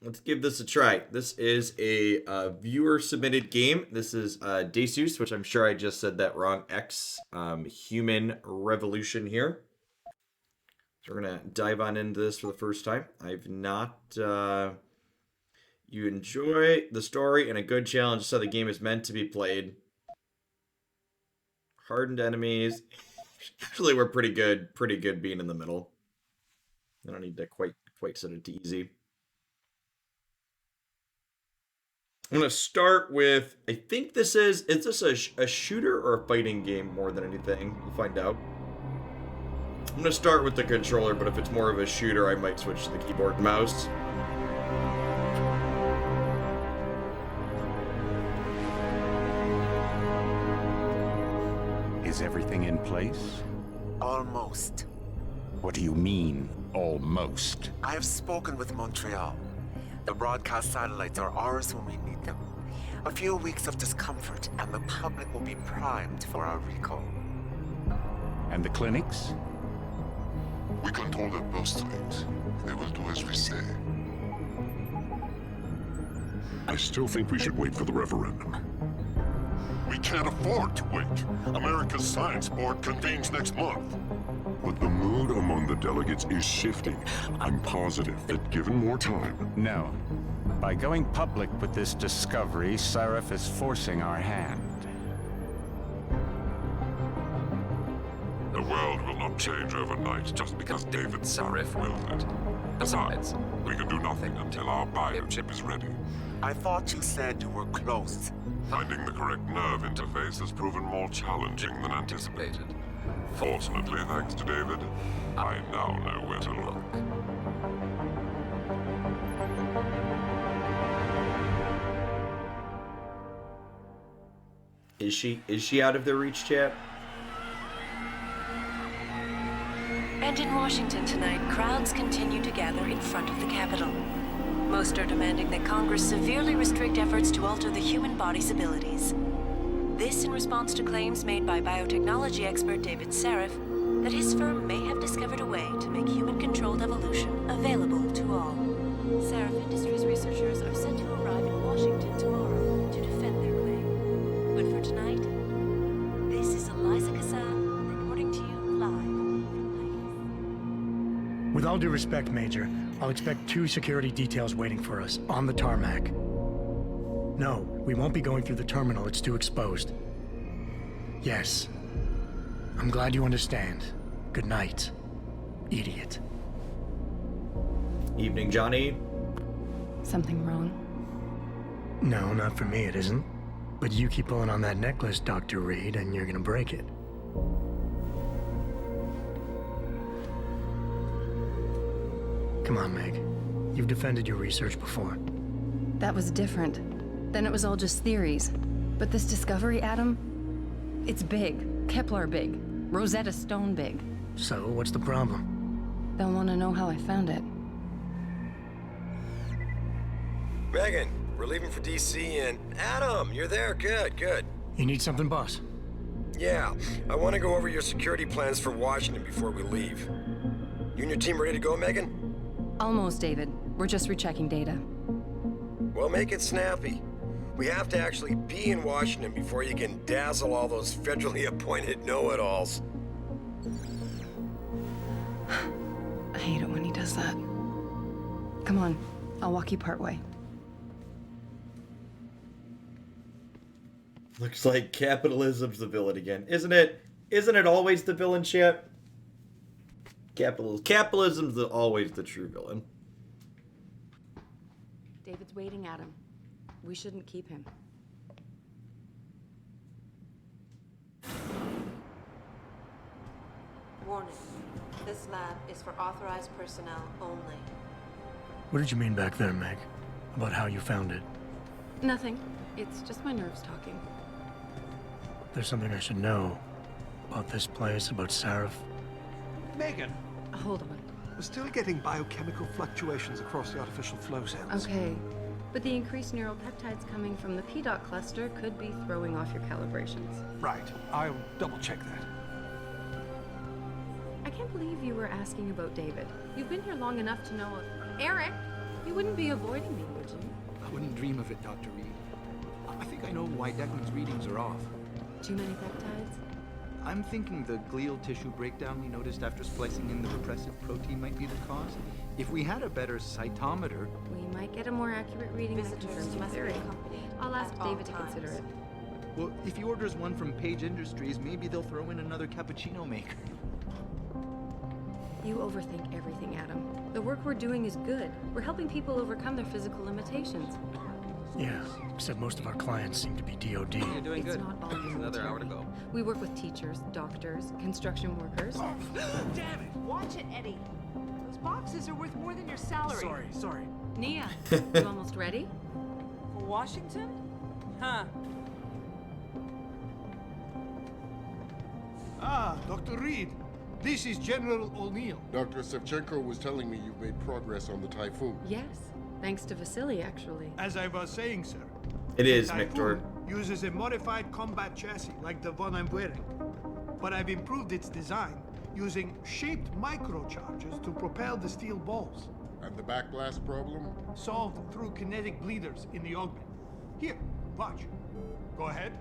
let's give this a try. This is a viewer submitted game. This is Deus, which I'm sure I just said that wrong. X Human Revolution here. So we're gonna dive on into this for the first time. I've not. You enjoy the story and a good challenge, so the game is meant to be played. Hardened enemies. Actually, we're pretty good. Pretty good being in the middle. I don't need to quite set it to easy. I'm gonna start with. I think this is. Is this a shooter or a fighting game more than anything? We'll find out. I'm gonna start with the controller, but if it's more of a shooter, I might switch to the keyboard and mouse. Is everything in place? Almost. What do you mean, almost? I have spoken with Montreal. The broadcast satellites are ours when we need them. A few weeks of discomfort, and the public will be primed for our recall. And the clinics? We control their birth rate. They will do as we say. I still think we should wait for the referendum. We can't afford to wait. America's Science Board convenes next month. But the mood among the delegates is shifting. I'm positive that given more time... No. By going public with this discovery, Sarif is forcing our hand. The world will not change overnight just because David Sarif willed it. Besides, we can do nothing until our biochip is ready. I thought you said you were close. Finding the correct nerve interface has proven more challenging than anticipated. Fortunately, thanks to David, I now know where to look. Is she out of their reach, chat? And in Washington tonight, crowds continue to gather in front of the Capitol. Most are demanding that Congress severely restrict efforts to alter the human body's abilities. This in response to claims made by biotechnology expert David Sarif that his firm may have discovered a way to make human-controlled evolution available to all. Sarif Industries researchers are set to arrive in Washington tomorrow to defend their claim. But for tonight, this is Eliza Kassan reporting to you live from With all due respect, Major, I'll expect 2 security details waiting for us on the tarmac. No, we won't be going through the terminal. It's too exposed. Yes. I'm glad you understand. Good night, idiot. Evening, Johnny. Something wrong? No, not for me, it isn't. But you keep pulling on that necklace, Dr. Reed, and you're gonna break it. Come on, Meg. You've defended your research before. That was different. Then it was all just theories. But this discovery, Adam, it's big. Kepler big. Rosetta Stone big. So, what's the problem? They'll want to know how I found it. Megan, we're leaving for DC and... Adam, you're there. Good, good. You need something, boss? Yeah, I want to go over your security plans for Washington before we leave. You and your team ready to go, Megan? Almost, David. We're just rechecking data. Well, make it snappy. We have to actually be in Washington before you can dazzle all those federally appointed know-it-alls. I hate it when he does that. Come on, I'll walk you part way. Looks like capitalism's the villain again, isn't it? Isn't it always the villain, chat? Capitalism's always the true villain. David's waiting, Adam. We shouldn't keep him. Warning. This lab is for authorized personnel only. What did you mean back there, Meg? About how you found it? Nothing. It's just my nerves talking. There's something I should know. About this place, about Sarif. Megan, Hold on. we're still getting biochemical fluctuations across the artificial flow cells. Okay. But the increased neural peptides coming from the PDOT cluster could be throwing off your calibrations. Right. I'll double check that. I can't believe you were asking about David. You've been here long enough to know... Eric! You wouldn't be avoiding me, would you? I wouldn't dream of it, Dr. Reed. I think I know why Declan's readings are off. Too many peptides? I'm thinking the glial tissue breakdown we noticed after splicing in the repressive protein might be the cause. If we had a better cytometer... We might get a more accurate reading that confirms your theory. I'll ask David to consider it. Well, if he orders one from Page Industries, maybe they'll throw in another cappuccino maker. You overthink everything, Adam. The work we're doing is good. We're helping people overcome their physical limitations. Yeah, except most of our clients seem to be DOD. You're doing It's good. not all There's another hour to go. We work with teachers, doctors, construction workers. Damn it! Watch it, Eddie. Those boxes are worth more than your salary. Sorry. Nia, you almost ready? For Washington? Huh. Ah, Dr. Reed. This is General O'Neill. Dr. Sevchenko was telling me you've made progress on the Typhoon. Yes, thanks to Vasily, actually. As I was saying, sir. It is, Typhoon Victor. uses a modified combat chassis like the one I'm wearing. But I've improved its design using shaped microcharges to propel the steel balls. And the backblast problem? Solved through kinetic bleeders in the augment. Here, watch. Go ahead.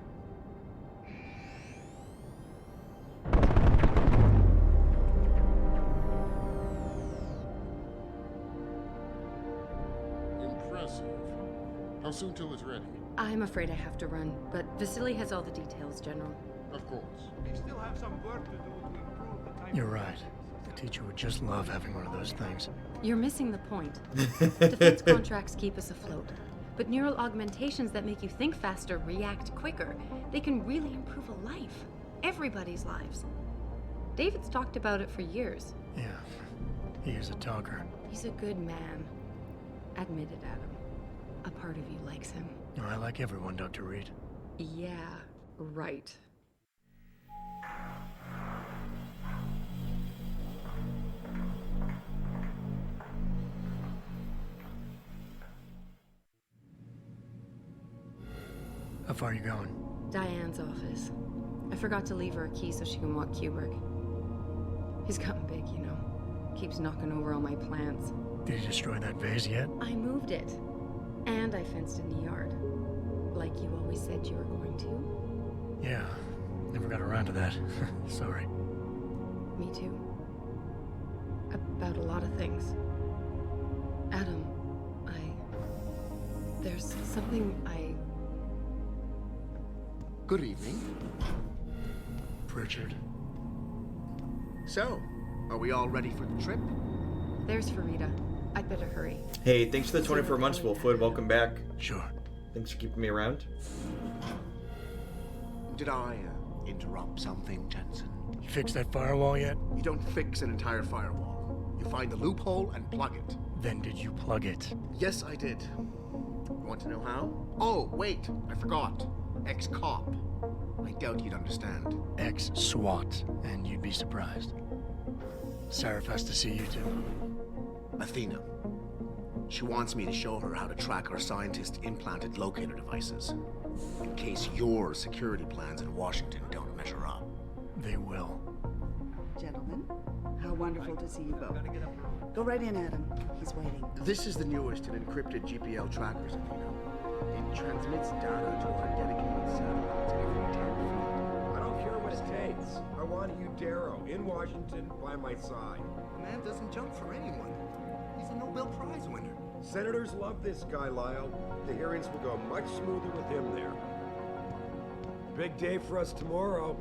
Impressive. How soon till it's ready? I'm afraid I have to run, but Vasily has all the details, General. Of course. We still have some work to do to improve the type. You're right. The teacher would just love having one of those things. You're missing the point. Defense contracts keep us afloat. But neural augmentations that make you think faster, react quicker, they can really improve a life. Everybody's lives. David's talked about it for years. Yeah, he is a talker. He's a good man. Admit it, Adam. A part of you likes him. I like everyone, Dr. Reed. Yeah, right. How far are you going? Diane's office. I forgot to leave her a key so she can walk Kubrick. He's gotten big, you know. Keeps knocking over all my plants. Did you destroy that vase yet? I moved it. And I fenced in the yard. Like you always said you were going to. Yeah, never got around to that. Sorry. Me too. About a lot of things. Adam, there's something Good evening. Pritchard. So, are we all ready for the trip? There's Farida. I'd better hurry. Hey, thanks for the 24 months, Wolfwood. Welcome back. Sure. Thanks for keeping me around. Did I interrupt something, Jensen? You fixed that firewall yet? You don't fix an entire firewall. You find the loophole and plug it. Then did you plug it? Yes, I did. You want to know how? Oh, wait, I forgot. Ex-cop. I doubt you'd understand. Ex-SWAT, and you'd be surprised. Sarif has to see you too. Athena. She wants me to show her how to track our scientist-implanted locator devices. In case your security plans in Washington don't measure up. They will. Gentlemen, how wonderful to see you both. Go right in, Adam. He's waiting. This is the newest in encrypted GPL trackers, Athena. It transmits data to our dedicated satellites every 10 feet. I don't care what it takes. I want you, Darrow, in Washington, by my side. The man doesn't jump for anyone. He's a Nobel Prize winner. Senators love this guy, Lyle. The hearings will go much smoother with him there. Big day for us tomorrow.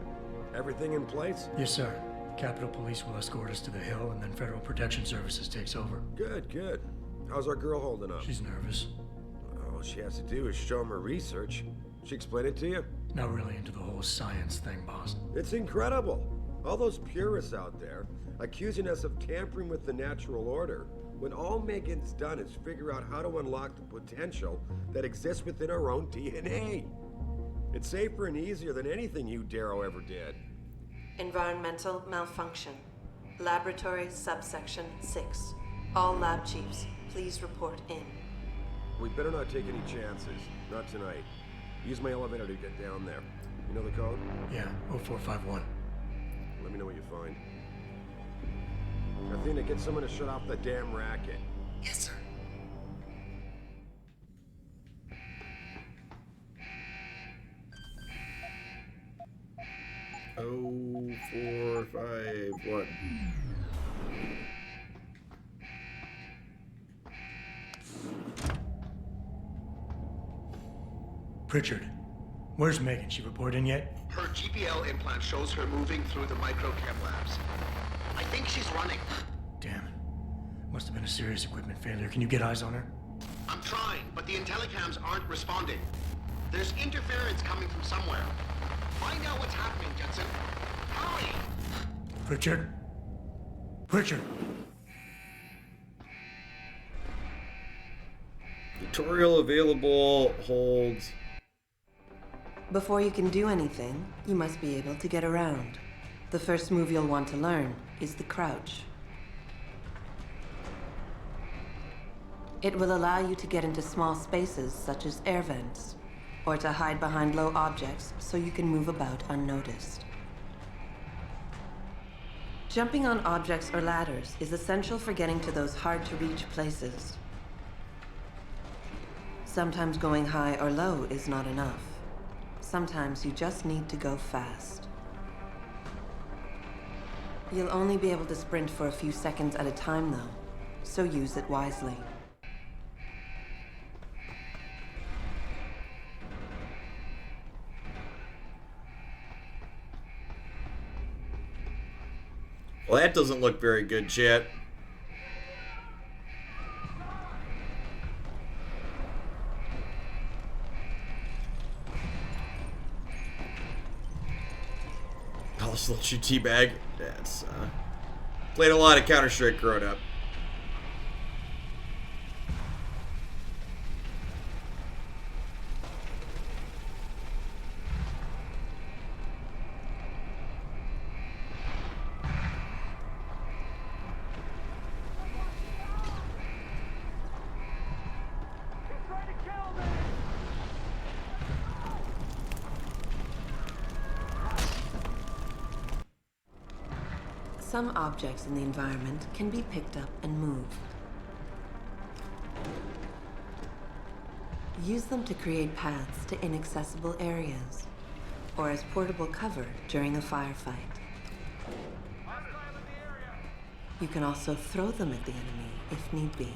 Everything in place? Yes, sir. Capitol Police will escort us to the Hill, and then Federal Protection Services takes over. Good, good. How's our girl holding up? She's nervous. All she has to do is show him her research. She explain it to you? Not really into the whole science thing, boss. It's incredible. All those purists out there accusing us of tampering with the natural order, when all Megan's done is figure out how to unlock the potential that exists within our own DNA. It's safer and easier than anything you, Darrow, ever did. Environmental malfunction. Laboratory subsection 6. All lab chiefs, please report in. We better not take any chances. Not tonight. Use my elevator to get down there. You know the code? Yeah, 0451. Let me know what you find. Athena, get someone to shut off the damn racket. Yes, sir. Oh, 4, 5, 1. Pritchard, where's Megan? She report in yet? Her GPL implant shows her moving through the microchem labs. I think she's running. Damn it. Must have been a serious equipment failure. Can you get eyes on her? I'm trying, but the intellicams aren't responding. There's interference coming from somewhere. Find out what's happening, Jetson. Hurry! Pritchard? Pritchard! Tutorial available. Hold. Before you can do anything, you must be able to get around. The first move you'll want to learn is the crouch. It will allow you to get into small spaces such as air vents, or to hide behind low objects so you can move about unnoticed. Jumping on objects or ladders is essential for getting to those hard-to-reach places. Sometimes going high or low is not enough. Sometimes you just need to go fast. You'll only be able to sprint for a few seconds at a time, though, so use it wisely. Well, that doesn't look very good, chat. I'll just let you teabag. That's, played a lot of Counter-Strike growing up. Some objects in the environment can be picked up and moved. Use them to create paths to inaccessible areas, or as portable cover during a firefight. You can also throw them at the enemy if need be.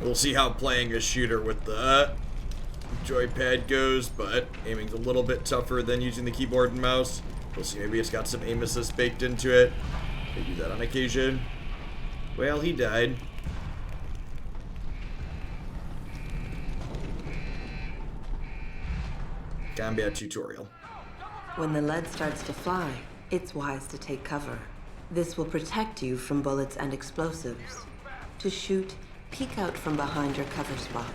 We'll see how playing a shooter with the joypad goes, but aiming's a little bit tougher than using the keyboard and mouse. We'll see, maybe it's got some aim assist baked into it. They do that on occasion. Well, he died. Combat tutorial. When the lead starts to fly, it's wise to take cover. This will protect you from bullets and explosives. To shoot, peek out from behind your cover spot,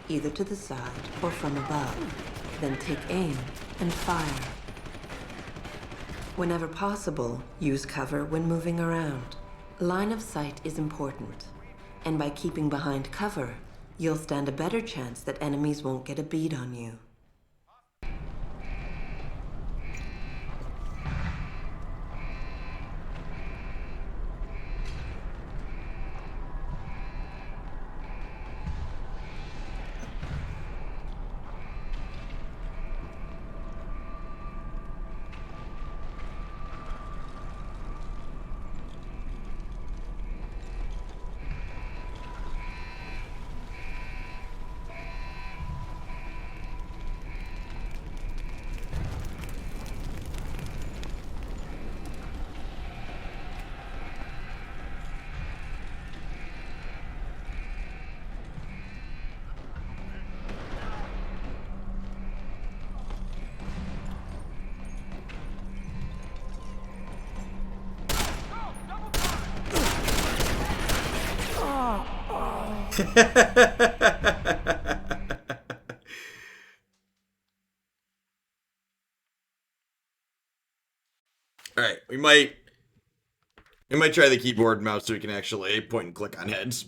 either to the side or from above. Then take aim and fire. Whenever possible, use cover when moving around. Line of sight is important, and by keeping behind cover, you'll stand a better chance that enemies won't get a bead on you. All right, we might try the keyboard and mouse so we can actually point and click on heads.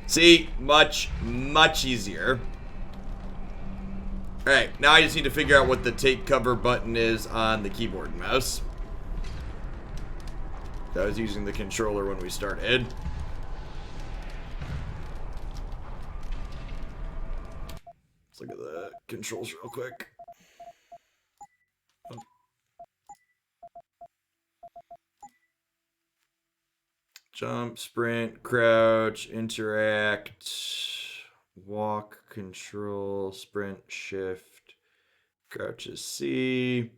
See, much easier. Alright, now I just need to figure out what the take cover button is on the keyboard and mouse. I was using the controller when we started. Let's look at the controls real quick. Jump, sprint, crouch, interact, walk, control, sprint, shift, crouch is C,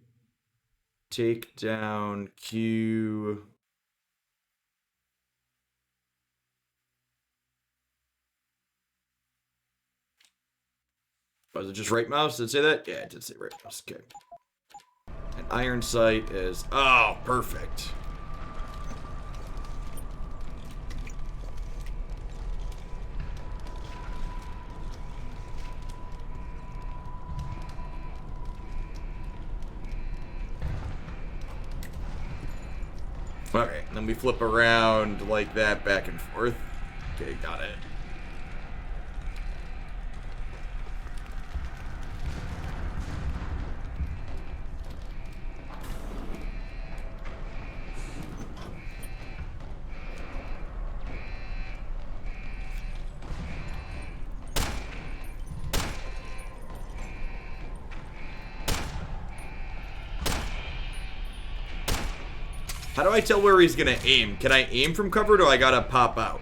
take down, Q. Was it just right mouse? Did it say that? Yeah, it did say right mouse. Okay. And iron sight is, oh, perfect. Okay, then we flip around like that back and forth. Okay, got it. How do I tell where he's gonna aim? Can I aim from cover or do I gotta pop out?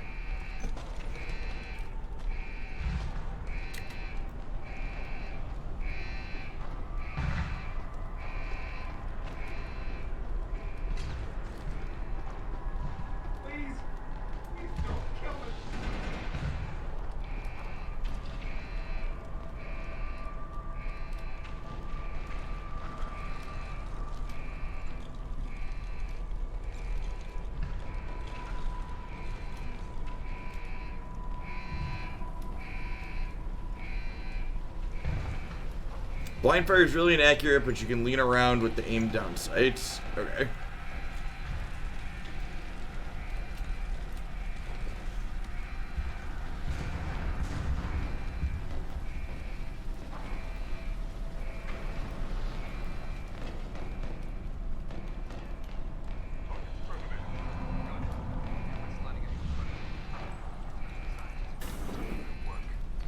Blind fire is really inaccurate, but you can lean around with the aim down sights. Okay.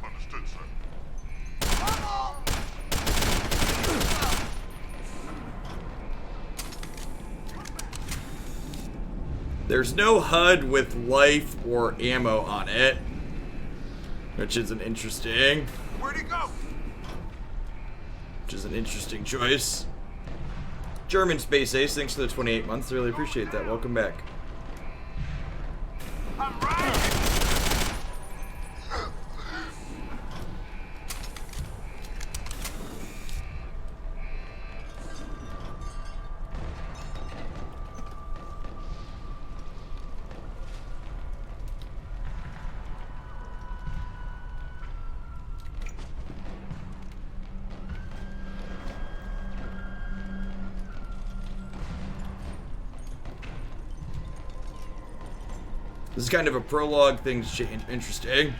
Understood, sir. There's no HUD with life or ammo on it, which is an interesting. Where'd he go? Which is an interesting choice. German Space Ace, thanks for the 28 months. I really appreciate that. Welcome back. This is kind of a prologue. Things change. Interesting.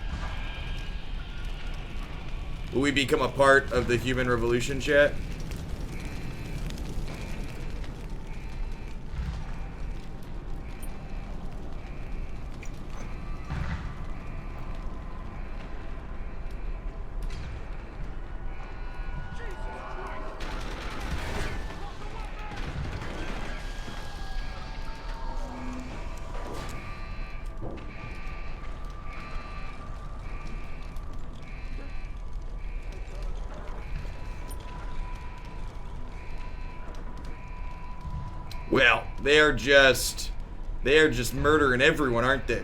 Will we become a part of the human revolution, chat? Well, they're just murdering everyone, aren't they?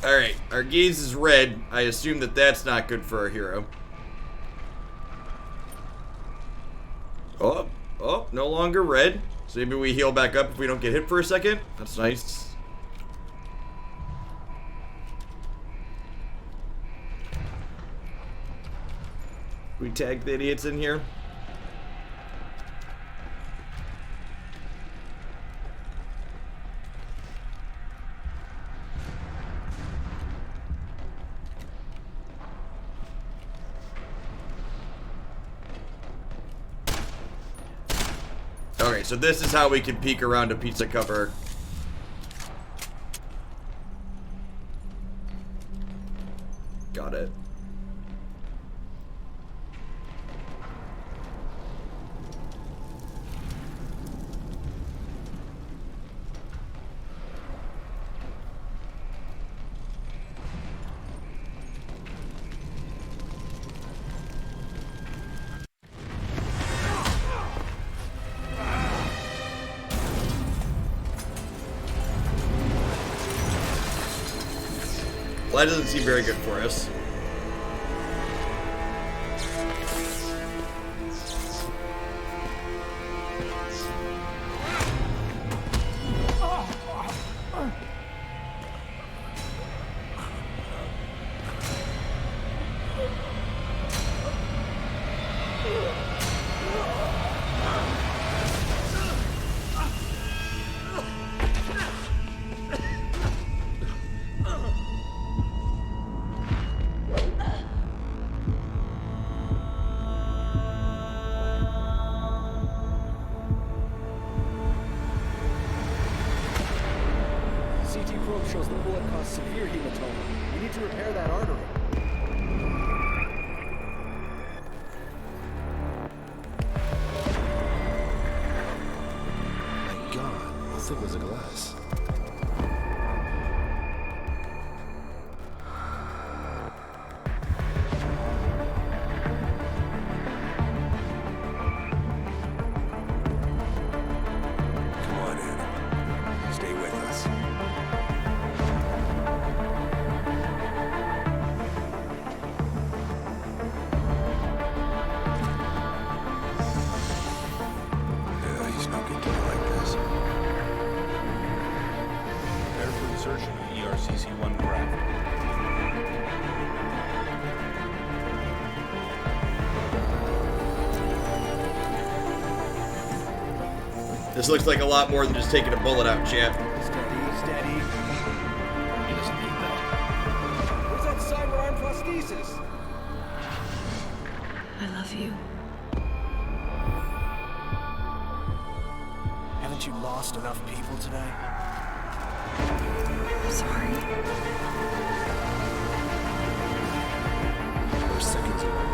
Alright, our gaze is red. I assume that that's not good for our hero. Oh, no longer red. So maybe we heal back up if we don't get hit for a second. That's nice. We tag the idiots in here. Okay, so this is how we can peek around a pizza cover. Got it. Well, that doesn't seem very good for us. CT probe shows the bullet caused severe hematoma. We need to repair that artery. My God, how thick was the glass? Come on, Anna. Stay with us. Yeah, he's no good to me like this. Prepare for insertion of ERCC-1 graft. This looks like a lot more than just taking a bullet out, chat. Steady, steady. He doesn't need that. Where's that cyber arm prosthesis? I love you. Haven't you lost enough people today? I'm sorry. We're seconds away.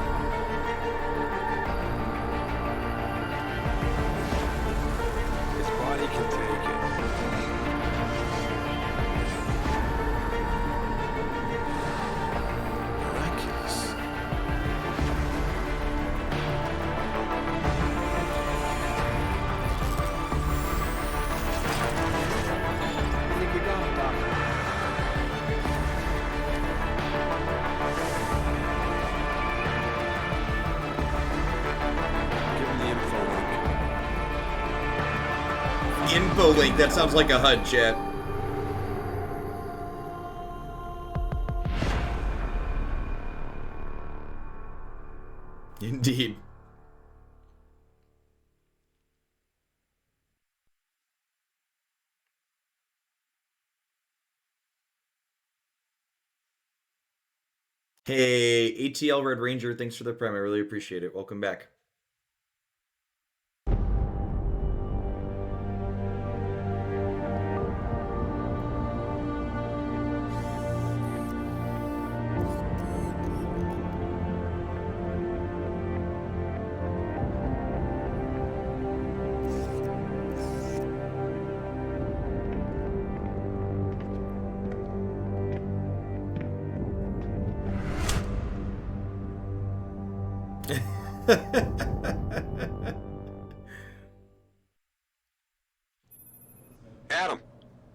His body can take it. Miraculous. I think we got it, Doctor. Give him the info link. Info link, that sounds like a HUD, chat. Indeed. Hey, ATL Red Ranger, thanks for the prime. I really appreciate it. Welcome back. Adam,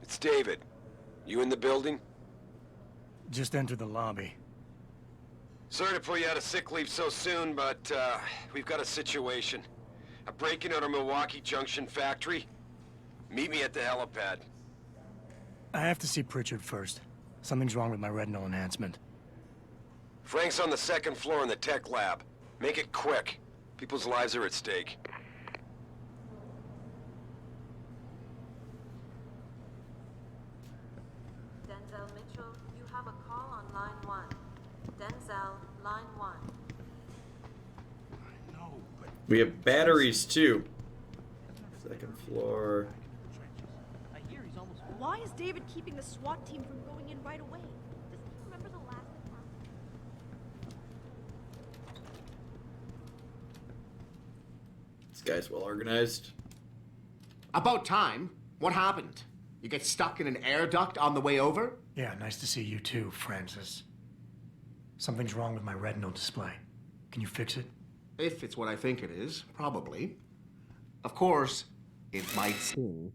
it's David. You in the building? Just entered the lobby. Sorry to put you out of sick leave so soon, but we've got a situation. A break-in at our Milwaukee Junction factory. Meet me at the helipad. I have to see Pritchard first. Something's wrong with my retinal enhancement. Frank's on the second floor in the tech lab. Make it quick. People's lives are at stake. Denzel Mitchell, you have a call on line 1. Denzel, line 1. We have batteries too. Second floor. Why is David keeping the SWAT team from going in right away? Does he remember the last attack? This guy's well organized. About time. What happened? You get stuck in an air duct on the way over? Yeah, nice to see you too, Francis. Something's wrong with my retinal display. Can you fix it? If it's what I think it is, probably. Of course, it might sting.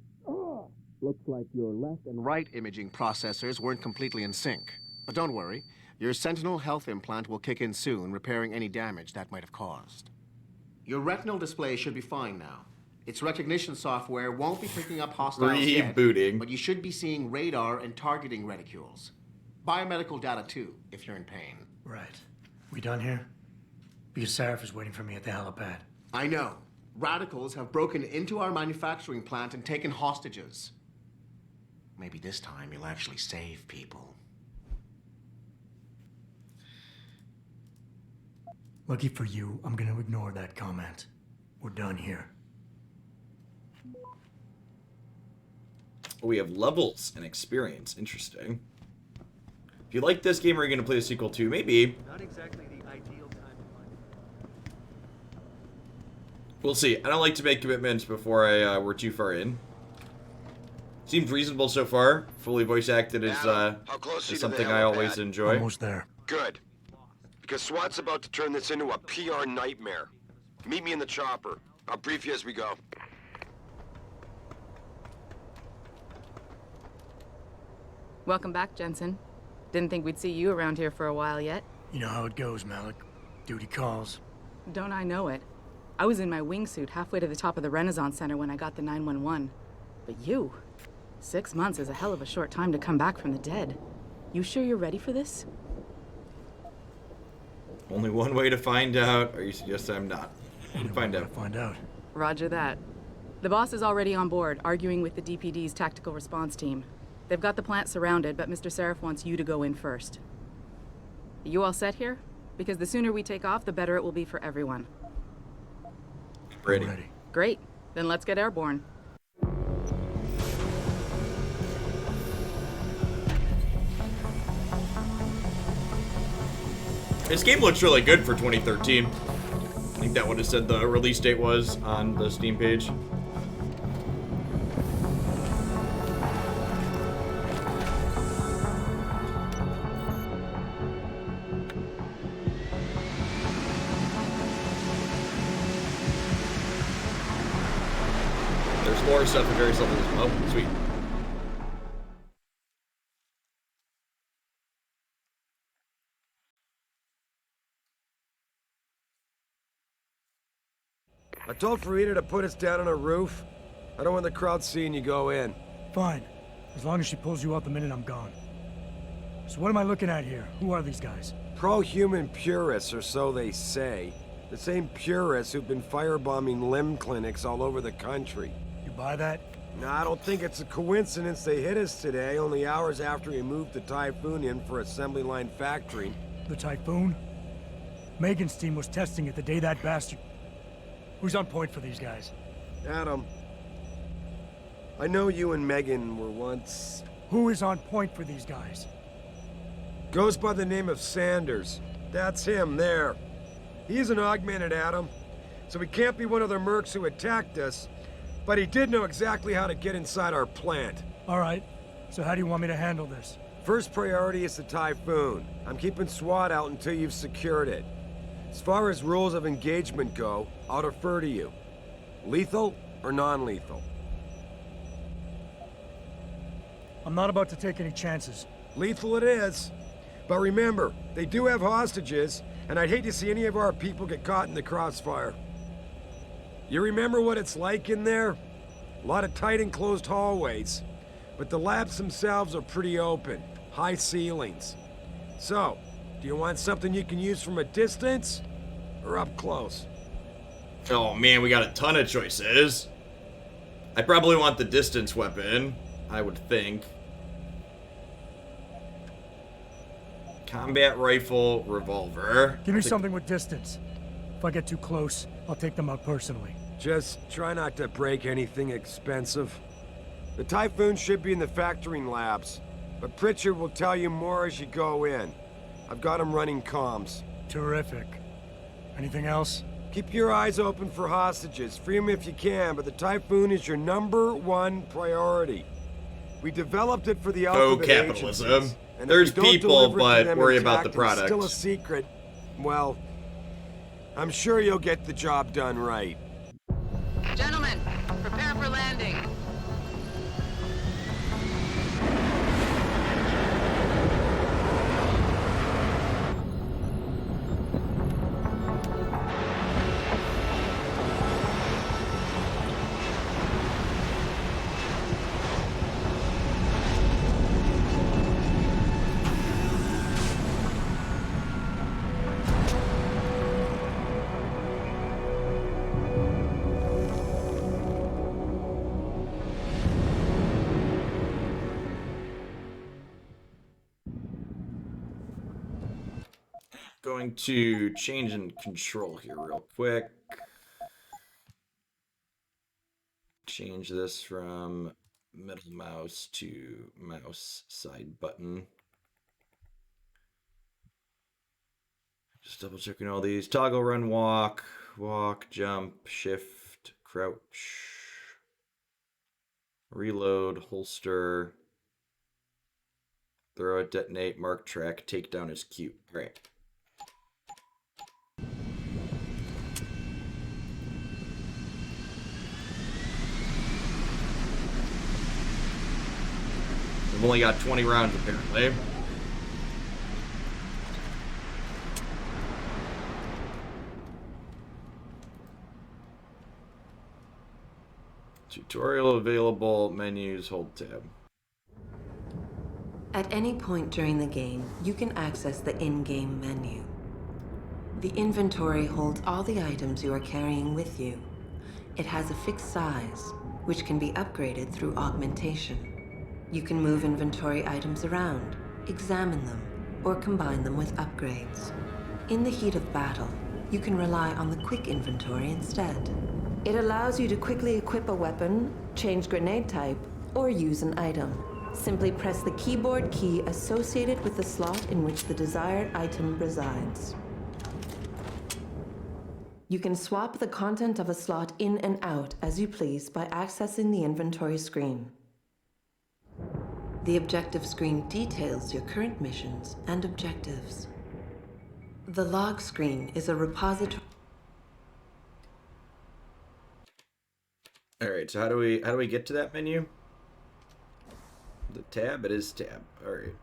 Looks like your left and right imaging processors weren't completely in sync. But don't worry, your Sentinel health implant will kick in soon, repairing any damage that might have caused. Your retinal display should be fine now. Its recognition software won't be picking up hostiles yet, Rebooting. but you should be seeing radar and targeting reticules. Biomedical data too, if you're in pain. Right. We done here? Because Sarif is waiting for me at the helipad. I know. Radicals have broken into our manufacturing plant and taken hostages. Maybe this time you'll actually save people. Lucky for you, I'm gonna ignore that comment. We're done here. We have levels and experience. Interesting. If you like this game, are you going to play the sequel too? Maybe. Not exactly the ideal time to find We'll see. I don't like to make commitments before we're too far in. Seems reasonable so far. Fully voice acted is How close are you to the something I always helipad? enjoy. Almost there. Good. Because SWAT's about to turn this into a PR nightmare. Meet me in the chopper. I'll brief you as we go. Welcome back, Jensen. Didn't think we'd see you around here for a while yet. You know how it goes, Malik. Duty calls. Don't I know it? I was in my wingsuit halfway to the top of the Renaissance Center when I got the 911. But you? 6 months is a hell of a short time to come back from the dead. You sure you're ready for this? Only one way to find out. Or you suggest I'm not? Find out. Find out. Roger that. The boss is already on board, arguing with the DPD's tactical response team. They've got the plant surrounded, but Mr. Sarif wants you to go in first. You all set here? Because the sooner we take off, the better it will be for everyone. Ready. Great. Then let's get airborne. This game looks really good for 2013. I think that would have said the release date was on the Steam page. There's more stuff at various levels. Oh, sweet. I told Farida to put us down on a roof. I don't want the crowd seeing you go in. Fine. As long as she pulls you out the minute I'm gone. So what am I looking at here? Who are these guys? Pro-human purists, or so they say. The same purists who've been firebombing limb clinics all over the country. You buy that? No, I don't think it's a coincidence they hit us today, only hours after we moved the Typhoon in for assembly line factory. The Typhoon? Megan's team was testing it the day that bastard... Who's on point for these guys? Adam, I know you and Megan were once... Who is on point for these guys? Goes by the name of Sanders. That's him, there. He's an augmented Adam, so he can't be one of the mercs who attacked us, but he did know exactly how to get inside our plant. All right, so how do you want me to handle this? First priority is the Typhoon. I'm keeping SWAT out until you've secured it. As far as rules of engagement go, I'll defer to you. Lethal or non-lethal? I'm not about to take any chances. Lethal it is. But remember, they do have hostages, and I'd hate to see any of our people get caught in the crossfire. You remember what it's like in there? A lot of tight enclosed hallways. But the labs themselves are pretty open. High ceilings. So, do you want something you can use from a distance? Or up close? Oh man, we got a ton of choices. I probably want the distance weapon, I would think. Combat rifle, revolver. Give me something with distance. If I get too close, I'll take them out personally. Just try not to break anything expensive. The Typhoon should be in the factoring labs, but Pritchard will tell you more as you go in. I've got him running comms. Terrific. Anything else? Keep your eyes open for hostages. Free them if you can, but the Typhoon is your #1 priority. We developed it for the alphabet capitalism. agencies, and There's if you don't people, deliver it to but them worry intact about the and product. Still a secret. Well, I'm sure you'll get the job done right. Gentlemen, prepare for landing. Going to change in control here real quick. Change this from middle mouse to mouse side button. Just double checking all these. Toggle, run, walk, walk, jump, shift, crouch, reload, holster, throw it, detonate, mark track, takedown is Q. All right. We've only got 20 rounds apparently. Tutorial available, menus, hold tab. At any point during the game, you can access the in-game menu. The inventory holds all the items you are carrying with you. It has a fixed size, which can be upgraded through augmentation. You can move inventory items around, examine them, or combine them with upgrades. In the heat of battle, you can rely on the quick inventory instead. It allows you to quickly equip a weapon, change grenade type, or use an item. Simply press the keyboard key associated with the slot in which the desired item resides. You can swap the content of a slot in and out as you please by accessing the inventory screen. The objective screen details your current missions and objectives. The log screen is a repository. All right, so how do we get to that menu? The tab, it is tab. All right.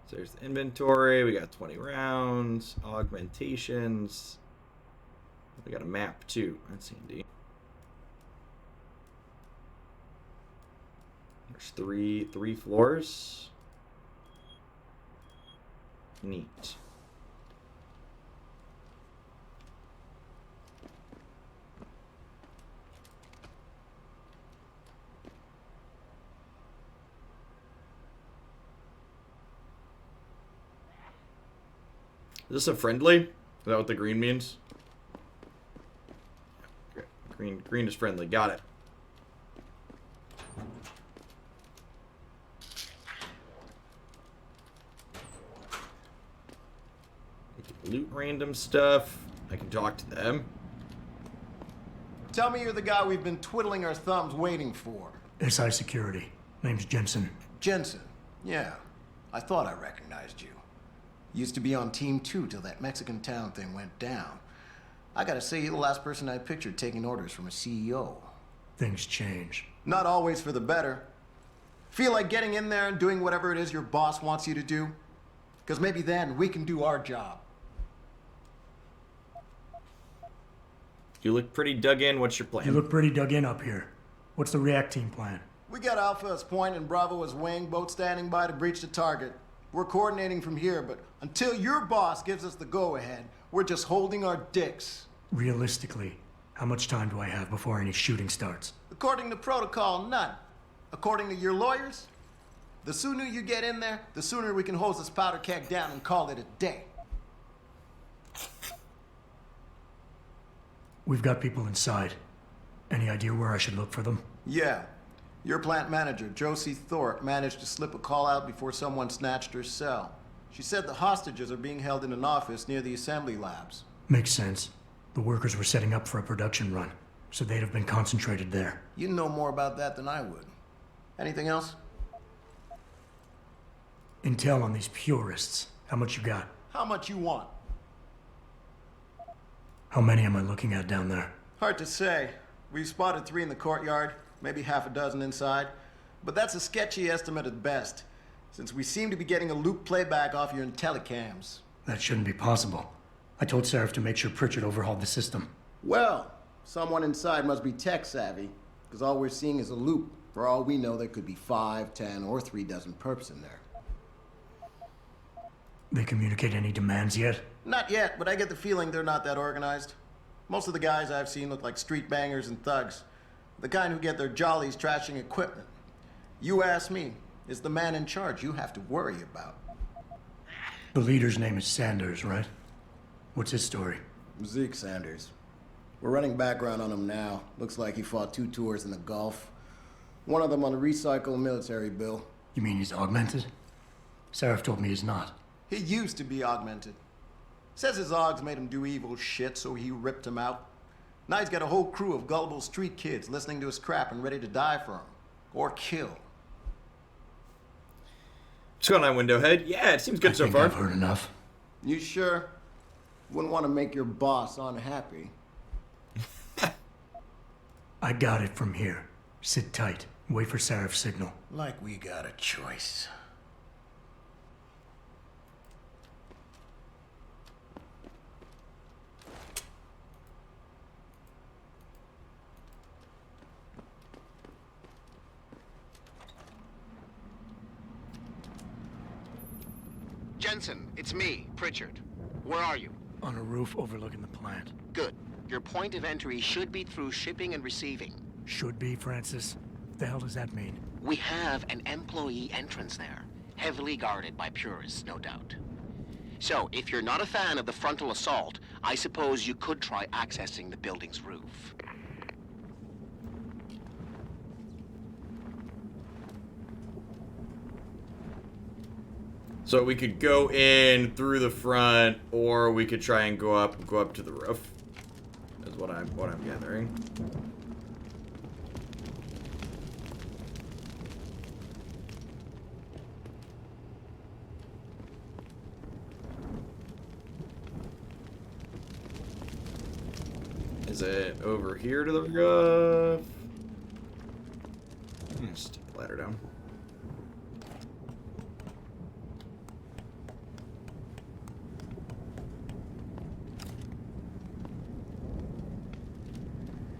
So there's the inventory. We got 20 rounds, augmentations. We got a map too. That's handy. There's three floors. Neat. Is this a friendly? Is that what the green means? Okay. Green is friendly. Got it. Loot random stuff. I can talk to them. Tell me you're the guy we've been twiddling our thumbs waiting for. SI Security. Name's Jensen. Jensen. Yeah. I thought I recognized you. Used to be on Team 2 till that Mexican town thing went down. I gotta say, you're the last person I pictured taking orders from a CEO. Things change. Not always for the better. Feel like getting in there and doing whatever it is your boss wants you to do? Because maybe then we can do our job. You look pretty dug in. What's your plan? You look pretty dug in up here. What's the react team plan? We got Alpha as point and Bravo as wing, both standing by to breach the target. We're coordinating from here, but until your boss gives us the go-ahead, we're just holding our dicks. Realistically, how much time do I have before any shooting starts? According to protocol, none. According to your lawyers, the sooner you get in there, the sooner we can hose this powder keg down and call it a day. We've got people inside. Any idea where I should look for them? Yeah. Your plant manager, Josie Thorpe, managed to slip a call out before someone snatched her cell. She said the hostages are being held in an office near the assembly labs. Makes sense. The workers were setting up for a production run, so they'd have been concentrated there. You know more about that than I would. Anything else? Intel on these purists. How much you got? How much you want? How many am I looking at down there? Hard to say. We've spotted 3 in the courtyard, maybe half a dozen inside. But that's a sketchy estimate at best, since we seem to be getting a loop playback off your IntelliCams. That shouldn't be possible. I told Seraph to make sure Pritchard overhauled the system. Well, someone inside must be tech savvy, because all we're seeing is a loop. For all we know, there could be 5, 10, or 3 dozen perps in there. They communicate any demands yet? Not yet, but I get the feeling they're not that organized. Most of the guys I've seen look like street bangers and thugs. The kind who get their jollies trashing equipment. You ask me, it's the man in charge you have to worry about. The leader's name is Sanders, right? What's his story? Zeke Sanders. We're running background on him now. Looks like he fought 2 tours in the Gulf. One of them on a recycled military bill. You mean he's augmented? Seraph told me he's not. He used to be augmented. Says his Augs made him do evil shit, so he ripped him out. Now he's got a whole crew of gullible street kids listening to his crap and ready to die for him. Or kill. What's going on, Windowhead? Yeah, it seems good so far. I've heard enough. You sure? Wouldn't want to make your boss unhappy. I got it from here. Sit tight. Wait for Seraph's signal. Like we got a choice. Jensen, it's me, Pritchard. Where are you? On a roof overlooking the plant. Good. Your point of entry should be through shipping and receiving. Should be, Francis. What the hell does that mean? We have an employee entrance there. Heavily guarded by purists, no doubt. So, if you're not a fan of the frontal assault, I suppose you could try accessing the building's roof. So we could go in through the front, or we could try and go up to the roof. Is what I'm gathering. Is it over here to the roof? Just take the ladder down.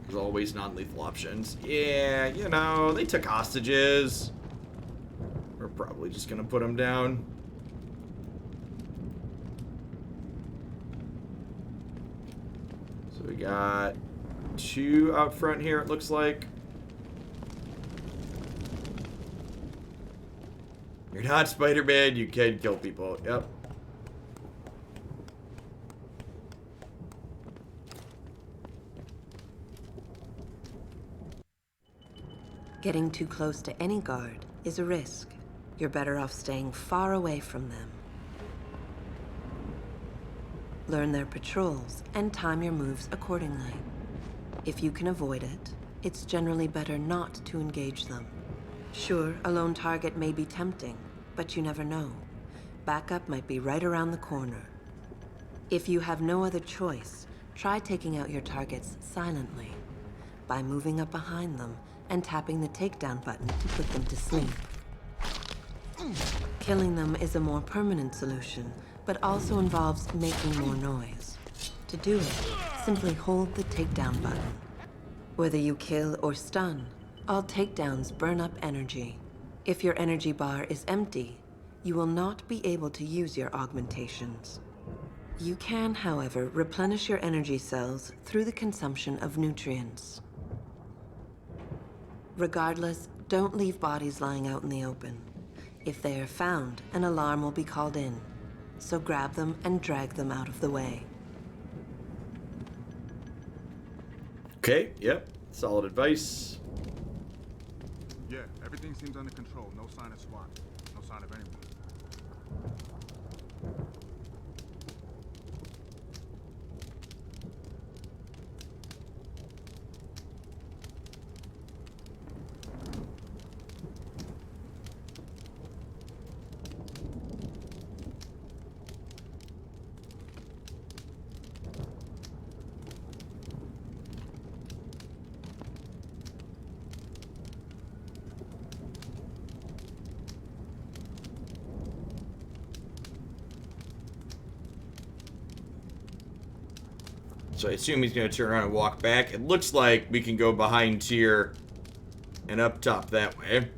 There's always non-lethal options. Yeah, you know, they took hostages. We're probably just gonna put them down. So we got 2 out front here, it looks like. You're not Spider-Man, you can kill people. Yep. Getting too close to any guard is a risk. You're better off staying far away from them. Learn their patrols and time your moves accordingly. If you can avoid it, it's generally better not to engage them. Sure, a lone target may be tempting, but you never know. Backup might be right around the corner. If you have no other choice, try taking out your targets silently by moving up behind them and tapping the takedown button to put them to sleep. Killing them is a more permanent solution, but also involves making more noise. To do it, simply hold the takedown button. Whether you kill or stun, all takedowns burn up energy. If your energy bar is empty, you will not be able to use your augmentations. You can, however, replenish your energy cells through the consumption of nutrients. Regardless, don't leave bodies lying out in the open. If they are found, an alarm will be called in. So grab them and drag them out of the way. Okay, yep. Solid advice. Yeah, everything seems under control. No sign of SWAT. No sign of anyone. So I assume he's going to turn around and walk back. It looks like we can go behind here and up top that way.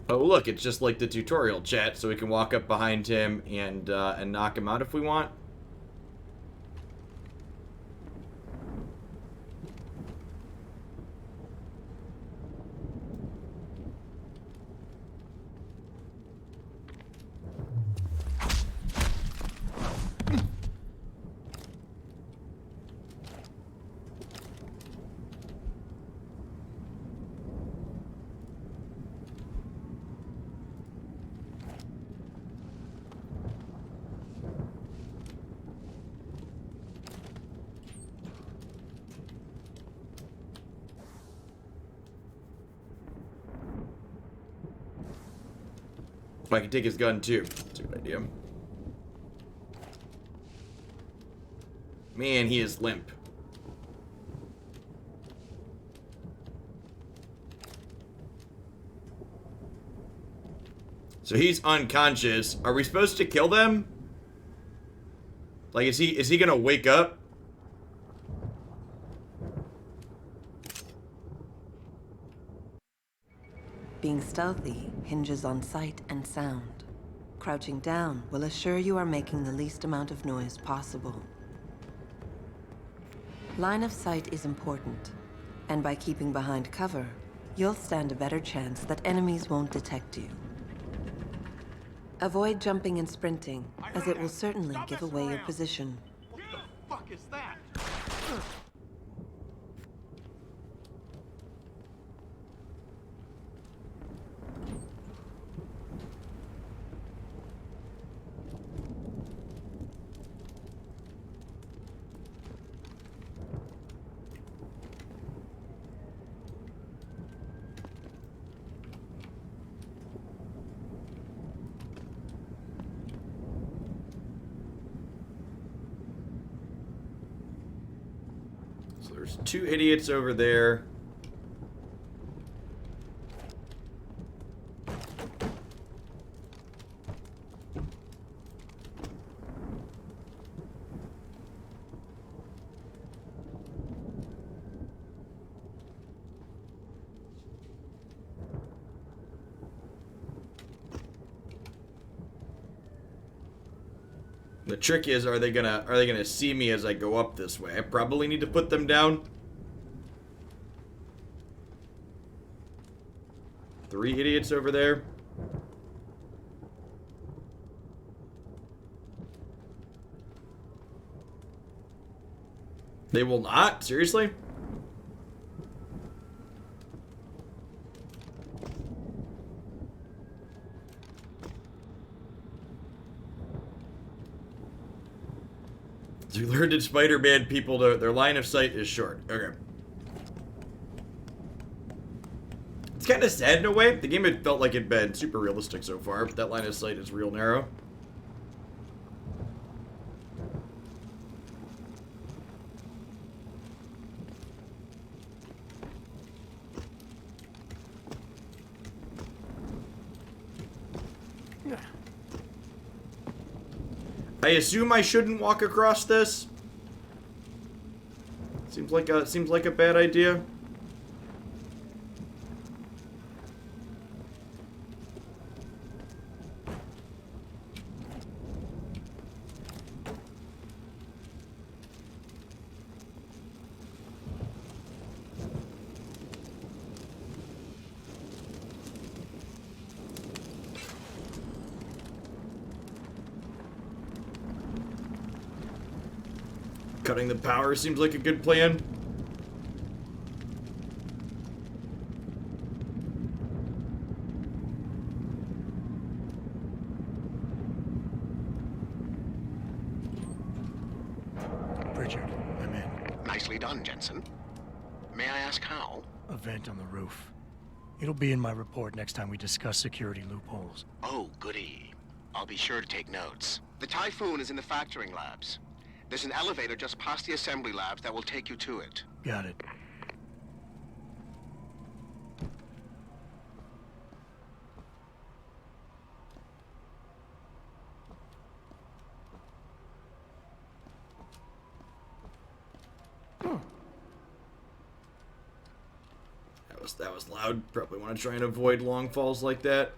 Oh, look, it's just like the tutorial chat, so we can walk up behind him and knock him out if we want. I can take his gun too. That's a good idea. Man, he is limp. So he's unconscious. Are we supposed to kill them? Like, is he gonna wake up? Being stealthy hinges on sight and sound. Crouching down will assure you are making the least amount of noise possible. Line of sight is important, and by keeping behind cover, you'll stand a better chance that enemies won't detect you. Avoid jumping and sprinting, as it will certainly give away your position. What the fuck is that? So there's two idiots over there. The trick is, are they gonna see me as I go up this way? I probably need to put them down. 3 idiots over there. They will not? Seriously? You learned in Spider-Man people their line of sight is short. Okay. It's kind of sad in a way. The game had felt like it'd been super realistic so far, but that line of sight is real narrow. I assume I shouldn't walk across this. Seems like a bad idea. Cutting the power seems like a good plan. Richard, I'm in. Nicely done, Jensen. May I ask how? A vent on the roof. It'll be in my report next time we discuss security loopholes. Oh, goody. I'll be sure to take notes. The Typhoon is in the factoring labs. There's an elevator just past the assembly labs that will take you to it. Got it. That was loud. Probably want to try and avoid long falls like that.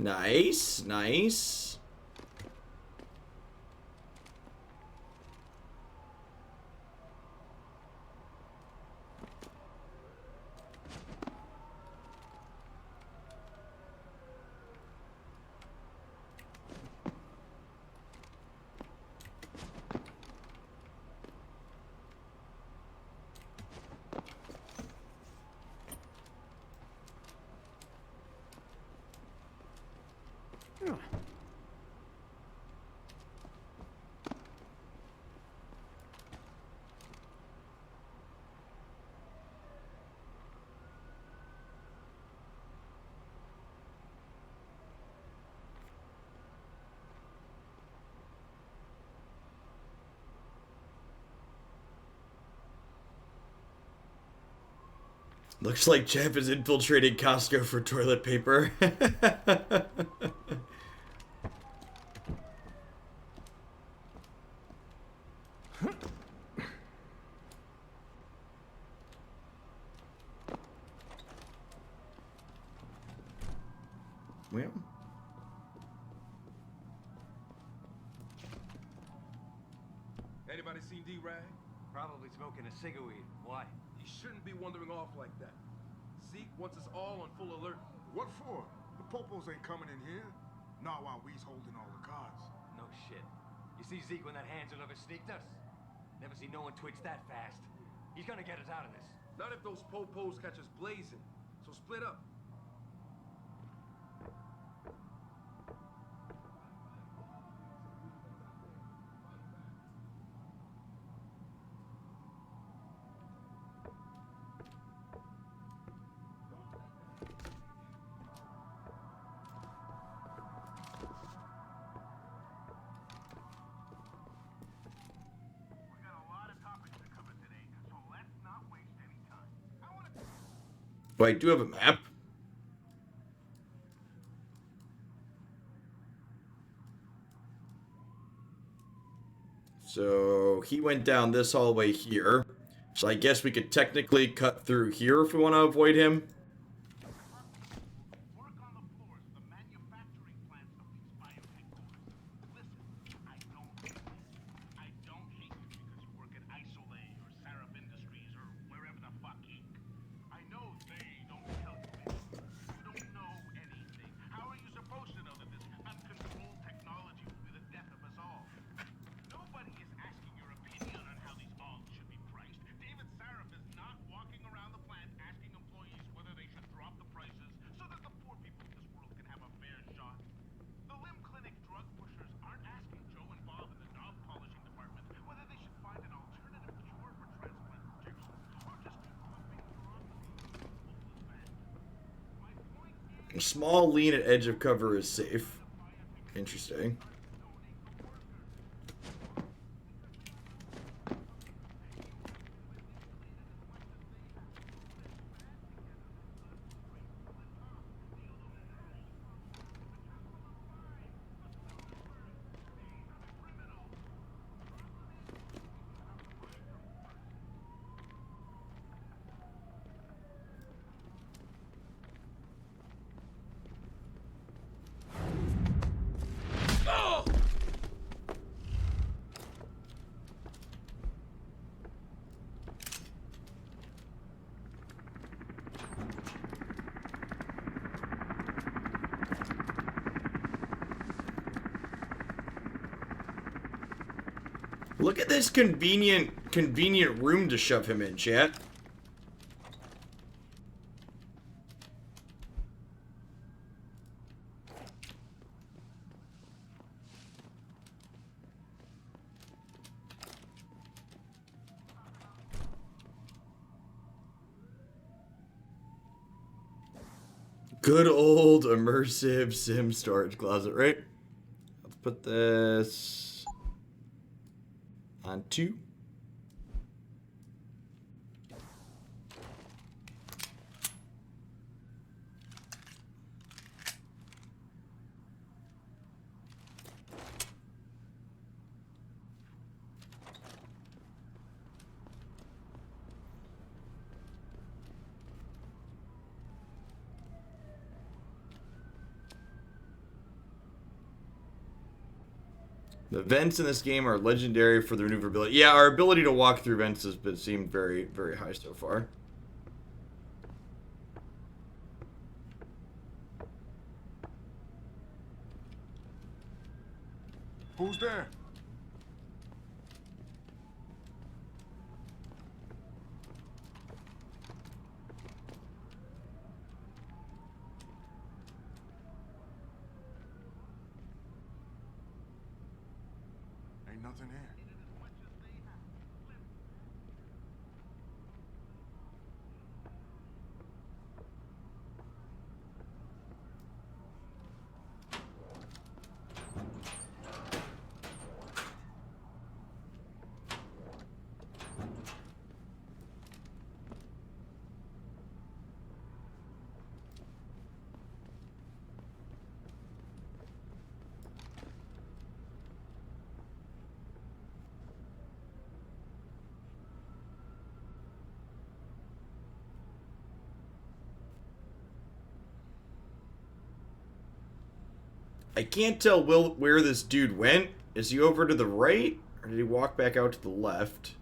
Nice, nice. Looks like Jeff is infiltrating Costco for toilet paper. Well. Anybody seen D-Rag? Probably smoking a cigarette. Why? He shouldn't be wandering off like that. Zeke wants us all on full alert. What for? The popos ain't coming in here. Not while we's holding all the cards. No shit. You see Zeke when that handler ever sneaked us? Never seen no one twitch that fast. He's gonna get us out of this. Not if those popos catch us blazing. So split up. But I do have a map. So he went down this hallway here. So I guess we could technically cut through here if we want to avoid him. A small lean at edge of cover is safe. Interesting. Look at this convenient room to shove him in, chat. Good old immersive sim storage closet, right? Let's put this on 2. The vents in this game are legendary for their maneuverability. Yeah, our ability to walk through vents has been seemed very, very high so far. Who's there? Ain't nothing here. I can't tell where this dude went. Is he over to the right? Or did he walk back out to the left?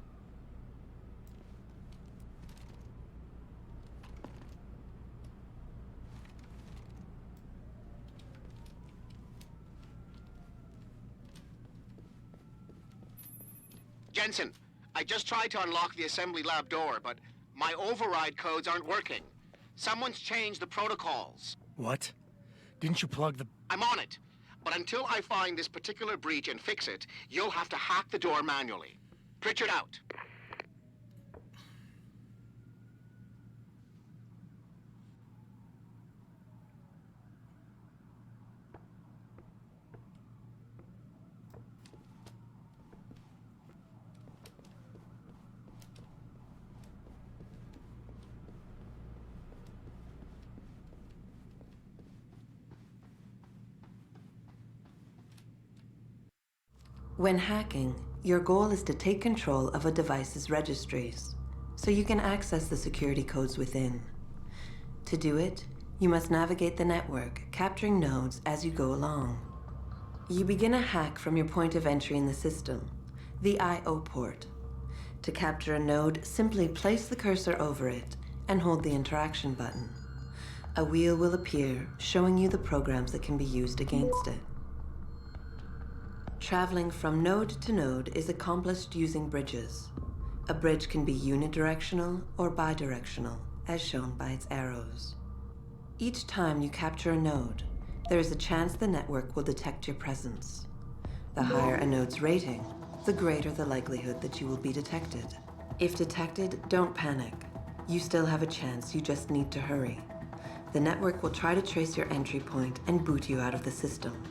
Jensen, I just tried to unlock the assembly lab door, but my override codes aren't working. Someone's changed the protocols. What? Didn't you plug the... I'm on it. But until I find this particular breach and fix it, you'll have to hack the door manually. Pritchard out. When hacking, Your goal is to take control of a device's registries, so you can access the security codes within. To do it, you must navigate the network, capturing nodes as you go along. You begin a hack from your point of entry in the system, the I/O port. To capture a node, simply place the cursor over it and hold the interaction button. A wheel will appear, showing you the programs that can be used against it. Traveling from node to node is accomplished using bridges. A bridge can be unidirectional or bidirectional, as shown by its arrows. Each time you capture a node, there is a chance the network will detect your presence. The higher a node's rating, the greater the likelihood that you will be detected. If detected, don't panic. You still have a chance, you just need to hurry. The network will try to trace your entry point and boot you out of the system.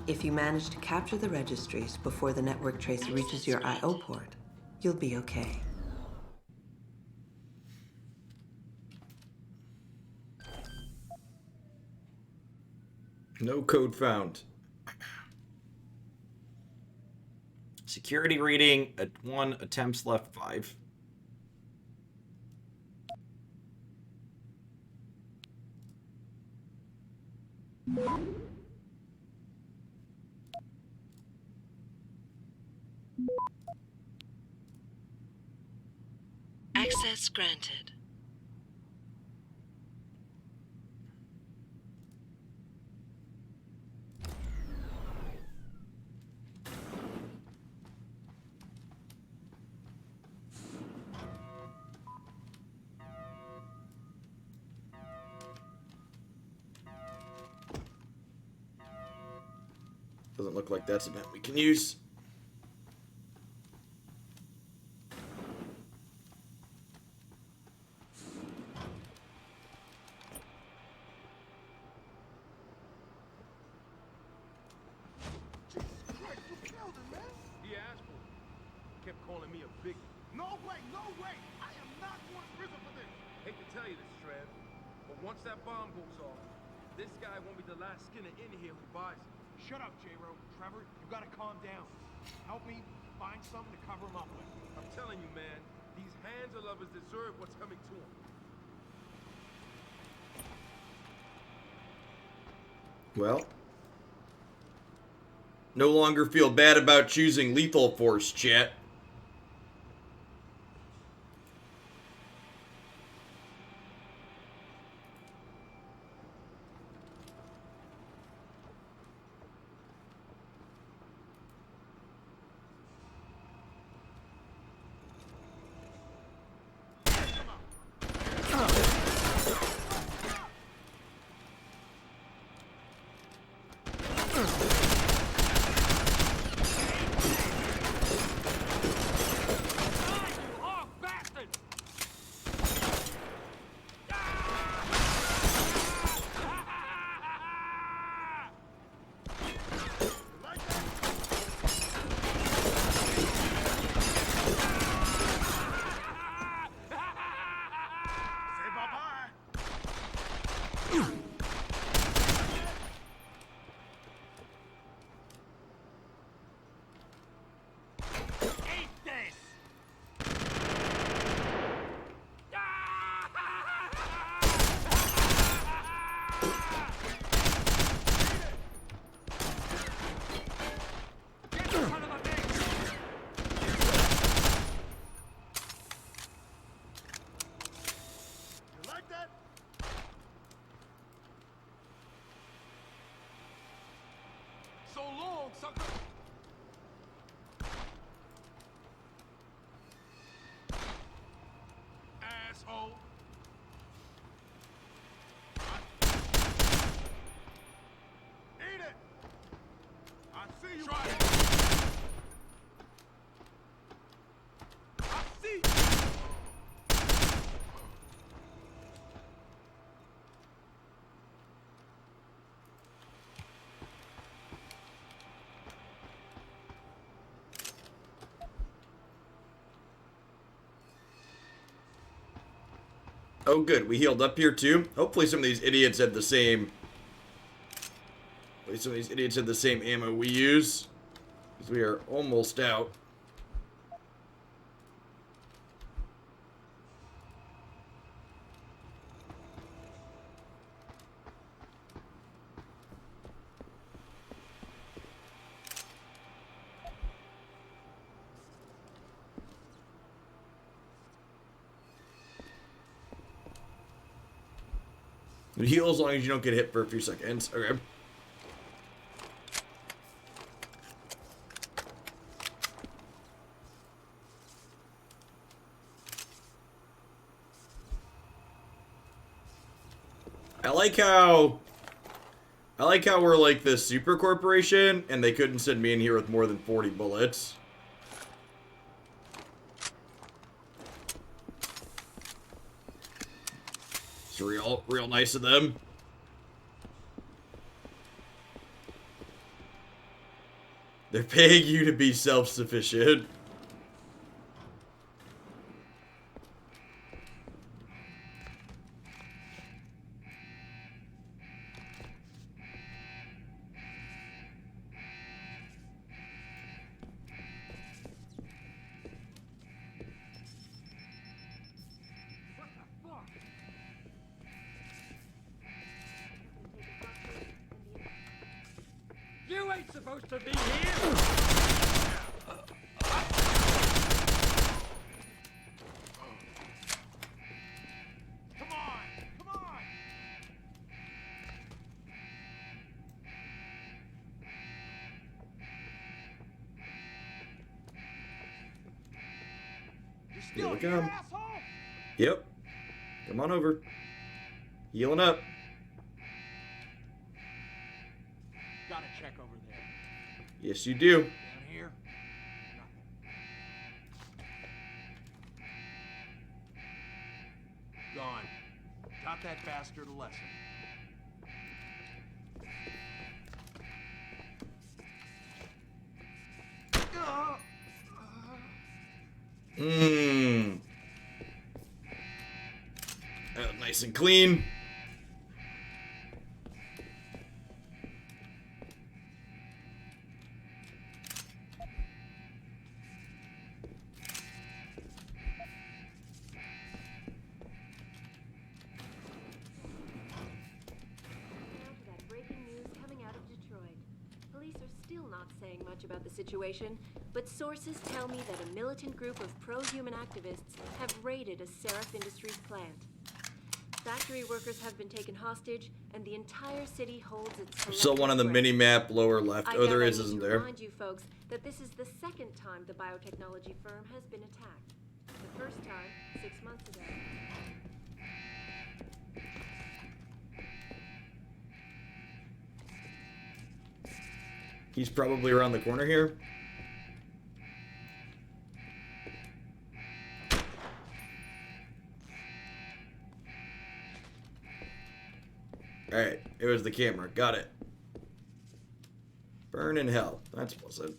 If you manage to capture the registries before the network trace reaches your I/O port, you'll be okay. No code found. Security reading at 1, attempts left 5. Access granted. Doesn't look like that's a vent we can use. He asked for it. Kept calling me a big. No way, no way! I am not going to prison for this! Hate to tell you this, Trev, but once that bomb goes off, this guy won't be the last Skinner in here who buys it. Shut up, J-Ro. Trevor, you gotta calm down. Help me find something to cover him up with. I'm telling you, man, these Hansa lovers deserve what's coming to them. Well, no longer feel bad about choosing lethal force, chat. So long, sucker! Asshole! Eat it! I see you! Try it! I see you! Oh, good. We healed up here, too. Hopefully some of these idiots had the same... Hopefully some of these idiots had the same ammo we use. Because we are almost out. Heal as long as you don't get hit for a few seconds. Okay. I like how we're like this super corporation and they couldn't send me in here with more than 40 bullets. It's real nice of them. They're paying you to be self-sufficient. You ain't supposed to be here! Here we come. Yep. Come on over. Healing up. Gotta check over there. Yes, you do. Down here? Nothing. Gone. Taught that bastard a lesson. Mmm. Nice and clean. About the situation, but sources tell me that a militant group of pro-human activists have raided a Seraph Industries plant. Factory workers have been taken hostage, and the entire city holds its. Still one on the mini map lower left. Oh, there is, isn't there? I remind you folks that this is the second time the biotechnology firm has been attacked. The first time 6 months ago. He's probably around the corner here. Alright, it was the camera. Got it. Burn in hell. That's pleasant.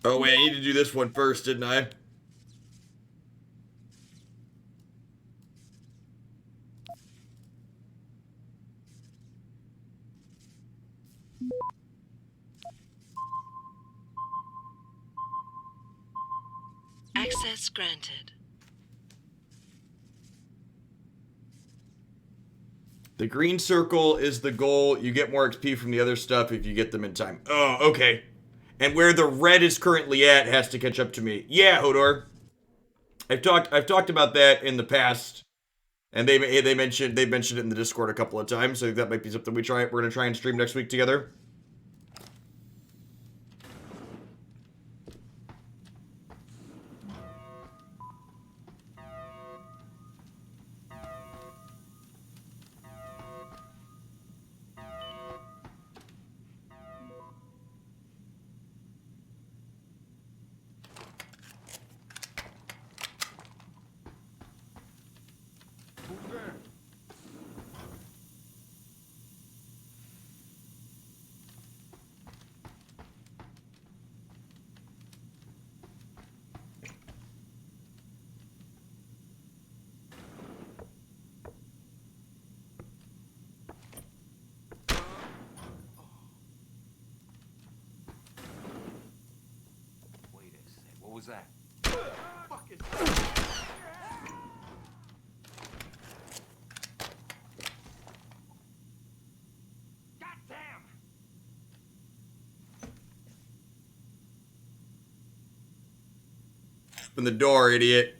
Oh wait, I need to do this one first, didn't I? Access granted. The green circle is the goal. You get more XP from the other stuff if you get them in time. Oh, okay. And where the red is currently at has to catch up to me. Yeah, Hodor. I've talked about that in the past, and they mentioned it in the Discord a couple of times. So that might be something we're gonna try and stream next week together. was that? Fuck is Goddamn! Open the door, idiot.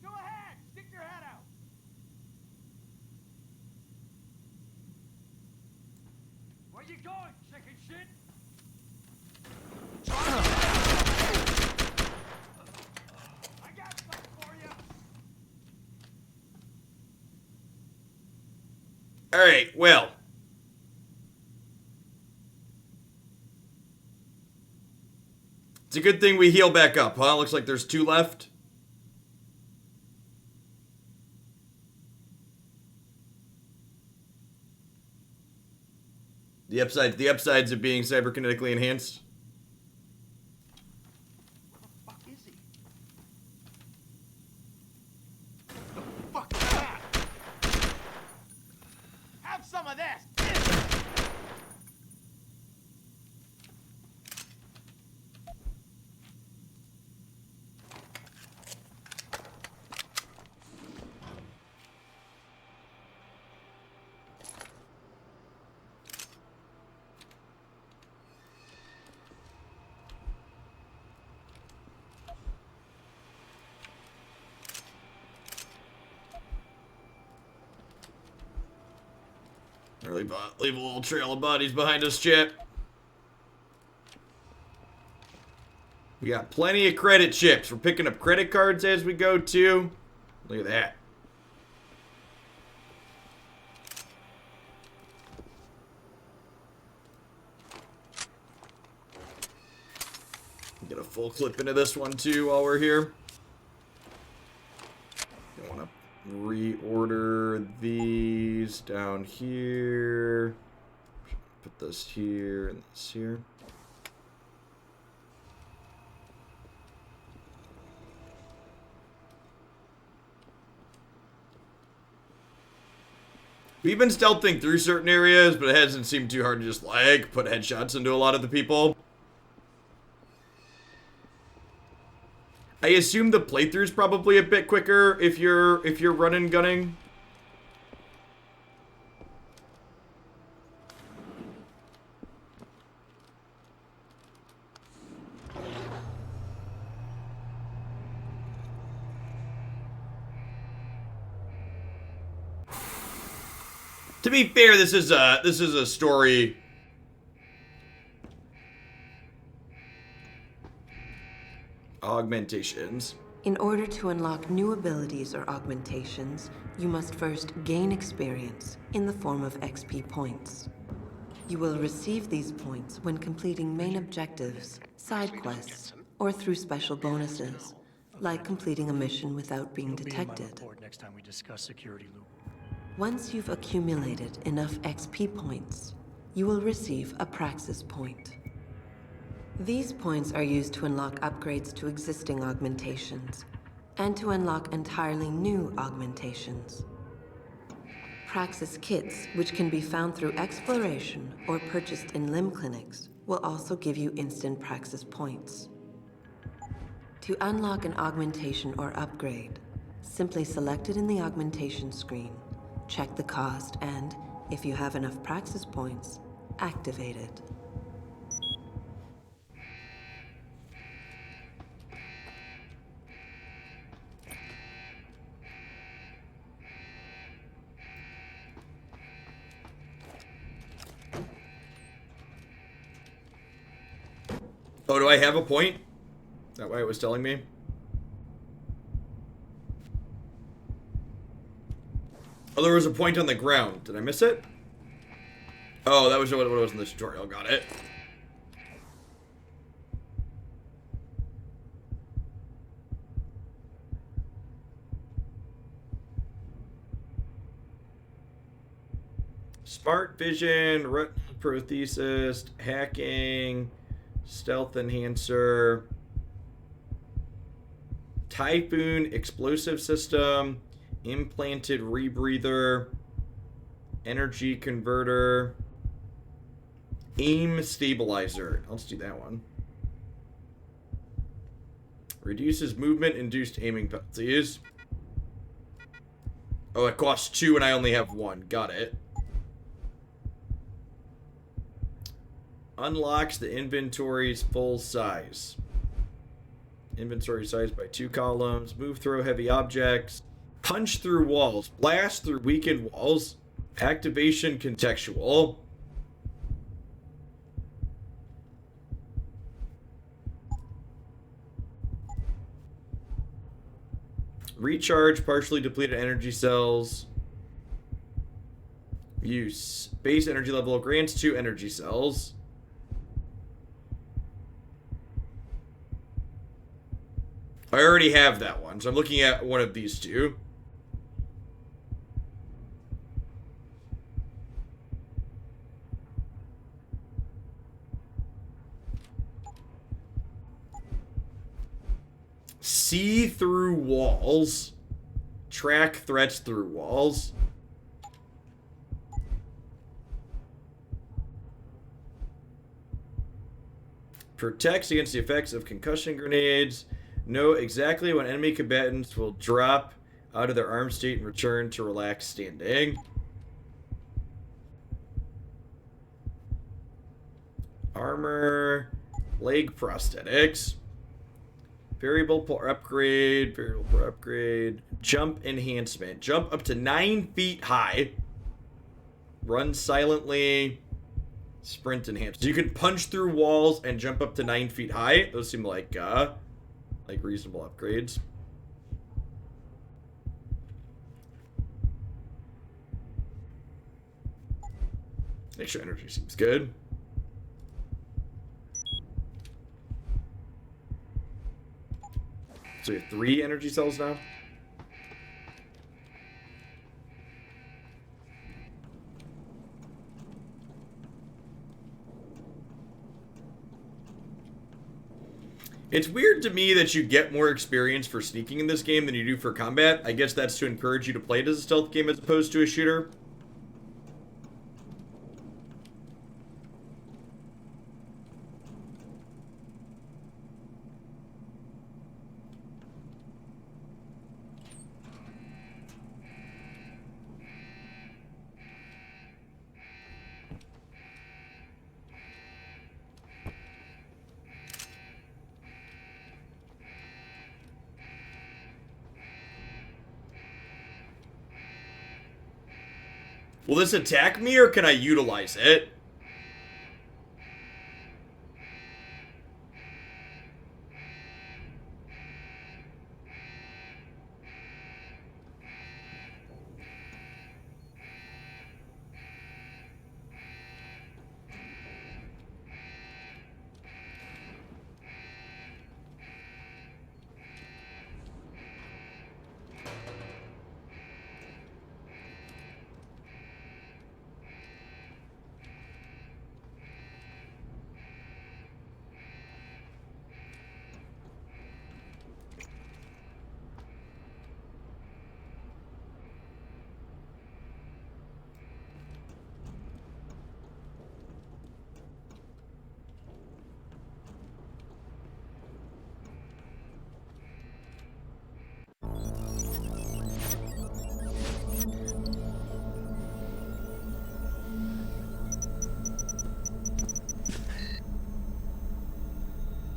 Go ahead! Stick your head out! Where you going, chicken shit? I got something for you! Alright, well. It's a good thing we heal back up, huh? Looks like there's 2 left. The upsides of being cyberkinetically enhanced. Fuck is he? The fuck is that? Have some of this! Leave a little trail of bodies behind us, Chip. We got plenty of credit chips. We're picking up credit cards as we go, too. Look at that. Get a full clip into this one, too, while we're here. I want to reorder these down here. Put this here and this here. We've been stealthing through certain areas, but it hasn't seemed too hard to just like put headshots into a lot of the people. I assume the playthrough's probably a bit quicker if you're running gunning. To be fair, this is a story. Augmentations. In order to unlock new abilities or augmentations, you must first gain experience in the form of XP points. You will receive these points when completing main objectives, side quests, or through special bonuses, like completing a mission without being detected. Next time we discuss security loop. Once you've accumulated enough XP points, you will receive a Praxis point. These points are used to unlock upgrades to existing augmentations, and to unlock entirely new augmentations. Praxis kits, which can be found through exploration or purchased in limb clinics, will also give you instant Praxis points. To unlock an augmentation or upgrade, simply select it in the augmentation screen, check the cost, and, if you have enough Praxis points, activate it. Oh, do I have a point? Is that why it was telling me? Oh, there was a point on the ground. Did I miss it? Oh, that was what it was in the tutorial. Got it. Smart vision, retinal prothesis, hacking, stealth enhancer, typhoon explosive system, implanted rebreather, energy converter, aim stabilizer. Let's do that one. Reduces movement-induced aiming penalties. Oh, it costs 2 and I only have 1. Got it. Unlocks the inventory's full size. Inventory size by 2 columns. Move, throw heavy objects. Punch through walls. Blast through weakened walls. Activation contextual. Recharge partially depleted energy cells. Use. Base energy level grants 2 energy cells. I already have that one, so I'm looking at one of these two. See through walls. Track threats through walls. Protects against the effects of concussion grenades. Know exactly when enemy combatants will drop out of their armed state and return to relaxed standing. Armor. Leg prosthetics. Variable per upgrade. Variable per upgrade. Jump enhancement. Jump up to 9 feet high. Run silently. Sprint enhancement. So you can punch through walls and jump up to 9 feet high. Those seem like reasonable upgrades. Extra energy seems good. So we have 3 energy cells now. It's weird to me that you get more experience for sneaking in this game than you do for combat. I guess that's to encourage you to play it as a stealth game as opposed to a shooter. Will this attack me or can I utilize it?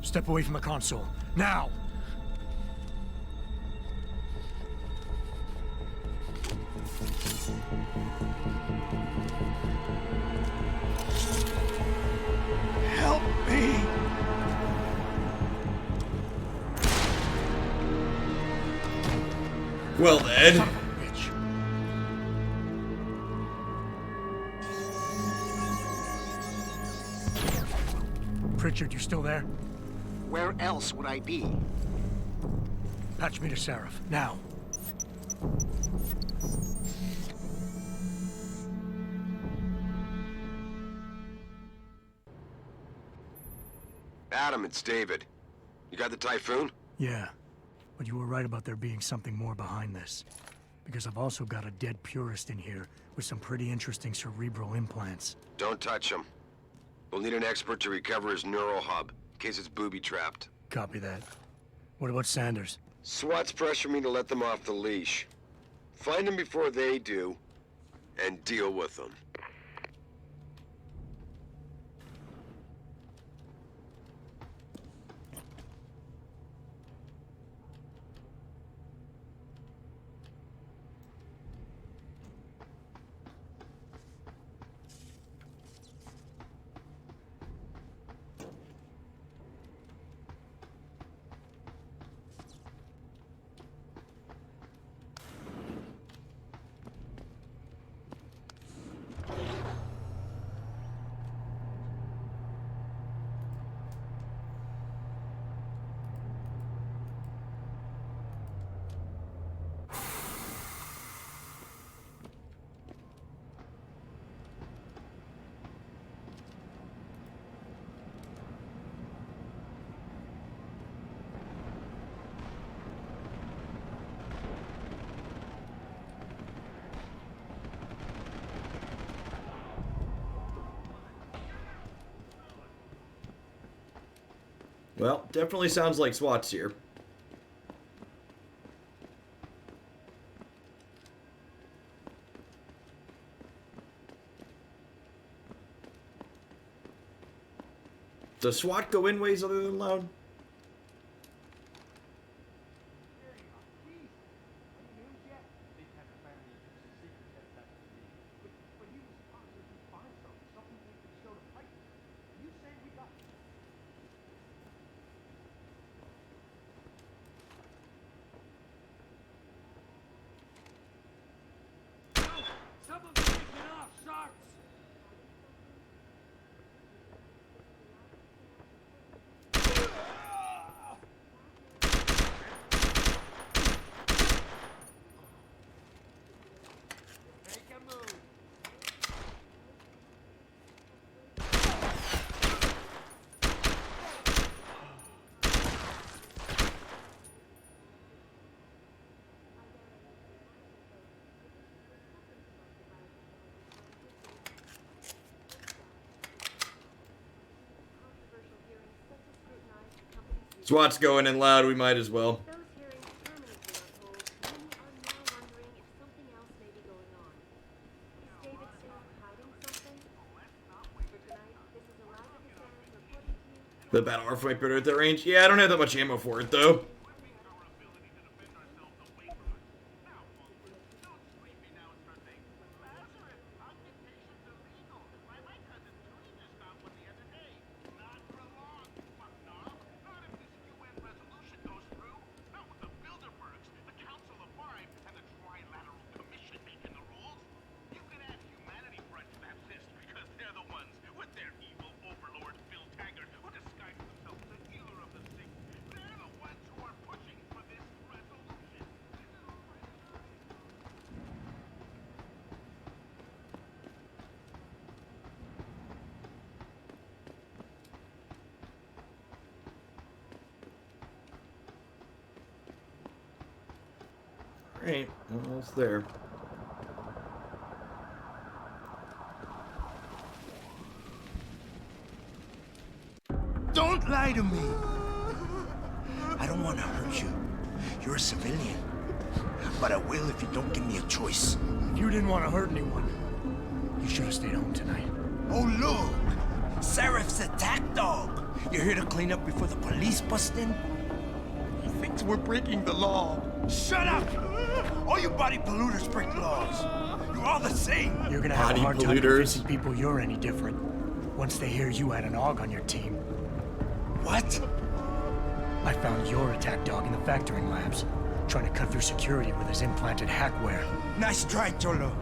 Step away from the console. Now! Help me! Well then. Son of a bitch. Pritchard, you still there? Where else would I be? Patch me to Seraph, now. Adam, it's David. You got the Typhoon? Yeah, but you were right about there being something more behind this. Because I've also got a dead purist in here with some pretty interesting cerebral implants. Don't touch him. We'll need an expert to recover his neural hub, in case it's booby-trapped. Copy that. What about Sanders? SWAT's pressure me to let them off the leash. Find them before they do, and deal with them. Well, definitely sounds like SWAT's here. Does SWAT go in ways other than loud? SWAT's going in loud, we might as well. The battle rifle might be better at that range. Yeah, I don't have that much ammo for it, though. Alright, almost there. Don't lie to me! I don't want to hurt you. You're a civilian. But I will if you don't give me a choice. If you didn't want to hurt anyone, you should have stayed home tonight. Oh, look! Serif's attack dog! You're here to clean up before the police bust in? He thinks we're breaking the law. Shut up! All you body polluters break laws. You're all the same. You're gonna have a hard time convincing people you're any different once they hear you had an AUG on your team. What? I found your attack dog in the factoring labs, trying to cut through security with his implanted hackware. Nice try, Cholo.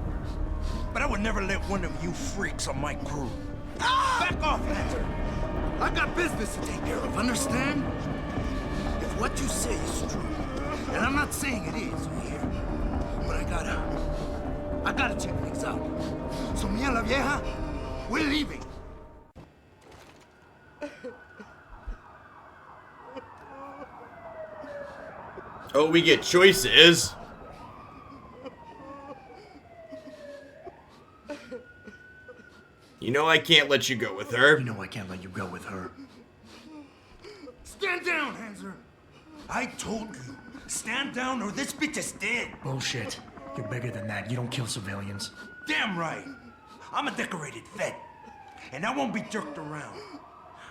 But I would never let one of you freaks on my crew. Back off, Hunter! I got business to take care of, understand? If what you say is true, and I'm not saying it is here, but I gotta check things out. So me and la vieja, we're leaving. Oh, we get choices. You know I can't let you go with her. You know I can't let you go with her. Stand down, Hanser. I told you, stand down or this bitch is dead. Bullshit. You're bigger than that. You don't kill civilians. Damn right. I'm a decorated vet, and I won't be jerked around.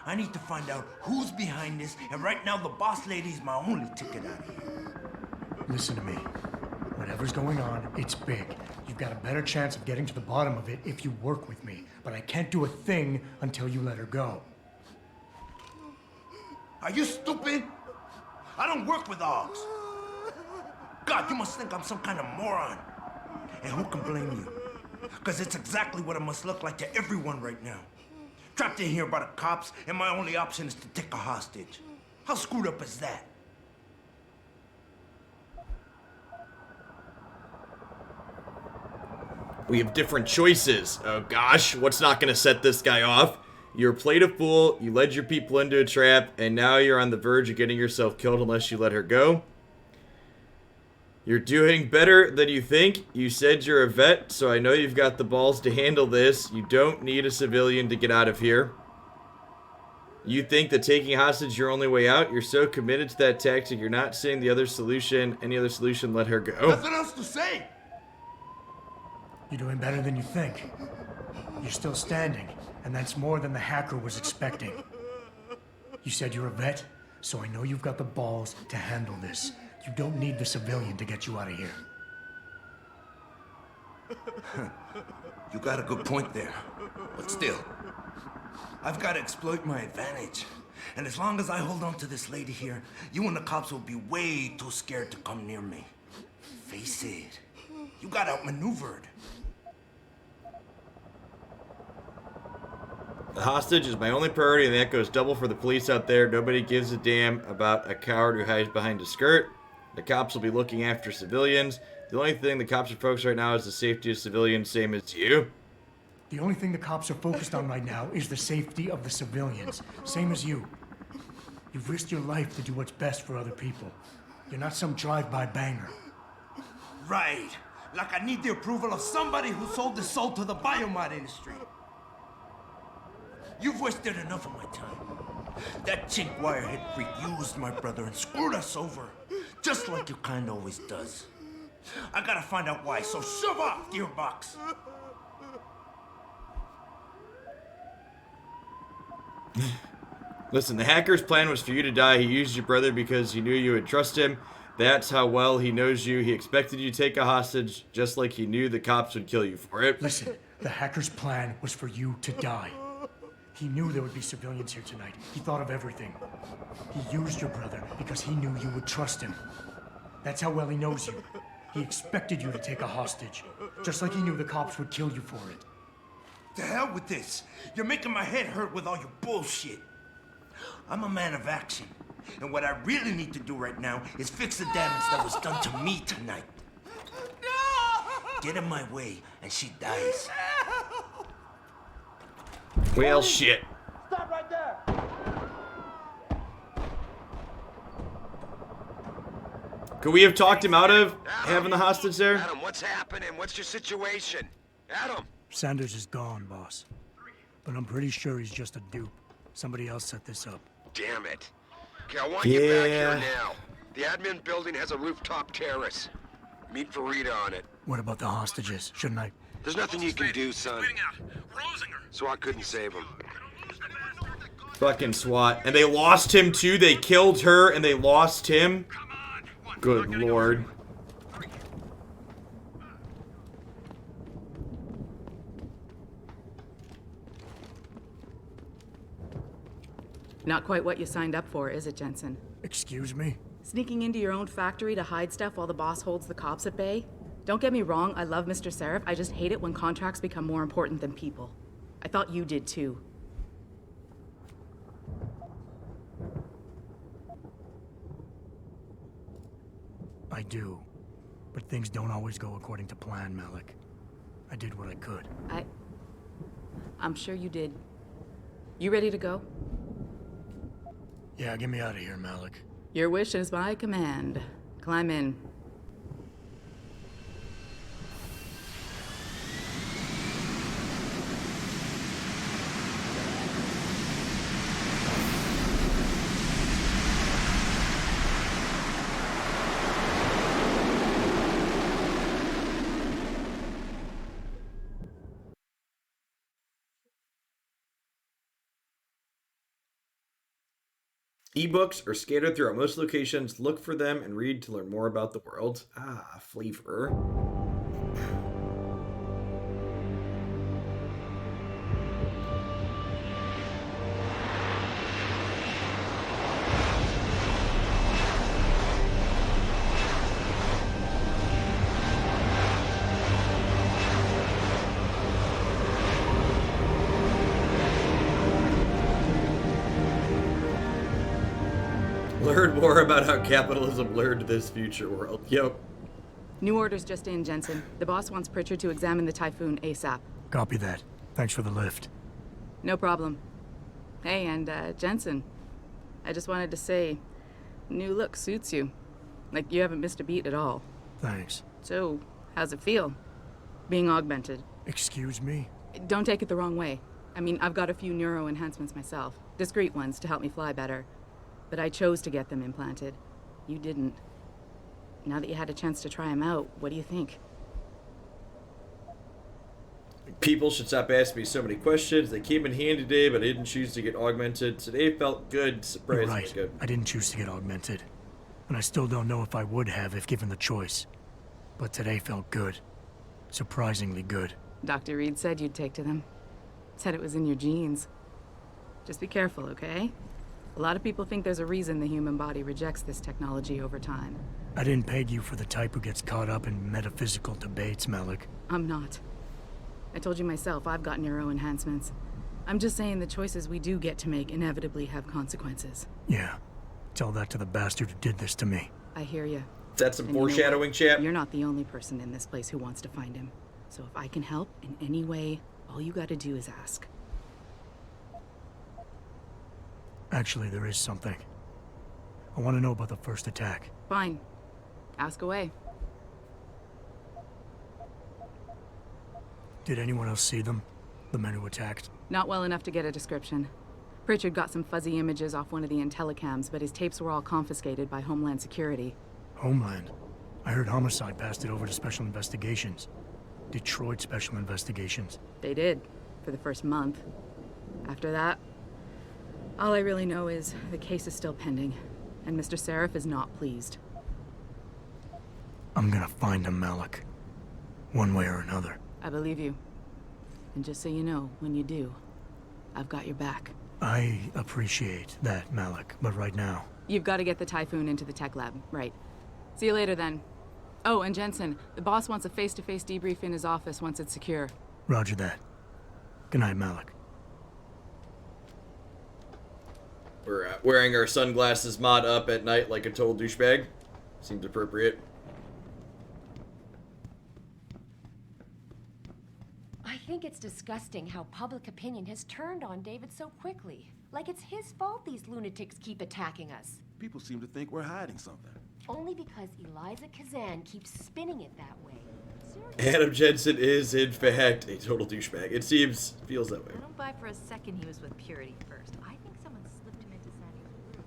I need to find out who's behind this, and right now the boss lady's my only ticket out of here. Listen to me. Whatever's going on, it's big. You've got a better chance of getting to the bottom of it if you work with me. But I can't do a thing until you let her go. Are you stupid? I don't work with dogs. God, you must think I'm some kind of moron. And who can blame you? Because it's exactly what it must look like to everyone right now. Trapped in here by the cops, and my only option is to take a hostage. How screwed up is that? We have different choices. Oh gosh, what's not going to set this guy off? You're played a fool, you led your people into a trap, and now you're on the verge of getting yourself killed unless you let her go. You're doing better than you think. You said you're a vet, so I know you've got the balls to handle this. You don't need a civilian to get out of here. You think that taking hostage is your only way out? You're so committed to that tactic, you're not seeing the other solution. Any other solution, let her go. Nothing else to say. You're doing better than you think. You're still standing, and that's more than the hacker was expecting. You said you're a vet, so I know you've got the balls to handle this. You don't need the civilian to get you out of here. You got a good point there. But still, I've got to exploit my advantage. And as long as I hold on to this lady here, you and the cops will be way too scared to come near me. Face it, you got outmaneuvered. The hostage is my only priority, and that goes double for the police out there. Nobody gives a damn about a coward who hides behind a skirt. The cops will be looking after civilians. The only thing the cops are focused right now is the safety of civilians, same as you. The only thing the cops are focused on right now is the safety of the civilians, same as you. You've risked your life to do what's best for other people. You're not some drive-by banger. Right. Like I need the approval of somebody who sold his soul to the biomod industry. You've wasted enough of my time. That chink wirehead freak used my brother and screwed us over. Just like your kind always does. I gotta find out why, so shove off, Gearbox! Listen, the hacker's plan was for you to die. He used your brother because he knew you would trust him. That's how well he knows you. He expected you to take a hostage, just like he knew the cops would kill you for it. Listen, the hacker's plan was for you to die. He knew there would be civilians here tonight. He thought of everything. He used your brother because he knew you would trust him. That's how well he knows you. He expected you to take a hostage, just like he knew the cops would kill you for it. To hell with this. You're making my head hurt with all your bullshit. I'm a man of action. And what I really need to do right now is fix the damage that was done to me tonight. Get in my way, and she dies. Well, shit. Stop right there! Could we have talked him out of having the hostage there? Adam, what's happening? What's your situation? Adam! Sanders is gone, boss. But I'm pretty sure he's just a dupe. Somebody else set this up. Damn it. Okay, I want you back here now. The admin building has a rooftop terrace. Meet for Rita on it. What about the hostages? Shouldn't I? There's nothing you can do, son. SWAT couldn't save him. Fucking SWAT. And they lost him too? They killed her and they lost him? Good lord. Not quite what you signed up for, is it, Jensen? Excuse me? Sneaking into your own factory to hide stuff while the boss holds the cops at bay? Don't get me wrong, I love Mr. Seraph. I just hate it when contracts become more important than people. I thought you did too. I do. But things don't always go according to plan, Malik. I did what I could. I'm sure you did. You ready to go? Yeah, get me out of here, Malik. Your wish is my command. Climb in. Ebooks are scattered throughout most locations. Look for them and read to learn more about the world. Ah, flavor. Learn more about how capitalism lured this future world. Yep. New orders just in, Jensen. The boss wants Pritchard to examine the Typhoon ASAP. Copy that. Thanks for the lift. No problem. Hey, and Jensen, I just wanted to say, new look suits you. Like, you haven't missed a beat at all. Thanks. So, how's it feel? Being augmented? Excuse me? Don't take it the wrong way. I mean, I've got a few neuro enhancements myself. Discreet ones to help me fly better. But I chose to get them implanted. You didn't. Now that you had a chance to try them out, what do you think? People should stop asking me so many questions. They came in handy today, but I didn't choose to get augmented. Today felt good, surprisingly You're right. good. I didn't choose to get augmented. And I still don't know if I would have if given the choice. But today felt good. Surprisingly good. Dr. Reed said you'd take to them. Said it was in your genes. Just be careful, okay? A lot of people think there's a reason the human body rejects this technology over time. I didn't peg you for the type who gets caught up in metaphysical debates, Malik. I'm not. I told you myself, I've got neuro enhancements. I'm just saying the choices we do get to make inevitably have consequences. Yeah. Tell that to the bastard who did this to me. I hear you. That's some And you know foreshadowing, what? chap. You're not the only person in this place who wants to find him. So if I can help in any way, all you gotta do is ask. Actually, there is something. I want to know about the first attack. Fine. Ask away. Did anyone else see them? The men who attacked? Not well enough to get a description. Pritchard got some fuzzy images off one of the Intellicams, but his tapes were all confiscated by Homeland Security. Homeland? I heard Homicide passed it over to Special Investigations. Detroit Special Investigations. They did, for the first month. After that, all I really know is the case is still pending, and Mr. Seraph is not pleased. I'm gonna find him, Malik. One way or another. I believe you. And just so you know, when you do, I've got your back. I appreciate that, Malik, but right now... You've got to get the Typhoon into the tech lab, right. See you later, then. Oh, and Jensen, the boss wants a face-to-face debrief in his office once it's secure. Roger that. Good night, Malik. We're wearing our sunglasses mod up at night like a total douchebag. Seems appropriate. I think it's disgusting how public opinion has turned on David so quickly. Like it's his fault these lunatics keep attacking us. People seem to think we're hiding something. Only because Eliza Kazan keeps spinning it that way. Adam Jensen is, in fact, a total douchebag. It feels that way. I don't buy for a second he was with Purity first. I think someone slipped him into Sandy's room.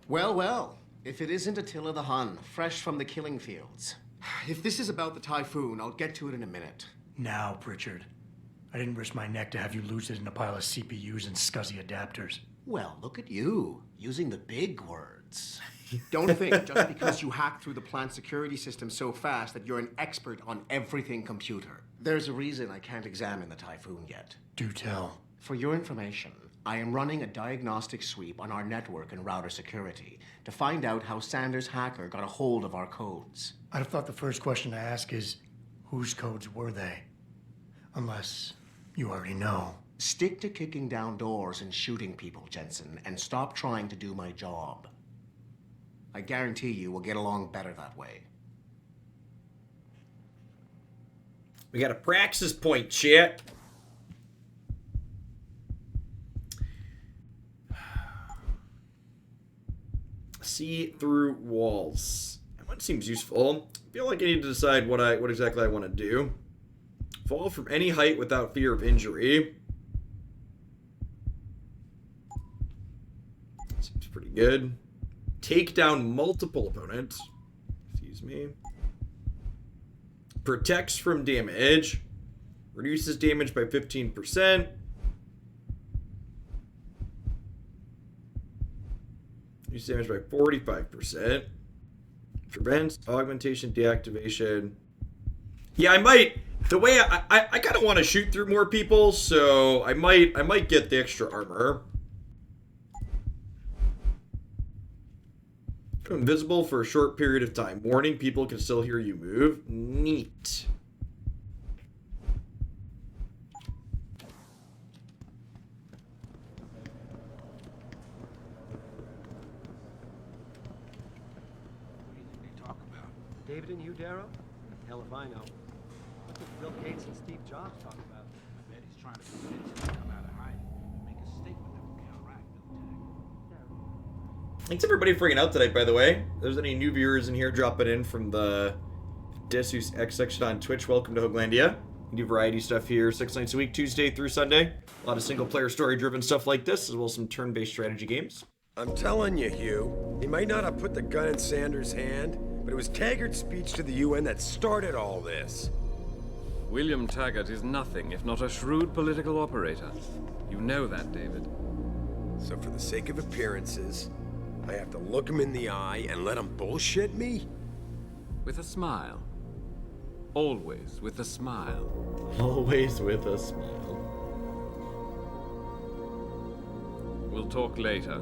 Well, well. If it isn't Attila the Hun, fresh from the killing fields. If this is about the Typhoon, I'll get to it in a minute. Now, Pritchard. I didn't risk my neck to have you lose it in a pile of CPUs and scuzzy adapters. Well, look at you, using the big words. Don't think just because you hacked through the plant security system so fast that you're an expert on everything computer. There's a reason I can't examine the Typhoon yet. Do tell. For your information, I am running a diagnostic sweep on our network and router security to find out how Sanders' hacker got a hold of our codes. I'd have thought the first question to ask is, whose codes were they? Unless you already know. Stick to kicking down doors and shooting people, Jensen, and stop trying to do my job. I guarantee you we'll get along better that way. We got a praxis point, chat. See through walls. That one seems useful. I feel like I need to decide what exactly I want to do. Fall from any height without fear of injury. Seems pretty good. Take down multiple opponents. Excuse me. Protects from damage. Reduces damage by 15%. Reduce damage by 45%. Prevents augmentation, deactivation. Yeah, I might. The way I kind of want to shoot through more people, so I might get the extra armor. Invisible for a short period of time. Warning, people can still hear you move. Neat. David and you, Darrow? Hell if I know. What did Bill Gates and Steve Jobs talk about? I bet he's trying to convince him to come out of hiding and make a statement that will counteract Bill Tech. Thanks everybody for hanging out tonight, by the way. If there's any new viewers in here dropping in from the Deus X section on Twitch, welcome to Hoaglandia. We do variety stuff here 6 nights a week, Tuesday through Sunday. A lot of single-player story-driven stuff like this, as well as some turn-based strategy games. I'm telling you, Hugh, he might not have put the gun in Sanders' hand, but it was Taggart's speech to the UN that started all this. William Taggart is nothing if not a shrewd political operator. You know that, David. So for the sake of appearances, I have to look him in the eye and let him bullshit me? With a smile. Always with a smile. Always with a smile. We'll talk later.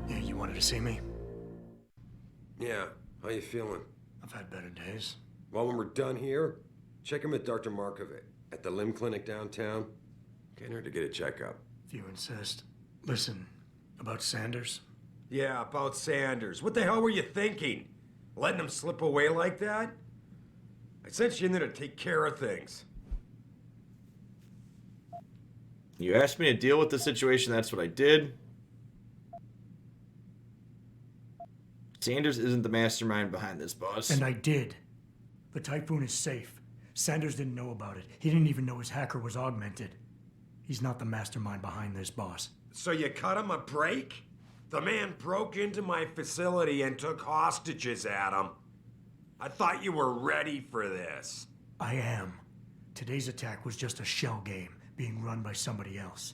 Yeah, you wanted to see me? Yeah, how you feeling? I've had better days. Well, when we're done here, check him at Dr. Markovic at the limb clinic downtown. Can't hurt to get a checkup. If you insist. Listen, about Sanders? Yeah, about Sanders. What the hell were you thinking? Letting him slip away like that? I sent you in there to take care of things. You asked me to deal with the situation, that's what I did. Sanders isn't the mastermind behind this, boss. And I did. The Typhoon is safe. Sanders didn't know about it. He didn't even know his hacker was augmented. He's not the mastermind behind this, boss. So you cut him a break? The man broke into my facility and took hostages at him. I thought you were ready for this. I am. Today's attack was just a shell game being run by somebody else.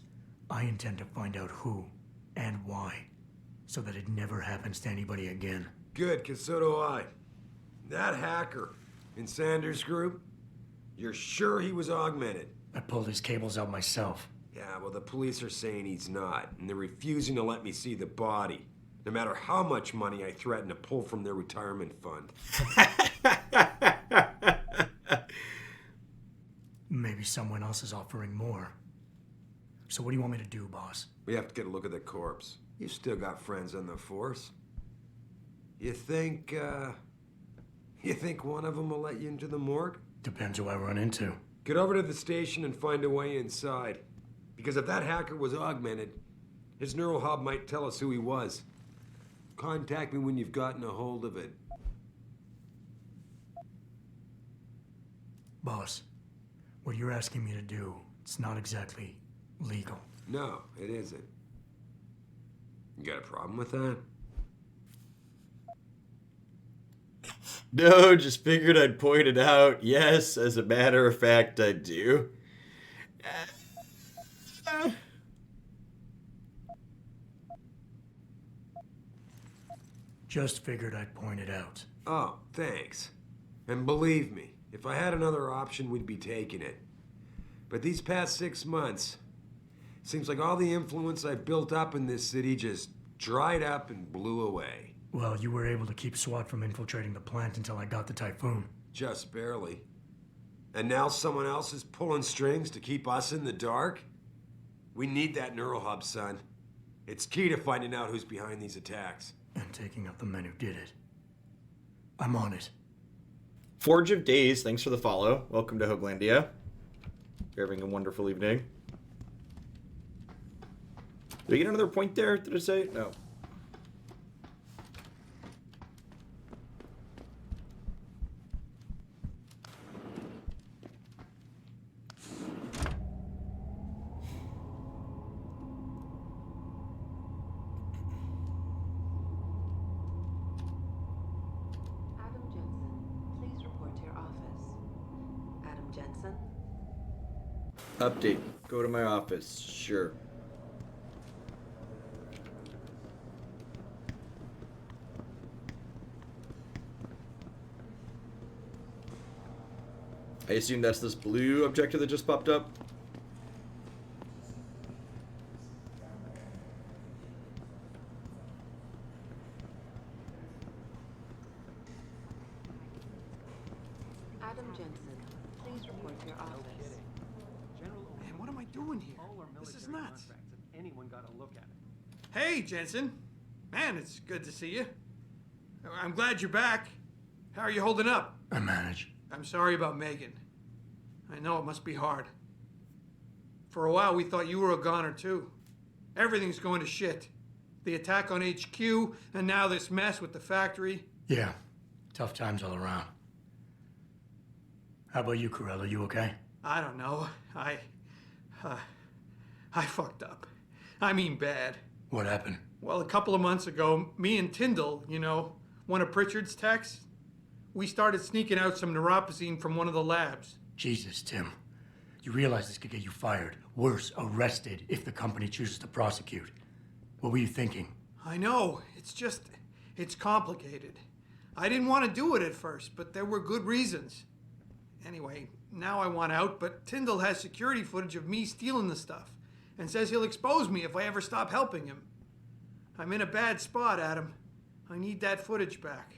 I intend to find out who and why, so that it never happens to anybody again. Good, because so do I. That hacker in Sanders' group, you're sure he was augmented? I pulled his cables out myself. Yeah, well, the police are saying he's not, and they're refusing to let me see the body, no matter how much money I threaten to pull from their retirement fund. Maybe someone else is offering more. So what do you want me to do, boss? We have to get a look at the corpse. You've still got friends on the force. You think one of them will let you into the morgue? Depends who I run into. Get over to the station and find a way inside. Because if that hacker was augmented, his neural hub might tell us who he was. Contact me when you've gotten a hold of it. Boss, what you're asking me to do, it's not exactly legal. No, it isn't. You got a problem with that? No, just figured I'd point it out. Yes, as a matter of fact, I do. Just figured I'd point it out. Oh, thanks. And believe me, if I had another option, we'd be taking it. But these past 6 months, seems like all the influence I built up in this city just dried up and blew away. Well, you were able to keep SWAT from infiltrating the plant until I got the Typhoon. Just barely. And now someone else is pulling strings to keep us in the dark? We need that neural hub, son. It's key to finding out who's behind these attacks. And taking up the men who did it. I'm on it. Forge of Days, thanks for the follow. Welcome to Hoaglandia. You're having a wonderful evening. Did I get another point there, did I say? No. Adam Jensen, please report to your office. Adam Jensen? Update. Go to my office. Sure. I assume that's this blue objective that just popped up. Adam Jensen, please report to your office. Man, what am I doing here? This is nuts. If anyone got a look at it. Hey, Jensen. Man, it's good to see you. I'm glad you're back. How are you holding up? I manage. I'm sorry about Megan. I know it must be hard. For a while, we thought you were a goner, too. Everything's going to shit. The attack on HQ, and now this mess with the factory. Yeah, tough times all around. How about you, Corella? You okay? I don't know. I fucked up. I mean bad. What happened? Well, a couple of months ago, me and Tyndall, one of Pritchard's techs, we started sneaking out some neuropozyne from one of the labs. Jesus, Tim. You realize this could get you fired. Worse, arrested if the company chooses to prosecute. What were you thinking? I know. It's complicated. I didn't want to do it at first, but there were good reasons. Anyway, now I want out, but Tyndall has security footage of me stealing the stuff and says he'll expose me if I ever stop helping him. I'm in a bad spot, Adam. I need that footage back.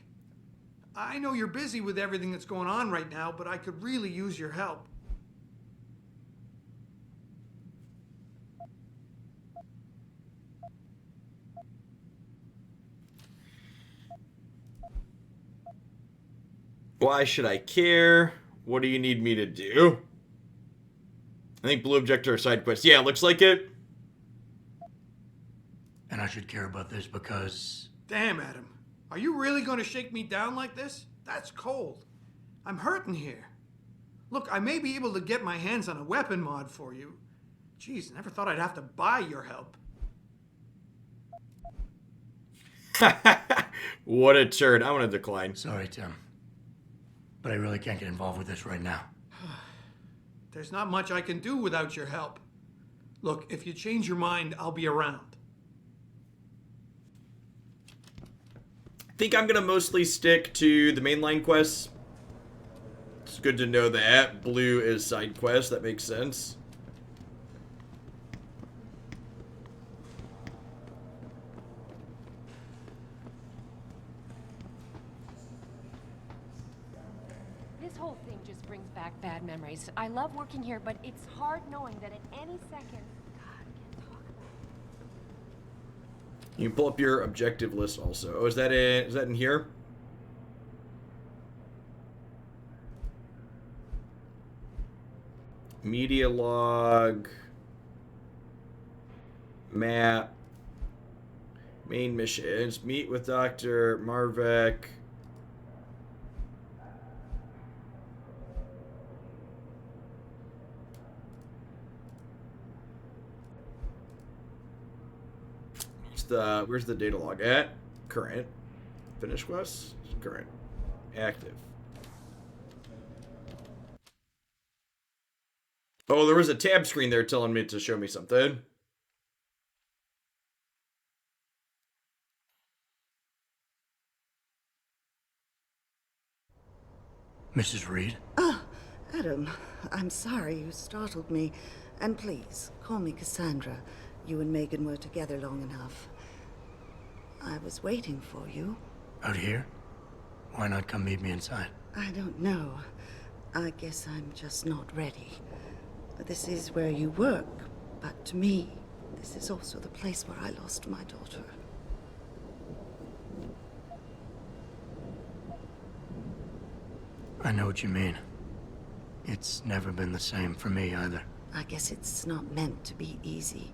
I know you're busy with everything that's going on right now, but I could really use your help. Why should I care? What do you need me to do? I think blue objector side quest. Yeah, looks like it. And I should care about this because... Damn, Adam. Are you really going to shake me down like this? That's cold. I'm hurting here. Look, I may be able to get my hands on a weapon mod for you. Jeez, never thought I'd have to buy your help. What a turd. I want to decline. Sorry, Tim. But I really can't get involved with this right now. There's not much I can do without your help. Look, if you change your mind, I'll be around. I think I'm gonna mostly stick to the mainline quests. It's good to know that. Blue is side quest, that makes sense. This whole thing just brings back bad memories. I love working here, but it's hard knowing that at any second... You can pull up your objective list also. Oh, is that in here? Media log. Map. Main missions. Meet with Dr. Marvek. Where's the data log at? Current. Finish quest? Current. Active. Oh, there was a tab screen there telling me to show me something. Mrs. Reed? Ah, Adam, I'm sorry you startled me. And please, call me Cassandra. You and Megan were together long enough. I was waiting for you. Out here? Why not come meet me inside? I don't know. I guess I'm just not ready. This is where you work, but to me, this is also the place where I lost my daughter. I know what you mean. It's never been the same for me either. I guess it's not meant to be easy.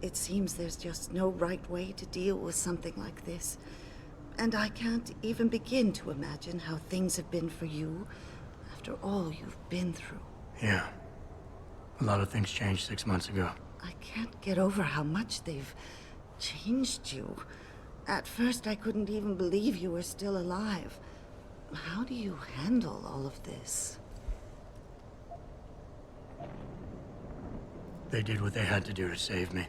It seems there's just no right way to deal with something like this. And I can't even begin to imagine how things have been for you after all you've been through. Yeah. A lot of things changed 6 months ago. I can't get over how much they've changed you. At first, I couldn't even believe you were still alive. How do you handle all of this? They did what they had to do to save me.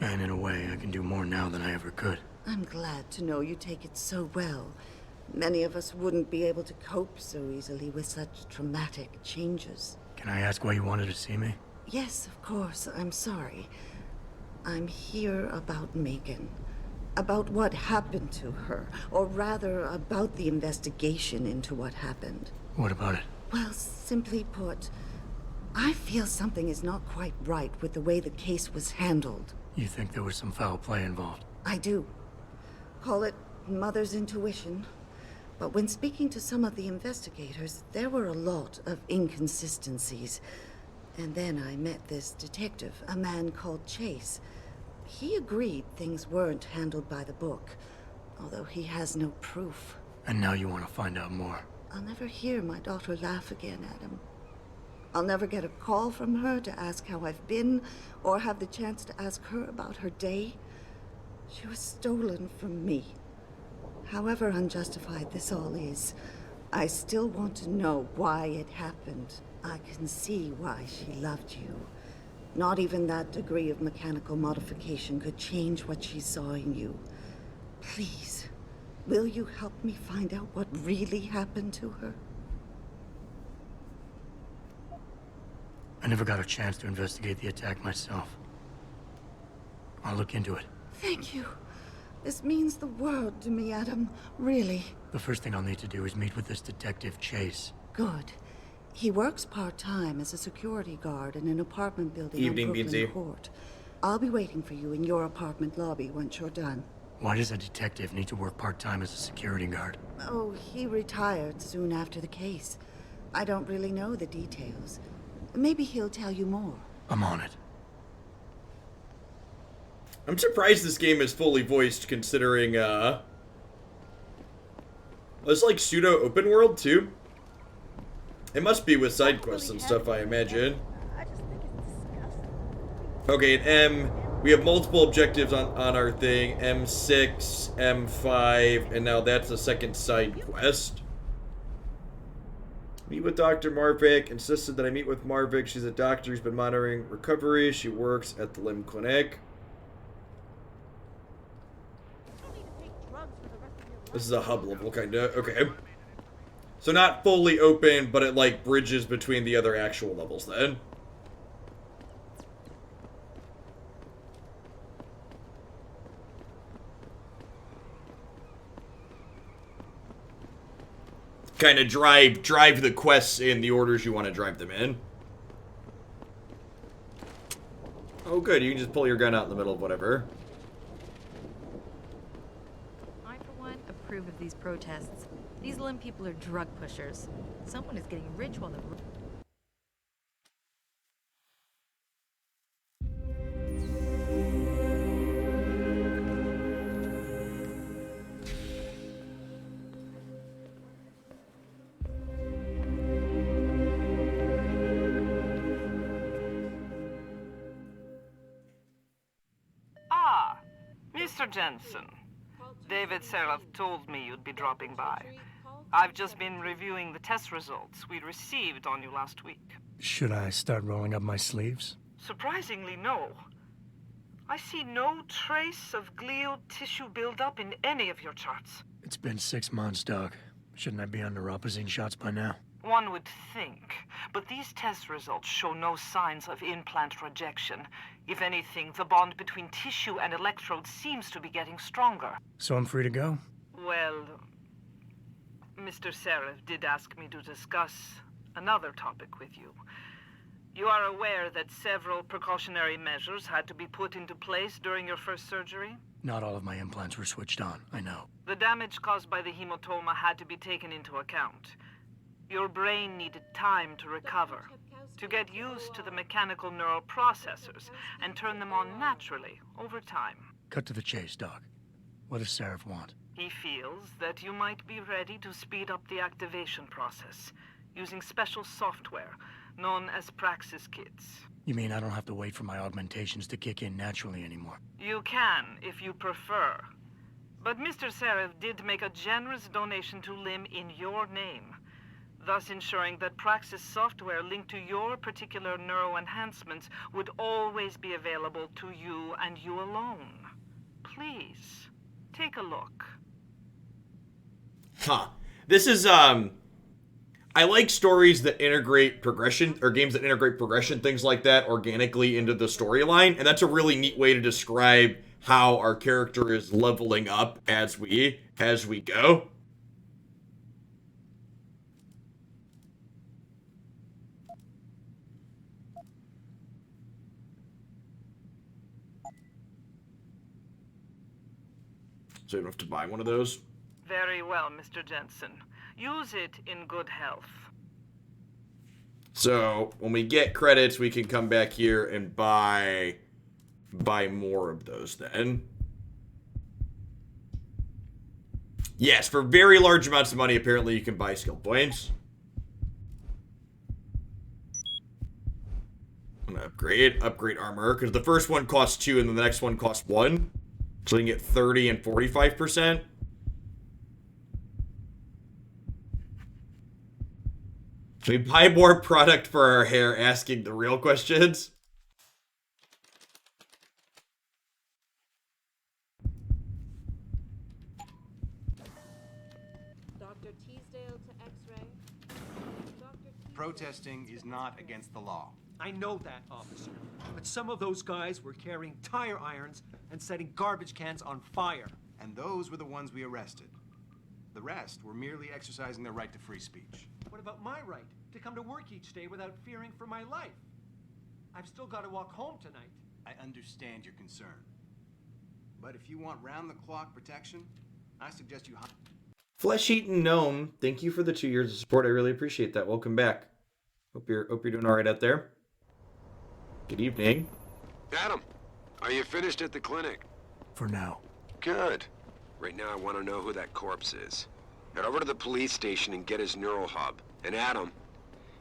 And in a way, I can do more now than I ever could. I'm glad to know you take it so well. Many of us wouldn't be able to cope so easily with such traumatic changes. Can I ask why you wanted to see me? Yes, of course. I'm sorry. I'm here about Megan. About what happened to her. Or rather, about the investigation into what happened. What about it? Well, simply put, I feel something is not quite right with the way the case was handled. You think there was some foul play involved? I do. Call it mother's intuition. But when speaking to some of the investigators, there were a lot of inconsistencies. And then I met this detective, a man called Chase. He agreed things weren't handled by the book, although he has no proof. And now you want to find out more? I'll never hear my daughter laugh again, Adam. I'll never get a call from her to ask how I've been, or have the chance to ask her about her day. She was stolen from me. However unjustified this all is, I still want to know why it happened. I can see why she loved you. Not even that degree of mechanical modification could change what she saw in you. Please, will you help me find out what really happened to her? I never got a chance to investigate the attack myself. I'll look into it. Thank you. This means the world to me, Adam. Really. The first thing I'll need to do is meet with this detective, Chase. Good. He works part-time as a security guard in an apartment building Evening, on Brooklyn Beansy. Court. I'll be waiting for you in your apartment lobby once you're done. Why does a detective need to work part-time as a security guard? Oh, he retired soon after the case. I don't really know the details. Maybe he'll tell you more. I'm on it. I'm surprised this game is fully voiced, considering, it's like pseudo open world, too. It must be with side quests and stuff, I imagine. Okay, at M, we have multiple objectives on our thing. M6, M5, and now that's the second side quest. Meet with Dr. Marvick. Insisted that I meet with Marvick. She's a doctor who's been monitoring recovery. She works at the limb clinic. This is a hub level, kinda. Okay. So not fully open, but it, like, bridges between the other actual levels, then. Kind of drive the quests in the orders you want to drive them in. Oh, good. You can just pull your gun out in the middle of whatever. I, for one, approve of these protests. These limb people are drug pushers. Someone is getting rich while they're... Ah, Mr. Jensen. David Seraph told me you'd be dropping by. I've just been reviewing the test results we received on you last week. Should I start rolling up my sleeves? Surprisingly, no. I see no trace of glial tissue buildup in any of your charts. It's been 6 months, Doc. Shouldn't I be on neuropozyne shots by now? One would think, but these test results show no signs of implant rejection. If anything, the bond between tissue and electrodes seems to be getting stronger. So I'm free to go? Well, Mr. Seraph did ask me to discuss another topic with you. You are aware that several precautionary measures had to be put into place during your first surgery? Not all of my implants were switched on, I know. The damage caused by the hematoma had to be taken into account. Your brain needed time to recover, to get used to the mechanical neural processors and turn them on naturally over time. Cut to the chase, Doc. What does Seraph want? He feels that you might be ready to speed up the activation process using special software known as Praxis kits. You mean I don't have to wait for my augmentations to kick in naturally anymore? You can, if you prefer. But Mr. Seraph did make a generous donation to LIM in your name. thus ensuring that Praxis software linked to your particular neuroenhancements would always be available to you and you alone. Please, take a look. Huh. This is, I like stories that integrate progression, or games that integrate progression, things like that, organically into the storyline, and that's a really neat way to describe how our character is leveling up as we go. So you don't have to buy one of those. Very well, Mr. Jensen. Use it in good health. So when we get credits, we can come back here and buy more of those then. Yes, for very large amounts of money, apparently you can buy skill points. I'm gonna upgrade armor, because the first one costs 2 and then the next one costs 1. So we can get 30 and 45%. We buy more product for our hair, asking the real questions. Dr. Teasdale to X-ray. Protesting is not against the law. I know that, officer. But some of those guys were carrying tire irons and setting garbage cans on fire. And those were the ones we arrested. The rest were merely exercising their right to free speech. What about my right to come to work each day without fearing for my life? I've still got to walk home tonight. I understand your concern. But if you want round-the-clock protection, I suggest you... Flesh-eaten gnome, thank you for the 2 years of support. I really appreciate that. Welcome back. Hope you're doing all right out there. Good evening. Adam, are you finished at the clinic? For now. Good. Right now I want to know who that corpse is. Head over to the police station and get his neural hub. And Adam,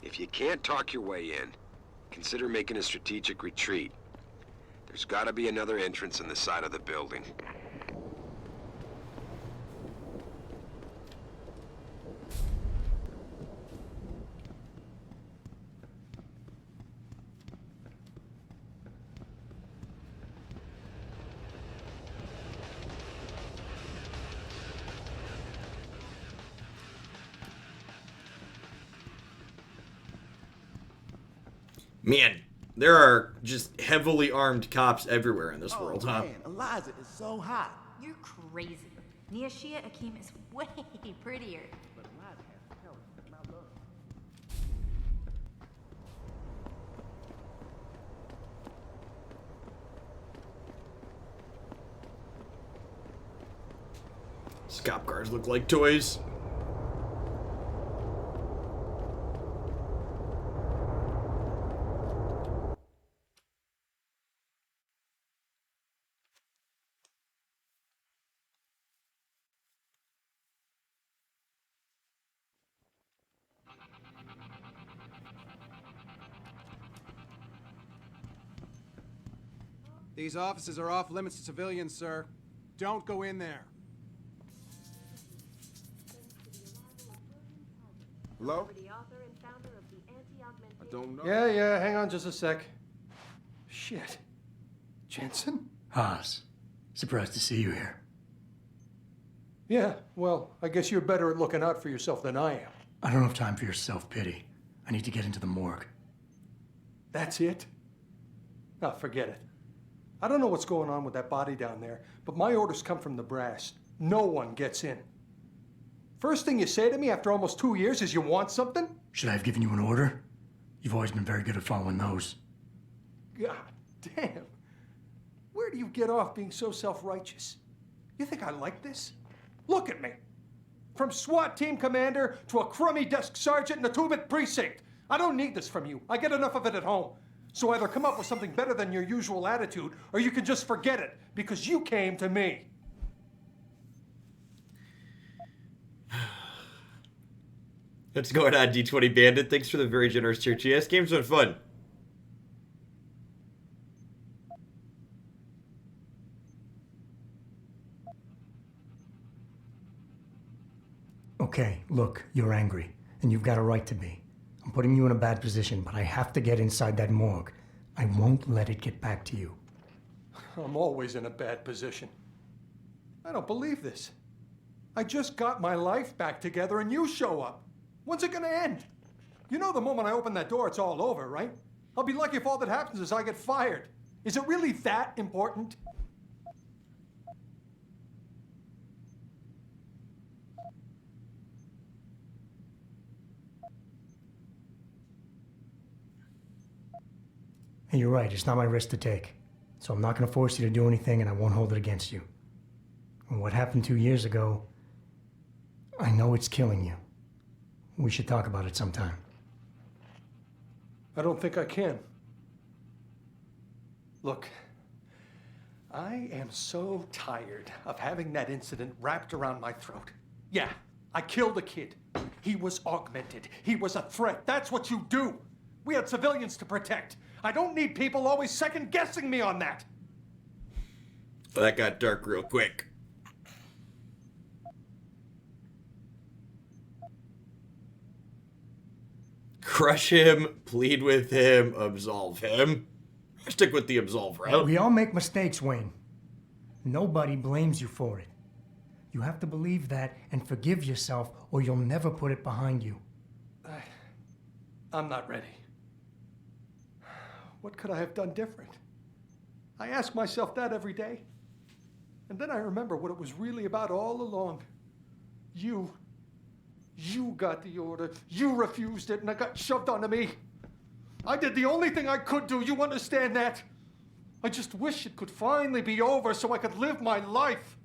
if you can't talk your way in, consider making a strategic retreat. There's got to be another entrance on the side of the building. Man, there are just heavily armed cops everywhere in this world, huh? Man, Eliza is so hot. You're crazy. Niashia Akeem is way prettier. But Eliza has talent, and I love her. These cop cars look like toys. These offices are off limits to civilians, sir. Don't go in there. Hello? The author and founder of the anti-augmentation. I don't know. Yeah, hang on just a sec. Shit. Jensen? Haas, surprised to see you here. Yeah, well, I guess you're better at looking out for yourself than I am. I don't have time for your self-pity. I need to get into the morgue. That's it? No, forget it. I don't know what's going on with that body down there, but my orders come from the brass. No one gets in. First thing you say to me after almost 2 years is you want something? Should I have given you an order? You've always been very good at following those. God damn. Where do you get off being so self-righteous? You think I like this? Look at me. From SWAT team commander to a crummy desk sergeant in the 2-bit precinct. I don't need this from you. I get enough of it at home. So either come up with something better than your usual attitude, or you can just forget it, because you came to me. What's going on, D20 Bandit? Thanks for the very generous tier. GS game's been fun. Okay, look, you're angry. and you've got a right to be. I'm putting you in a bad position, but I have to get inside that morgue. I won't let it get back to you. I'm always in a bad position. I don't believe this. I just got my life back together and you show up. When's it gonna end? You know the moment I open that door, it's all over, right? I'll be lucky if all that happens is I get fired. Is it really that important? And you're right, it's not my risk to take. So I'm not going to force you to do anything, and I won't hold it against you. And what happened 2 years ago, I know it's killing you. We should talk about it sometime. I don't think I can. Look, I am so tired of having that incident wrapped around my throat. Yeah, I killed a kid. He was augmented. He was a threat. That's what you do. We had civilians to protect. I don't need people always second-guessing me on that. That got dark real quick. Crush him, plead with him, absolve him. Stick with the absolve route. We all make mistakes, Wayne. Nobody blames you for it. You have to believe that and forgive yourself, or you'll never put it behind you. I'm not ready. What could I have done different? I ask myself that every day. And then I remember what it was really about all along. You got the order. You refused it, and it got shoved onto me. I did the only thing I could do. You understand that? I just wish it could finally be over so I could live my life.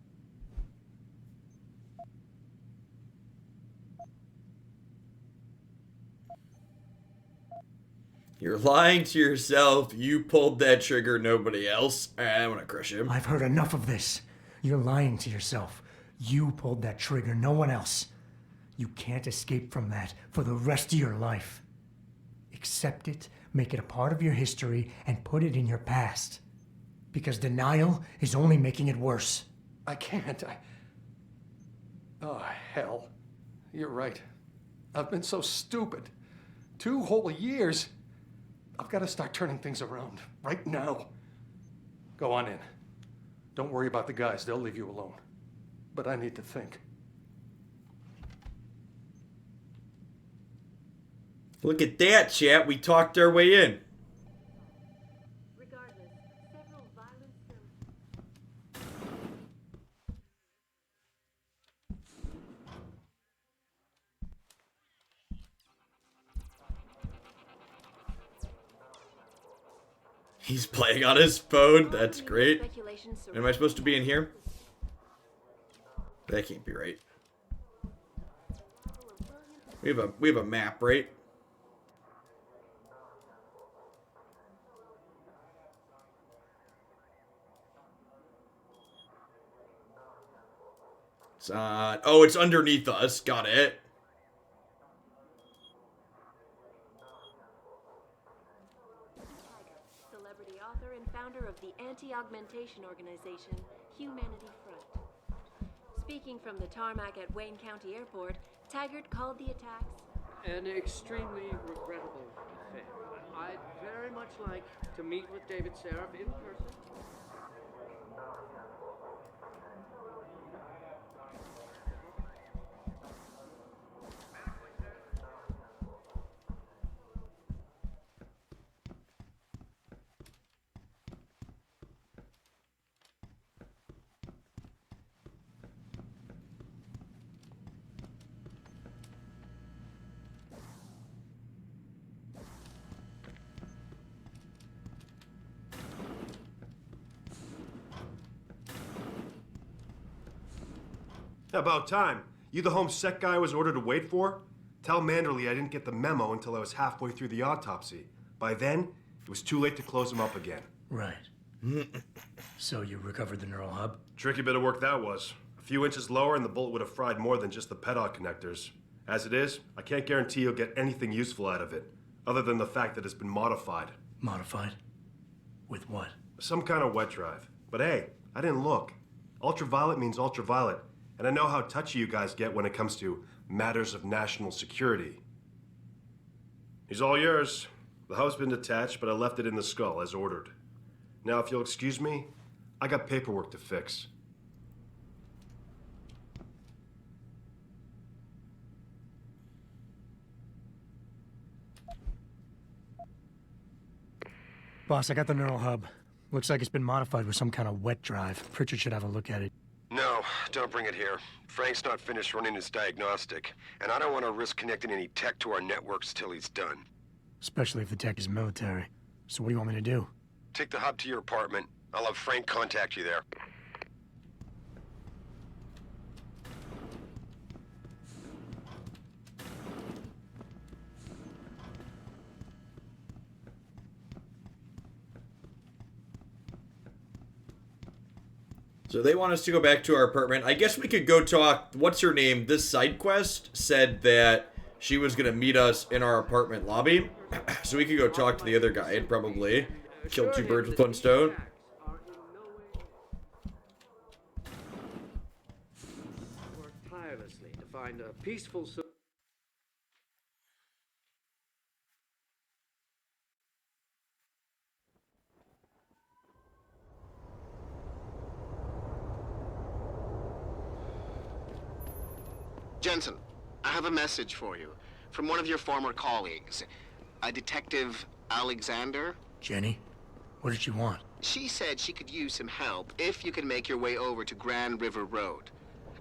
You're lying to yourself. You pulled that trigger, nobody else. I'm gonna crush him. I've heard enough of this. You're lying to yourself. You pulled that trigger, no one else. You can't escape from that for the rest of your life. Accept it, make it a part of your history, and put it in your past. Because denial is only making it worse. I can't. Oh, hell. You're right. I've been so stupid. 2 whole years. I've got to start turning things around right now. Go on in. Don't worry about the guys. They'll leave you alone. But I need to think. Look at that, chat. We talked our way in. He's playing on his phone. That's great. Am I supposed to be in here? That can't be right. We have a map, right? It's oh, it's underneath us. Got it. Celebrity author and founder of the anti-augmentation organization, Humanity Front. Speaking from the tarmac at Wayne County Airport, Taggart called the attacks an extremely regrettable affair. I'd very much like to meet with David Seraph in person. About time. You the home sec guy I was ordered to wait for? Tell Manderley I didn't get the memo until I was halfway through the autopsy. By then, it was too late to close him up again. Right. So you recovered the neural hub? Tricky bit of work that was. A few inches lower and the bullet would have fried more than just the pedal connectors. As it is, I can't guarantee you'll get anything useful out of it, other than the fact that it's been modified. Modified? With what? Some kind of wet drive. But hey, I didn't look. Ultraviolet means ultraviolet. And I know how touchy you guys get when it comes to matters of national security. He's all yours. The house been detached, but I left it in the skull, as ordered. Now, if you'll excuse me, I got paperwork to fix. Boss, I got the neural hub. Looks like it's been modified with some kind of wet drive. Pritchard should have a look at it. No, don't bring it here. Frank's not finished running his diagnostic, and I don't want to risk connecting any tech to our networks till he's done. Especially if the tech is military. So what do you want me to do? Take the hub to your apartment. I'll have Frank contact you there. So they want us to go back to our apartment. I guess we could go talk. What's her name? This side quest said that she was going to meet us in our apartment lobby. So we could go talk to the other guy and probably kill two birds with one stone. Work tirelessly to find a peaceful solution. Jensen, I have a message for you from one of your former colleagues, a Detective Alexander. Jenny? What did she want? She said she could use some help if you can make your way over to Grand River Road.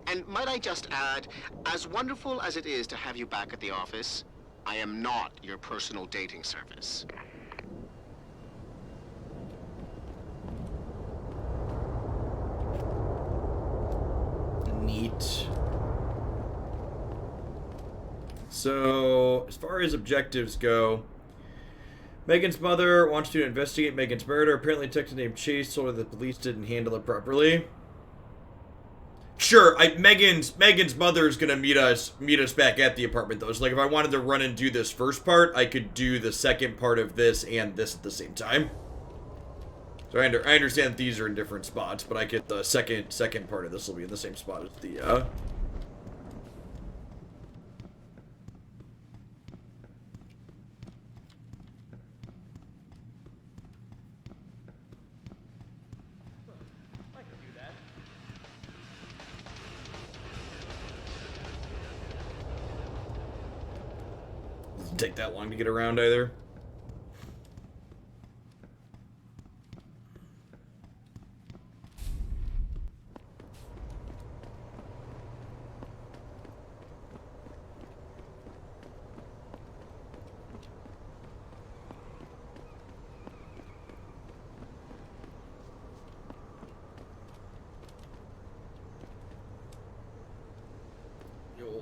And might I just add, as wonderful as it is to have you back at the office, I am not your personal dating service. Neat. So, as far as objectives go, Megan's mother wants to investigate Megan's murder. Apparently, a detective named Chase told her the police didn't handle it properly. Sure, Megan's mother's gonna meet us back at the apartment though. So like if I wanted to run and do this first part, I could do the second part of this and this at the same time. So I understand that these are in different spots, but I get the second part of this will be in the same spot as the Doesn't take that long to get around either.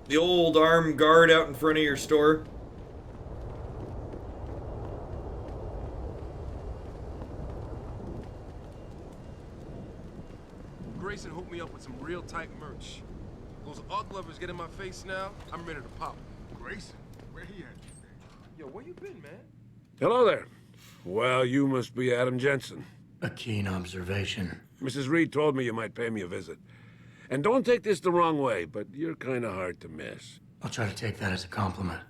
The old armed guard out in front of your store. Grayson hooked me up with some real tight merch. Those art lovers get in my face now, I'm ready to pop. Grayson, where he at? Yo, where you been, man? Hello there. Well, you must be Adam Jensen. A keen observation. Mrs. Reed told me you might pay me a visit. And don't take this the wrong way, but you're kind of hard to miss. I'll try to take that as a compliment.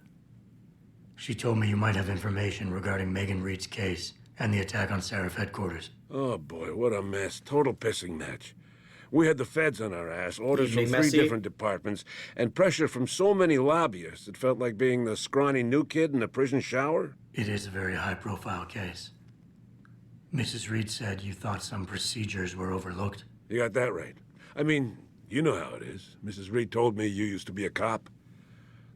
She told me you might have information regarding Megan Reed's case and the attack on Seraph headquarters. Oh boy, what a mess. Total pissing match. We had the feds on our ass, orders from Evening, three Messy. different departments, and pressure from so many lobbyists it felt like being the scrawny new kid in a prison shower. It is a very high-profile case. Mrs. Reed said you thought some procedures were overlooked. You got that right. I mean, you know how it is. Mrs. Reed told me you used to be a cop.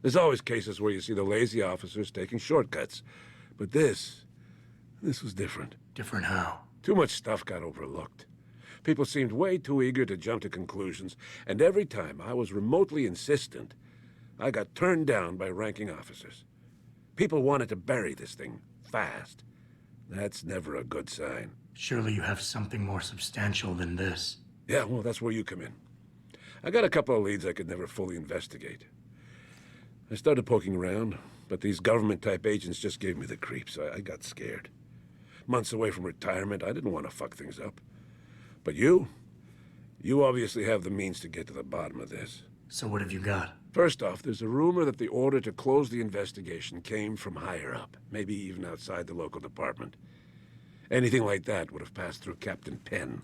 There's always cases where you see the lazy officers taking shortcuts. But this was different. Different how? Too much stuff got overlooked. People seemed way too eager to jump to conclusions, and every time I was remotely insistent, I got turned down by ranking officers. People wanted to bury this thing fast. That's never a good sign. Surely you have something more substantial than this. Yeah, well, that's where you come in. I got a couple of leads I could never fully investigate. I started poking around, but these government-type agents just gave me the creeps. I got scared. Months away from retirement, I didn't want to fuck things up. But you obviously have the means to get to the bottom of this. So what have you got? First off, there's a rumor that the order to close the investigation came from higher up, maybe even outside the local department. Anything like that would have passed through Captain Penn.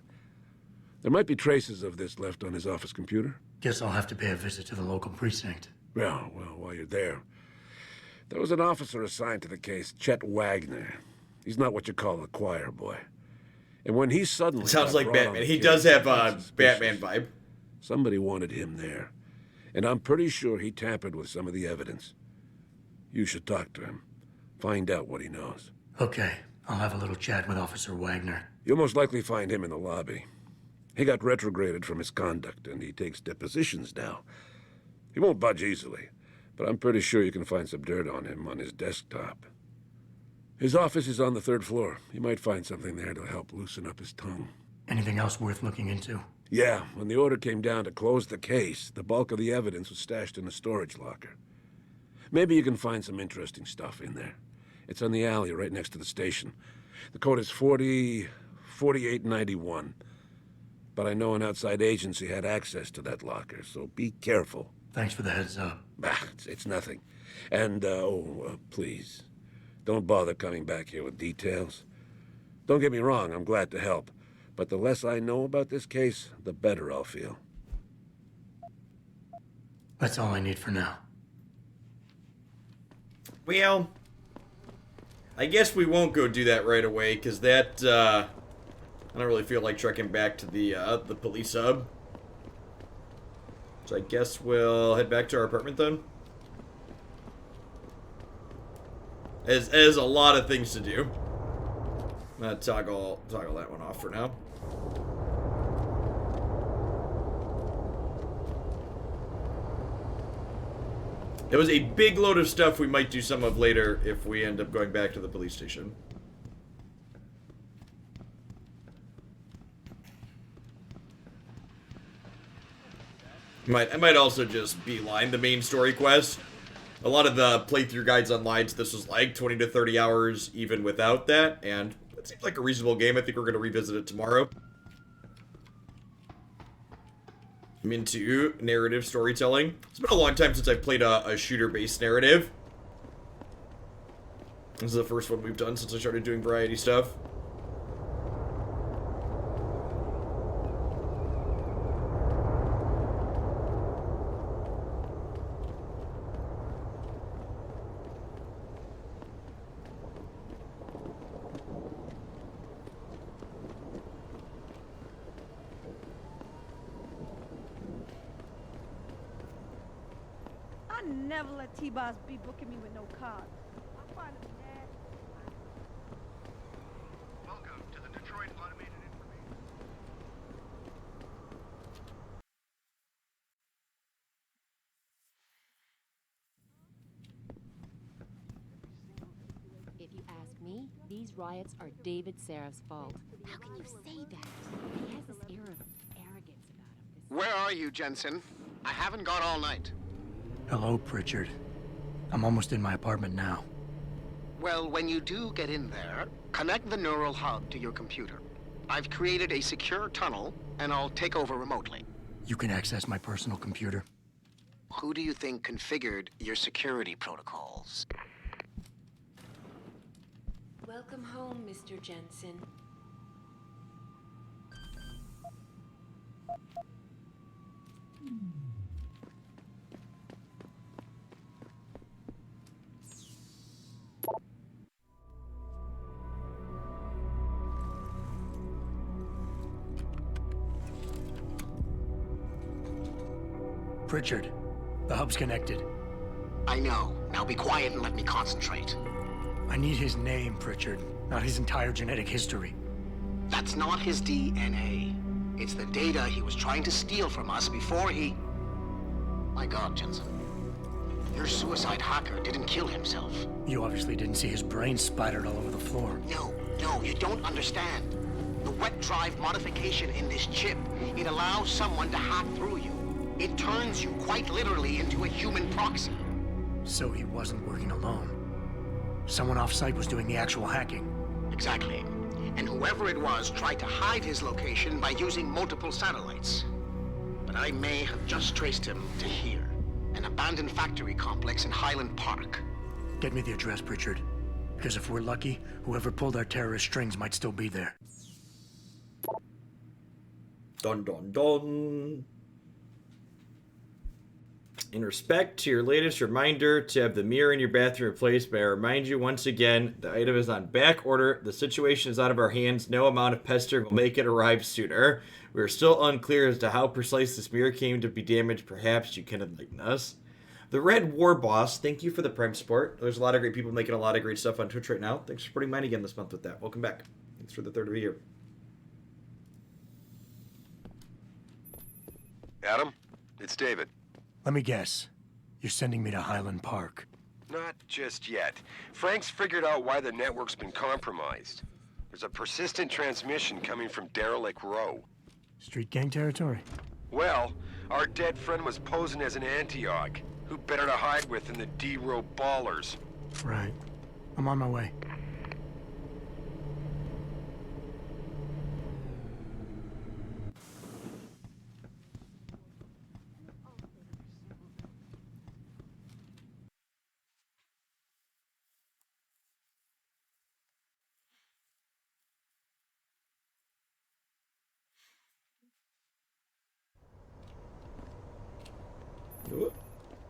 There might be traces of this left on his office computer. Guess I'll have to pay a visit to the local precinct. Well, while you're there, there was an officer assigned to the case, Chet Wagner. He's not what you call a choir boy. And when he suddenly... Sounds got like brought on Batman. the He case, does have got a suspicious. Batman vibe. Somebody wanted him there. And I'm pretty sure he tampered with some of the evidence. You should talk to him. Find out what he knows. Okay, I'll have a little chat with Officer Wagner. You'll most likely find him in the lobby. He got retrograded from his conduct, and he takes depositions now. He won't budge easily, but I'm pretty sure you can find some dirt on him on his desktop. His office is on the 3rd floor. You might find something there to help loosen up his tongue. Anything else worth looking into? Yeah, when the order came down to close the case, the bulk of the evidence was stashed in a storage locker. Maybe you can find some interesting stuff in there. It's on the alley right next to the station. The code is 4891. But I know an outside agency had access to that locker, so be careful. Thanks for the heads up. It's nothing. And, please, don't bother coming back here with details. Don't get me wrong, I'm glad to help. But the less I know about this case, the better I'll feel. That's all I need for now. Well, I guess we won't go do that right away, because that, I don't really feel like trekking back to the police hub. So I guess we'll head back to our apartment then. As a lot of things to do. I'm gonna toggle that one off for now. It was a big load of stuff we might do some of later if we end up going back to the police station. I might also just beeline the main story quest. A lot of the playthrough guides online, so this was like 20 to 30 hours even without that, and it seems like a reasonable game. I think we're going to revisit it tomorrow. I'm into narrative storytelling. It's been a long time since I've played a shooter-based narrative. This is the first one we've done since I started doing variety stuff. I never let T-Boss be booking me with no card. I find him mad. Welcome to the Detroit Automated Information. If you ask me, these riots are David Seraf's fault. How can you say that? He has this air of arrogance about him. Where are you, Jensen? I haven't got all night. Hello, Pritchard. I'm almost in my apartment now. Well, when you do get in there, connect the neural hub to your computer. I've created a secure tunnel, and I'll take over remotely. You can access my personal computer. Who do you think configured your security protocols? Welcome home, Mr. Jensen. Pritchard, the hub's connected. I know. Now be quiet and let me concentrate. I need his name, Pritchard, not his entire genetic history. That's not his DNA. It's the data he was trying to steal from us before he... My God, Jensen. Your suicide hacker didn't kill himself. You obviously didn't see his brain splattered all over the floor. No, you don't understand. The wet drive modification in this chip, it allows someone to hack through you. It turns you quite literally into a human proxy. So he wasn't working alone. Someone off-site was doing the actual hacking. Exactly. And whoever it was tried to hide his location by using multiple satellites. but I may have just traced him to here. An abandoned factory complex in Highland Park. Get me the address, Pritchard. Because if we're lucky, whoever pulled our terrorist strings might still be there. Dun dun dun. In respect to your latest reminder to have the mirror in your bathroom replaced, may I remind you once again, the item is on back order. The situation is out of our hands. No amount of pestering will make it arrive sooner. We are still unclear as to how precise this mirror came to be damaged. Perhaps you can enlighten us. The Red War Boss, thank you for the Prime support. There's a lot of great people making a lot of great stuff on Twitch right now. Thanks for supporting mine again this month with that. Welcome back. Thanks for the third of the year. Adam, it's David. Let me guess. You're sending me to Highland Park. Not just yet. Frank's figured out why the network's been compromised. There's a persistent transmission coming from Derelict Row. Street gang territory? Well, our dead friend was posing as an Antioch. Who better to hide with than the D-Row ballers? Right. I'm on my way.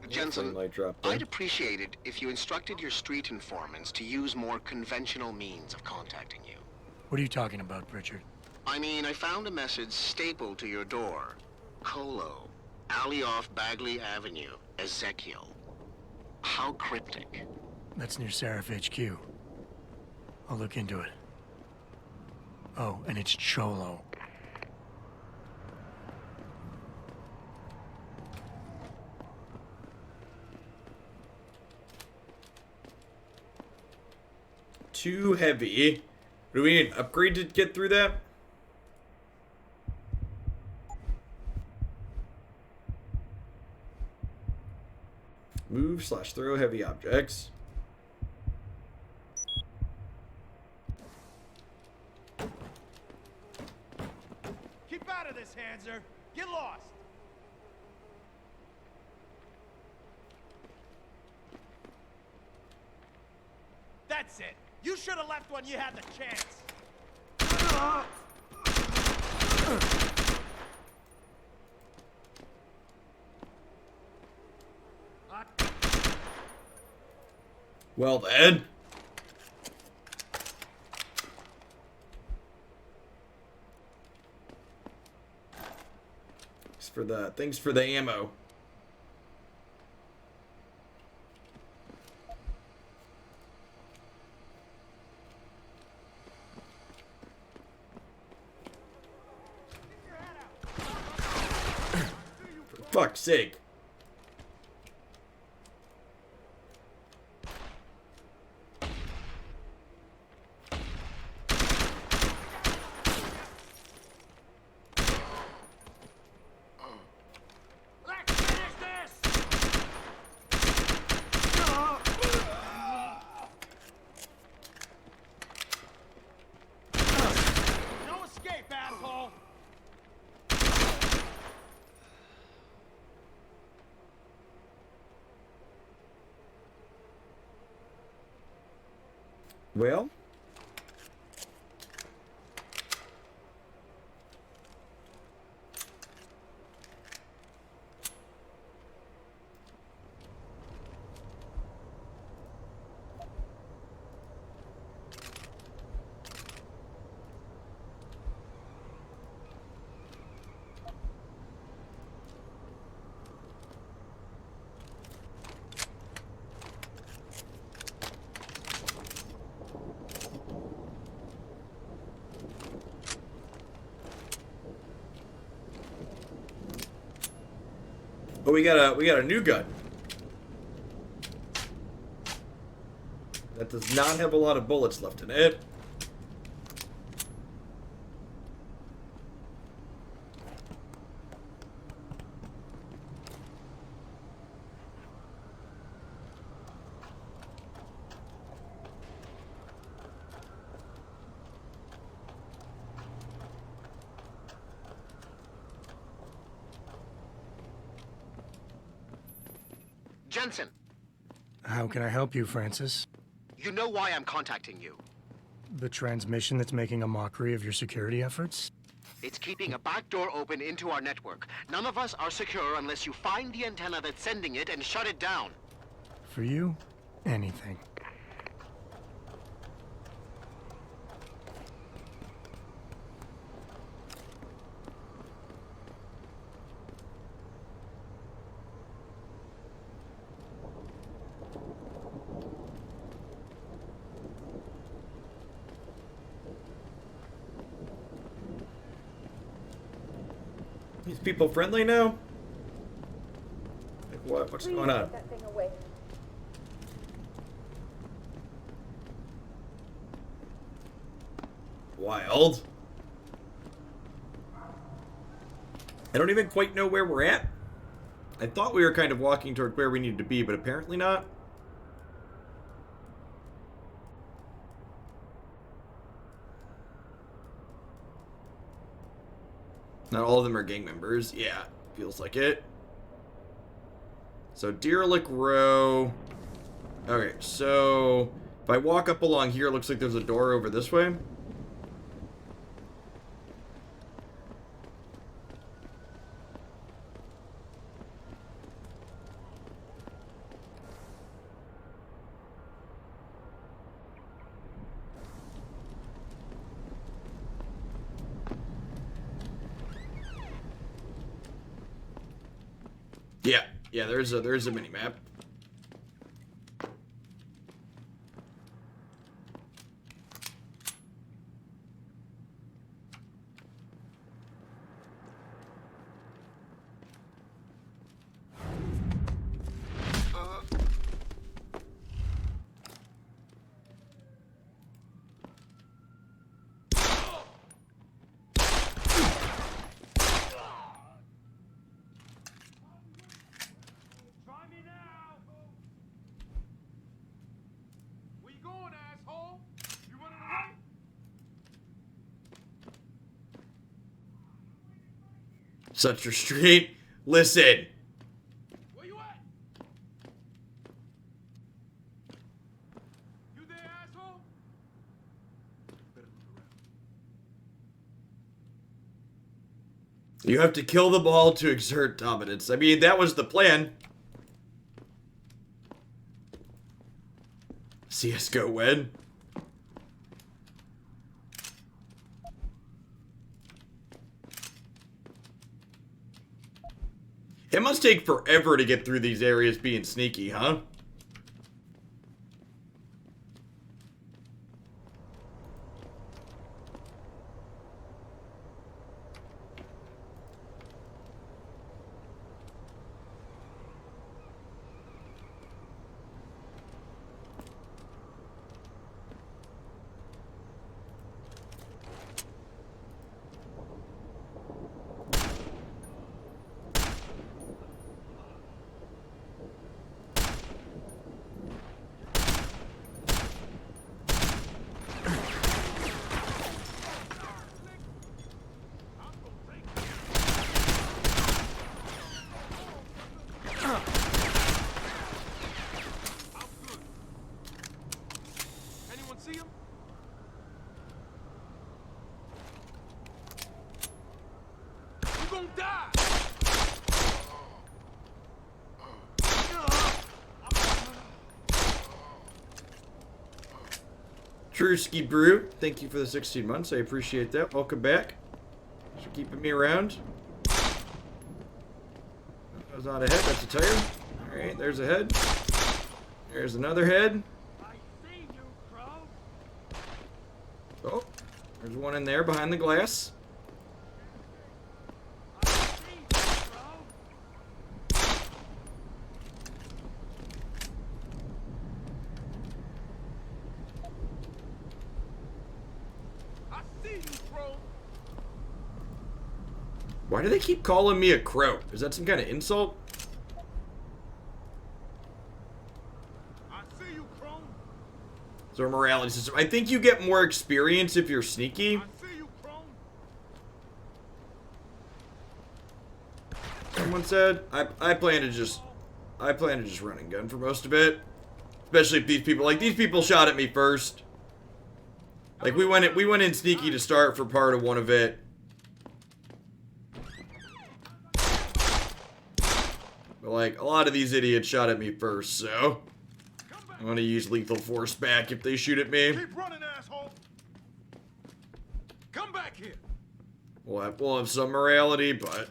Jensen, I'd appreciate it if you instructed your street informants to use more conventional means of contacting you. What are you talking about, Pritchard? I mean, I found a message stapled to your door. Colo, alley off Bagley Avenue, Ezekiel. How cryptic. That's near Seraph HQ. I'll look into it. Oh, and it's Cholo. Too heavy. Do we need an upgrade to get through that? Move/throw heavy objects. Keep out of this, Hanser. Get lost. That's it. You should have left when you had the chance. Well then. Thanks for the ammo. For fuck's sake. No escape, asshole. Well. Oh, we got a new gun. That does not have a lot of bullets left in it. Jensen, How can I help you, Francis? you know why I'm contacting you. The transmission that's making a mockery of your security efforts? It's keeping a back door open into our network. None of us are secure unless you find the antenna that's sending it and shut it down. For you, anything. These people friendly now? Like what? What's going on? That thing away. Wild. I don't even quite know where we're at. I thought we were kind of walking toward where we needed to be, but apparently not. Not all of them are gang members. Yeah, feels like it. So, Deerlick Row. Okay, so if I walk up along here, it looks like there's a door over this way. Yeah, there's a mini map. Such your street. Listen. Where you at? You there, asshole? You have to kill the ball to exert dominance. I mean, that was the plan. CSGO win. It must take forever to get through these areas being sneaky, huh? Anyone see him? You gonna die! Truski Brew, thank you for the 16 months. I appreciate that. Welcome back. Thanks for keeping me around. That was not a head, that's a tire. Alright, there's a head. There's another head. Oh, there's one in there behind the glass. Why do they keep calling me a crow? Is that some kind of insult? Is there a morality system? I think you get more experience if you're sneaky. Someone said, I plan to just I plan to just run and gun for most of it. Especially if these people, like, these people shot at me first. Like, we went in sneaky to start for part of one of it. But, like, a lot of these idiots shot at me first, so I'm gonna use lethal force back if they shoot at me. Keep running, asshole! Come back here! We'll have some morality, but...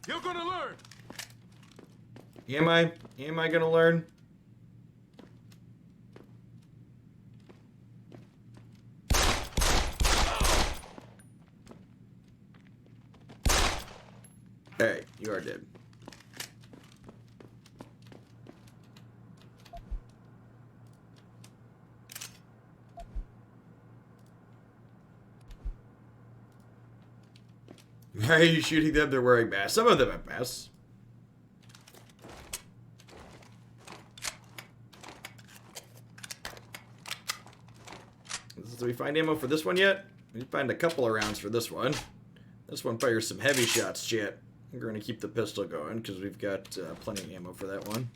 You're gonna learn! Am I? Am I gonna learn? Hey, you are dead. Why are you shooting them? They're wearing masks. Some of them have masks. Did we find ammo for this one yet? We find a couple of rounds for this one. This one fires some heavy shots, chat. We're going to keep the pistol going because we've got plenty of ammo for that one.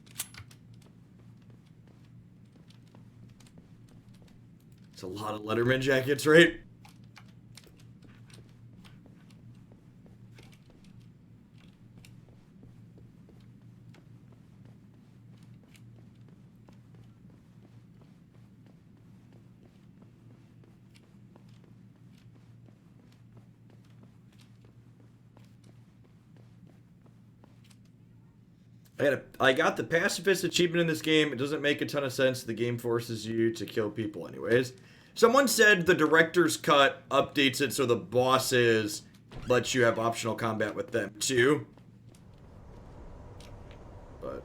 It's a lot of Letterman jackets, right? I got the pacifist achievement in this game. It doesn't make a ton of sense. The game forces you to kill people anyways. Someone said the director's cut updates it so the bosses lets you have optional combat with them too. But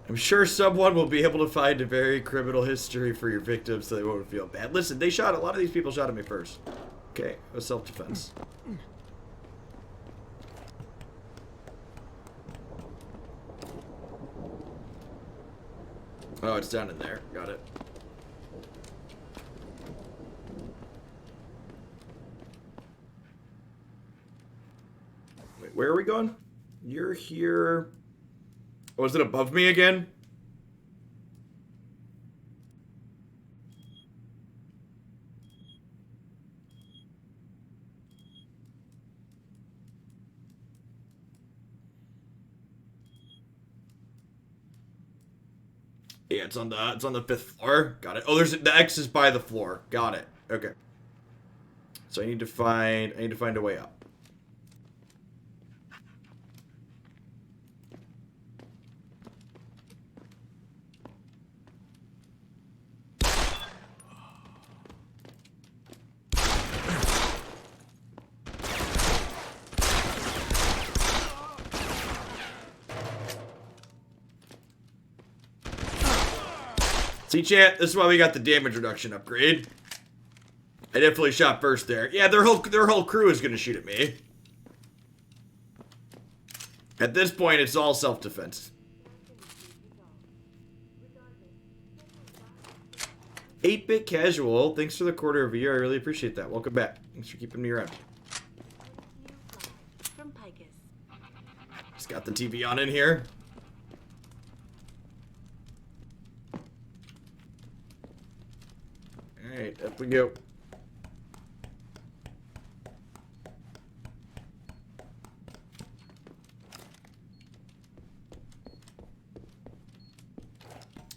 I'm sure someone will be able to find a very criminal history for your victims so they won't feel bad. Listen, a lot of these people shot at me first. Okay, it was self-defense. Oh, it's down in there. Got it. Wait, where are we going? You're here. Oh, is it above me again? Yeah, it's on the 5th floor. Got it. Oh, the X is by the floor. Got it. Okay. So I need to find a way up. See, chat, this is why we got the damage reduction upgrade. I definitely shot first there. Yeah, their whole crew is gonna shoot at me. At this point, it's all self-defense. 8-bit casual, thanks for the quarter of a year. I really appreciate that. Welcome back. Thanks for keeping me around. From Picus. Just got the TV on in here. Alright, up we go.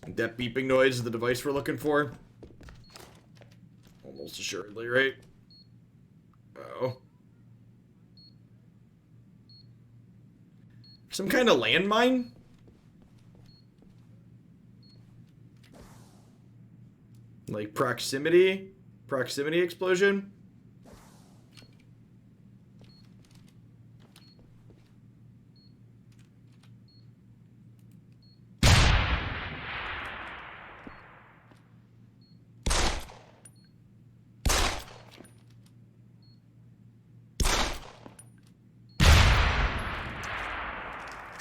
That beeping noise is the device we're looking for. Almost assuredly, right? Oh. Some kind of landmine? Like proximity explosion?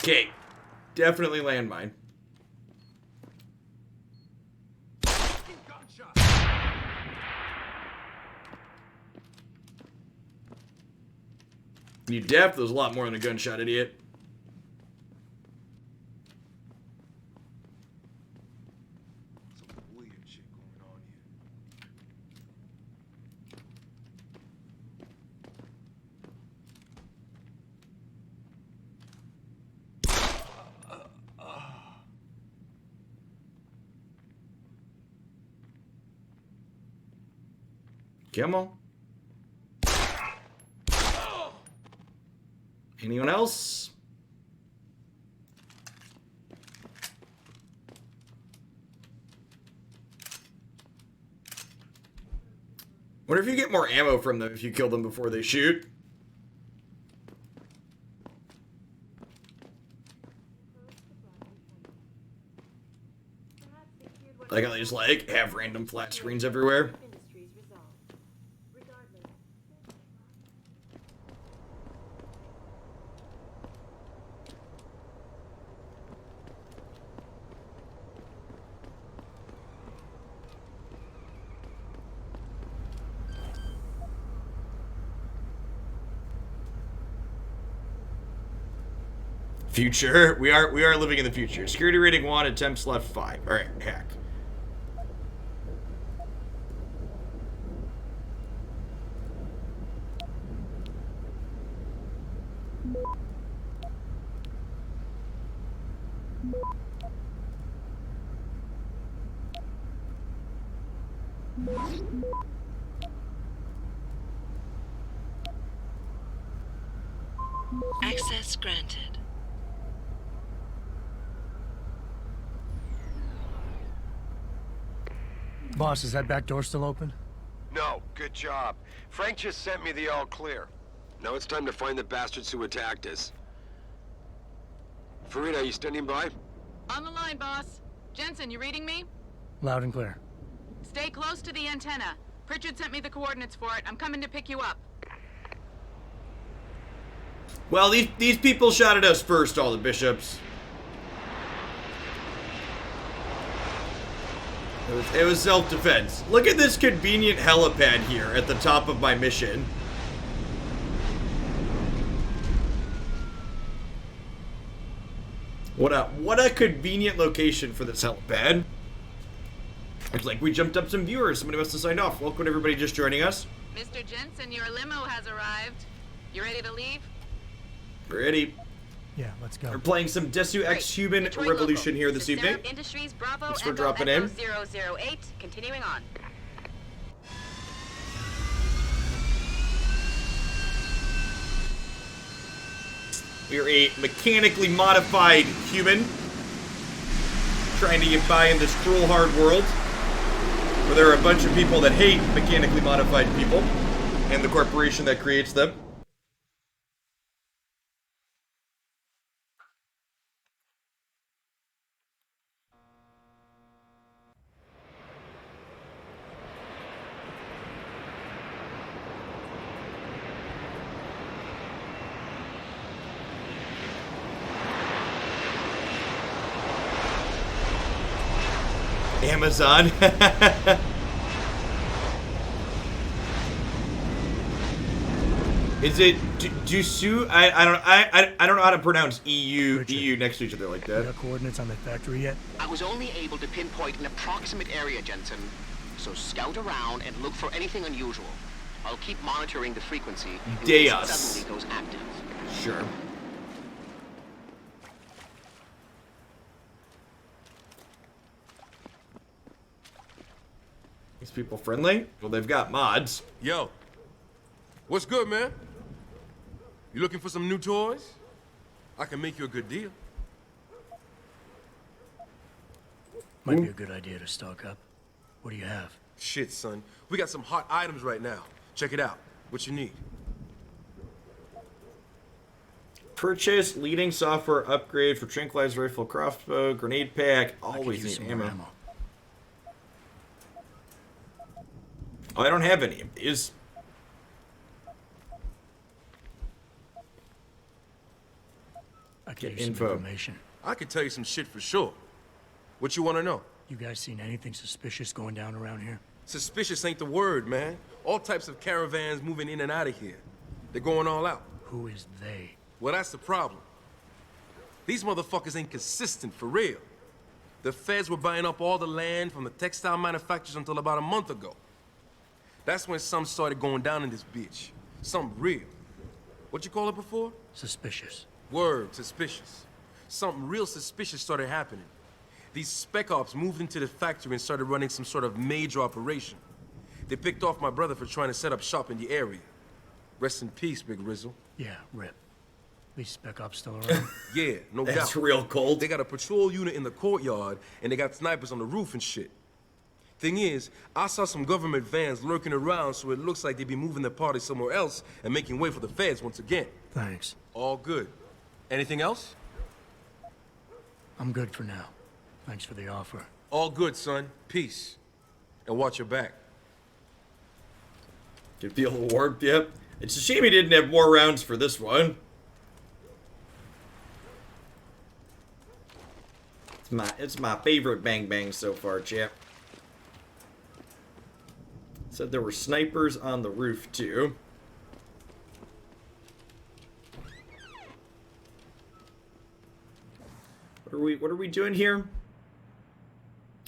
Okay, definitely landmine. You deaf? There's a lot more than a gunshot, idiot. Some weird shit going on Come on. Anyone else? Wonder if you get more ammo from them if you kill them before they shoot. Like how they just like have random flat screens everywhere. Future. We are living in the future. Security rating 1, attempts left 5. Alright, hack. Access granted. Boss, is that back door still open? No, good job. Frank just sent me the all clear. Now it's time to find the bastards who attacked us. Farida, you standing by? On the line, boss. Jensen, you reading me? Loud and clear. Stay close to the antenna. Pritchard sent me the coordinates for it. I'm coming to pick you up. Well, these people shot at us first, all the bishops. It was self-defense. Look at this convenient helipad here at the top of my mission. What a convenient location for this helipad. It's like we jumped up some viewers. Somebody must have signed off. Welcome everybody just joining us. Mr. Jensen, your limo has arrived. You ready to leave? Ready. Yeah, let's go. We're playing some Deus Ex Human Revolution here this evening. Industries, Bravo, Thanks for Echo, dropping Echo in. 008. Continuing on. We're a mechanically modified human trying to get by in this cruel, hard world where there are a bunch of people that hate mechanically modified people and the corporation that creates them. Amazon. Is it Dusu? I don't know how to pronounce EU next to each other like that. You got coordinates on the factory yet? I was only able to pinpoint an approximate area, Jensen. So scout around and look for anything unusual. I'll keep monitoring the frequency in case it suddenly goes active. Sure. These people friendly? Well, they've got mods. Yo, what's good, man? You looking for some new toys? I can make you a good deal. Might be a good idea to stock up. What do you have? Shit, son. We got some hot items right now. Check it out. What you need? Purchase leading software upgrade for tranquilizer rifle, crossbow, grenade pack. Always need ammo. Oh, I don't have any of these. I can Get use some info. information. I can tell you some shit for sure. What you want to know? You guys seen anything suspicious going down around here? Suspicious ain't the word, man. All types of caravans moving in and out of here. They're going all out. Who is they? Well, that's the problem. These motherfuckers ain't consistent, for real. The feds were buying up all the land from the textile manufacturers until about a month ago. That's when some started going down in this bitch. Something real. What you call it before? Suspicious. Word, suspicious. Something real suspicious started happening. These spec ops moved into the factory and started running some sort of major operation. They picked off my brother for trying to set up shop in the area. Rest in peace, Big Rizzle. Yeah, rip. These spec ops still around? Yeah, no doubt. That's real cold. They got a patrol unit in the courtyard, and they got snipers on the roof and shit. Thing is, I saw some government vans lurking around, so it looks like they be moving the party somewhere else and making way for the feds once again. Thanks. All good. Anything else? I'm good for now. Thanks for the offer. All good, son. Peace. And watch your back. Can feel the warmth, yep. It's a shame he didn't have more rounds for this one. It's my favorite Bang Bang so far, chap. Said there were snipers on the roof too. What are we doing here?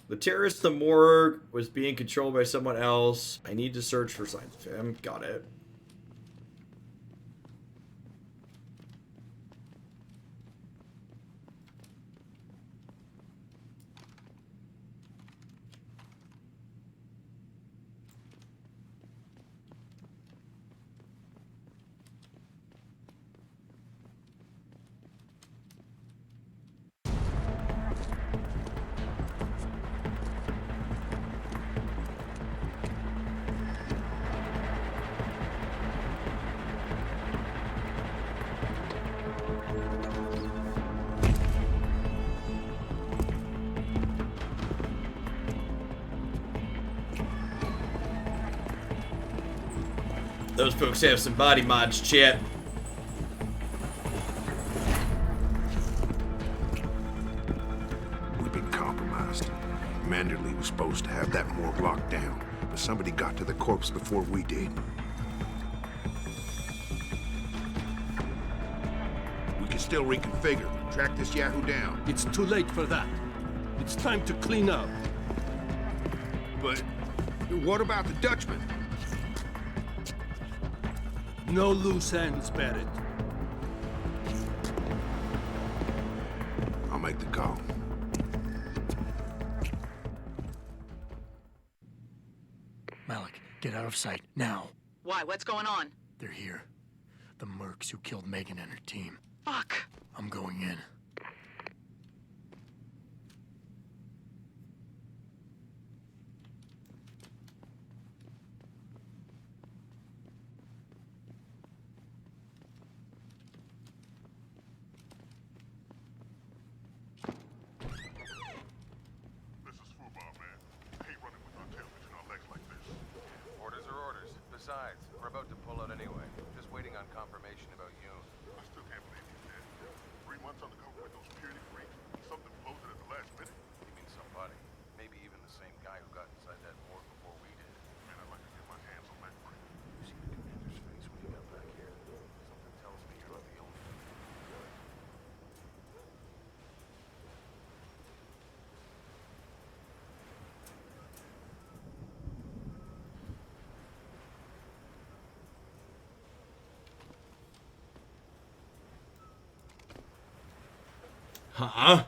The terrorist, the morgue, was being controlled by someone else. I need to search for signs of him. Got it. Those folks have some body mods, chat. We've been compromised. Manderley was supposed to have that morgue locked down, but somebody got to the corpse before we did. We can still reconfigure, track this Yahoo down. It's too late for that. It's time to clean up. But what about the Dutchman? No loose ends, Barrett. I'll make the call. Malik, get out of sight, now. Why? What's going on? They're here. The mercs who killed Megan and her team. Fuck. I'm going in. Orders are orders. Besides, we're about to pull out anyway. Just waiting on confirmation about you. I still can't believe he's dead. 3 months undercover with those security freaks. Something blows it at the last minute. You mean somebody? Maybe even the same guy who got inside that morgue before we did. Man, I'd like to get my hands on that brain. You see the commander's face when he got back here? Something tells me you're not the only one. Huh?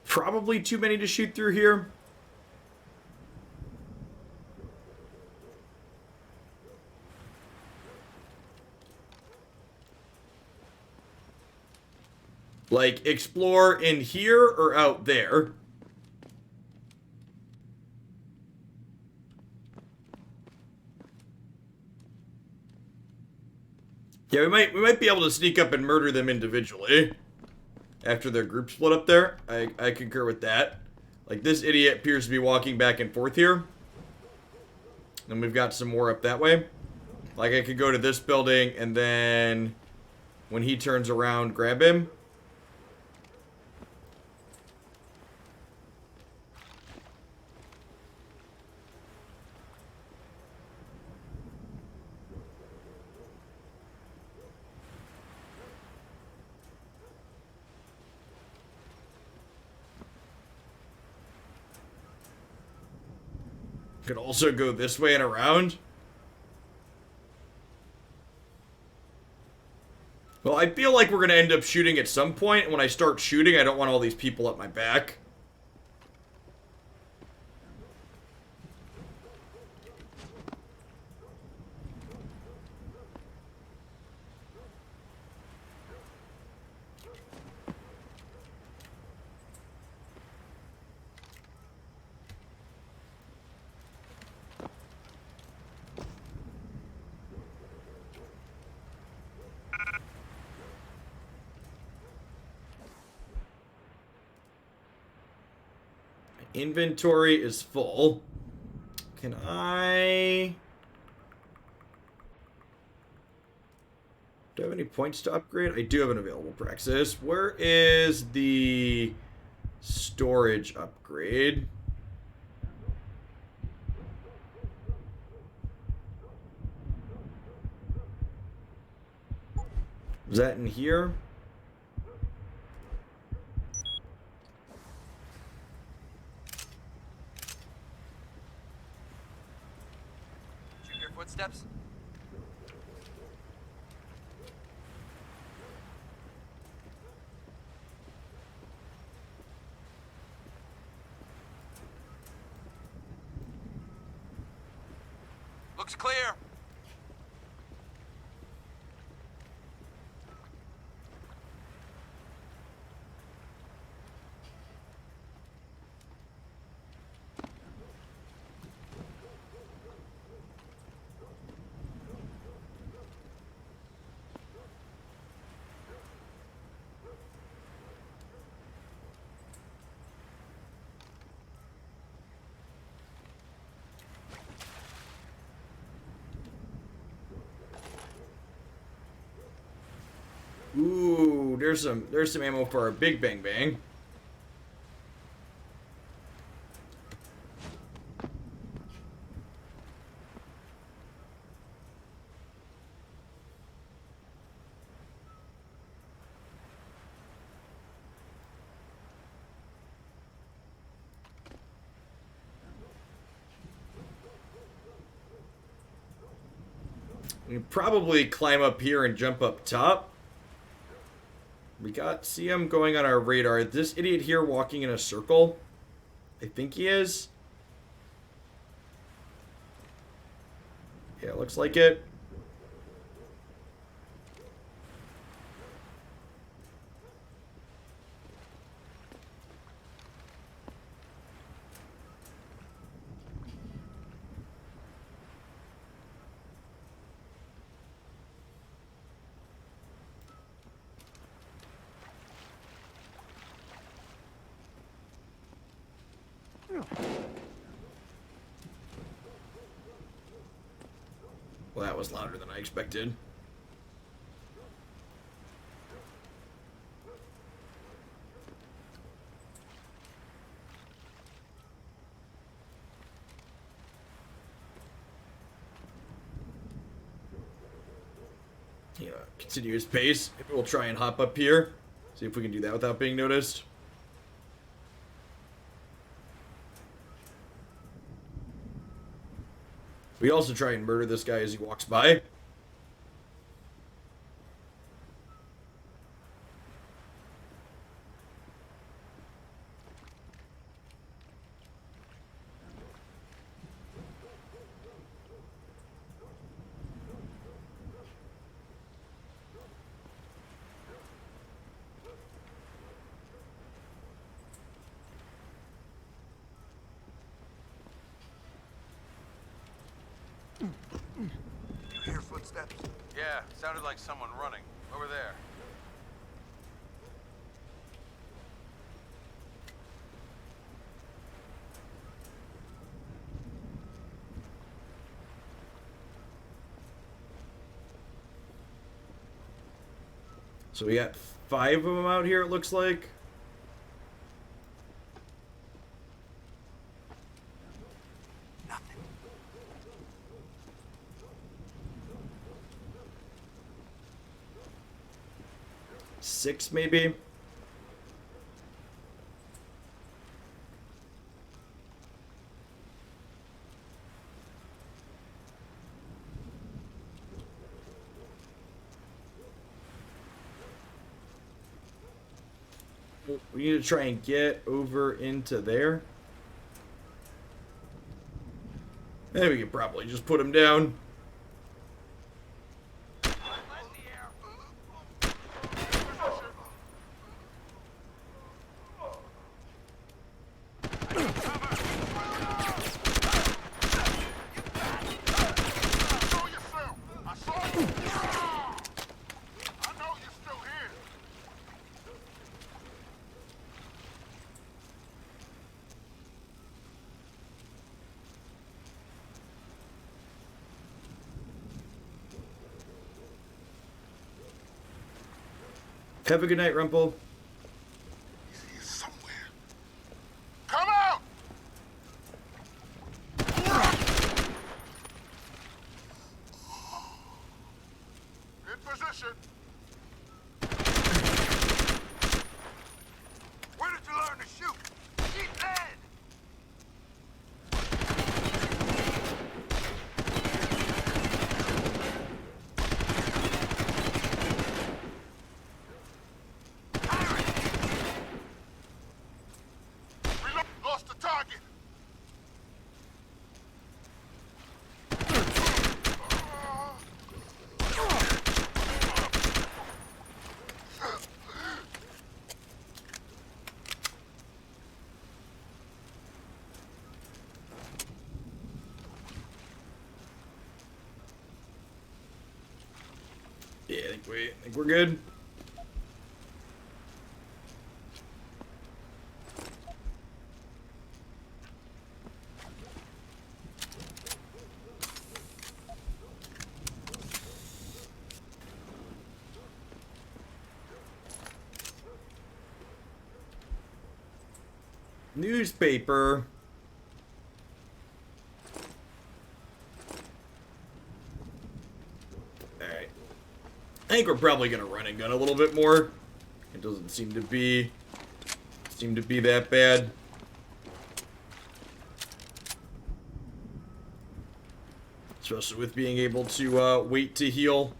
Probably too many to shoot through here. Like, explore in here or out there. Yeah, we might be able to sneak up and murder them individually after their group split up there. I concur with that. Like, this idiot appears to be walking back and forth here. And we've got some more up that way. Like, I could go to this building and then when he turns around, grab him. Could also go this way and around. Well, I feel like we're going to end up shooting at some point. And when I start shooting, I don't want all these people up my back. Inventory is full. Can I... Do I have any points to upgrade? I do have an available praxis. Where is the storage upgrade? Is that in here? Footsteps? Looks clear. Ooh, there's some ammo for our big bang bang. We can probably climb up here and jump up top. We see him going on our radar. This idiot here walking in a circle. I think he is. Yeah, looks like it. Well, that was louder than I expected. Yeah, continue his pace. Maybe we'll try and hop up here. See if we can do that without being noticed. We also try and murder this guy as he walks by. You hear footsteps? Yeah, sounded like someone running. Over there. So we got 5 of them out here, it looks like. Nothing. 6 maybe. We need to try and get over into there. And we could probably just put him down. Have a good night, Rumple. Come out! In position. Where did you learn to shoot? Keep dead! Lost the target. Yeah, I think we're good. Newspaper. Alright. I think we're probably gonna run and gun a little bit more. It doesn't seem to be that bad. Especially with being able to wait to heal.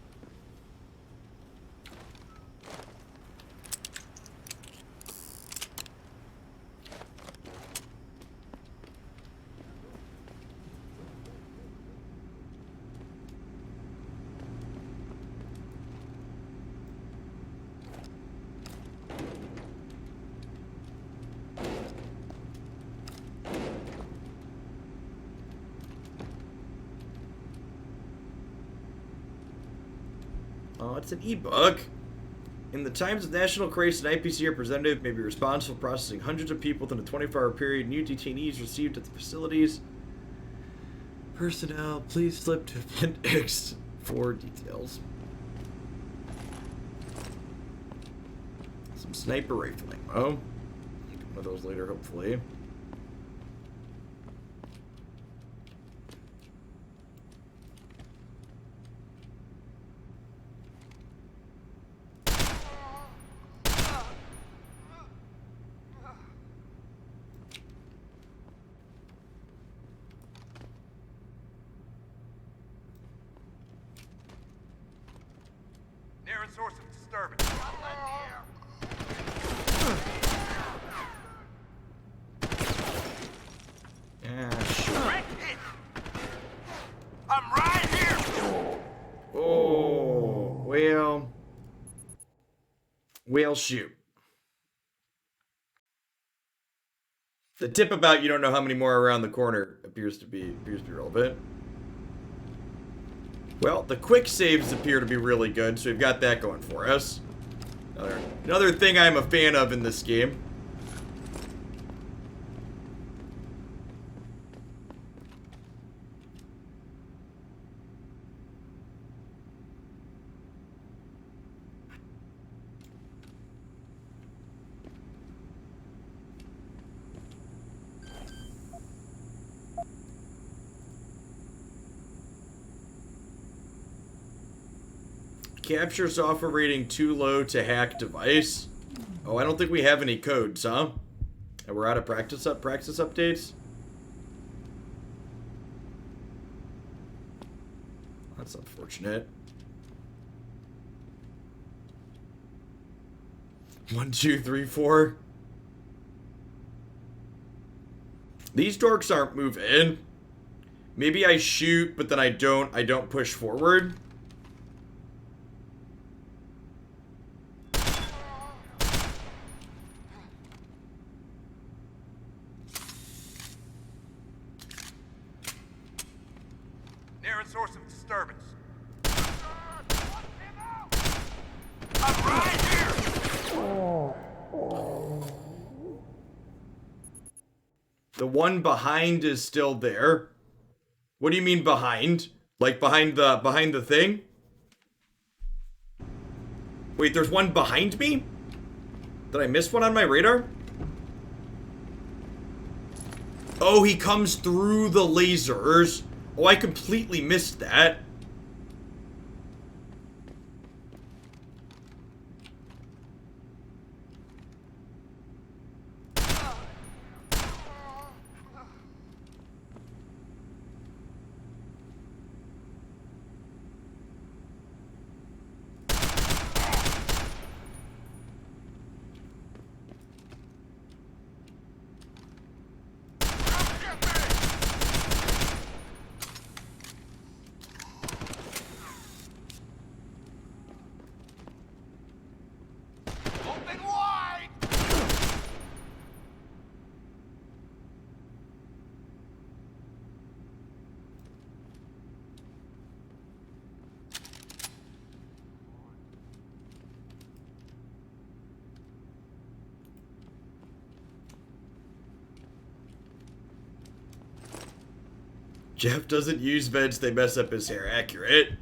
Oh, it's an ebook. In the times of national crisis, an IPC representative may be responsible for processing hundreds of people within a 24-hour period. New detainees received at the facilities. Personnel, please flip to appendix for details. Some sniper rifle ammo. Get one of those later, hopefully. Nearest source of disturbance. Yeah, sure. I'm right here. Oh, well, shoot. The tip about you don't know how many more are around the corner appears to be relevant. Well, the quick saves appear to be really good, so we've got that going for us. Another thing I'm a fan of in this game. Capture software rating too low to hack device. Oh, I don't think we have any codes, huh? And we're out of practice updates. That's unfortunate. 1, 2, 3, 4. These dorks aren't moving. Maybe I shoot, but then I don't push forward. Nearest source of disturbance. I'm right here! The one behind is still there. What do you mean behind? Like behind the thing? Wait, there's one behind me? Did I miss one on my radar? Oh, he comes through the lasers. Oh, I completely missed that. Open wide! Jeff doesn't use vents, they mess up his hair. Accurate.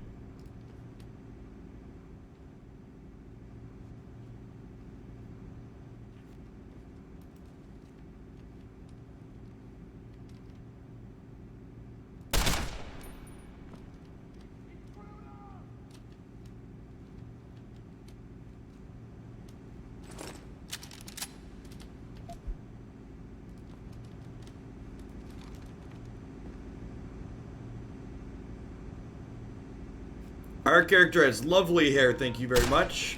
Our character has lovely hair, thank you very much.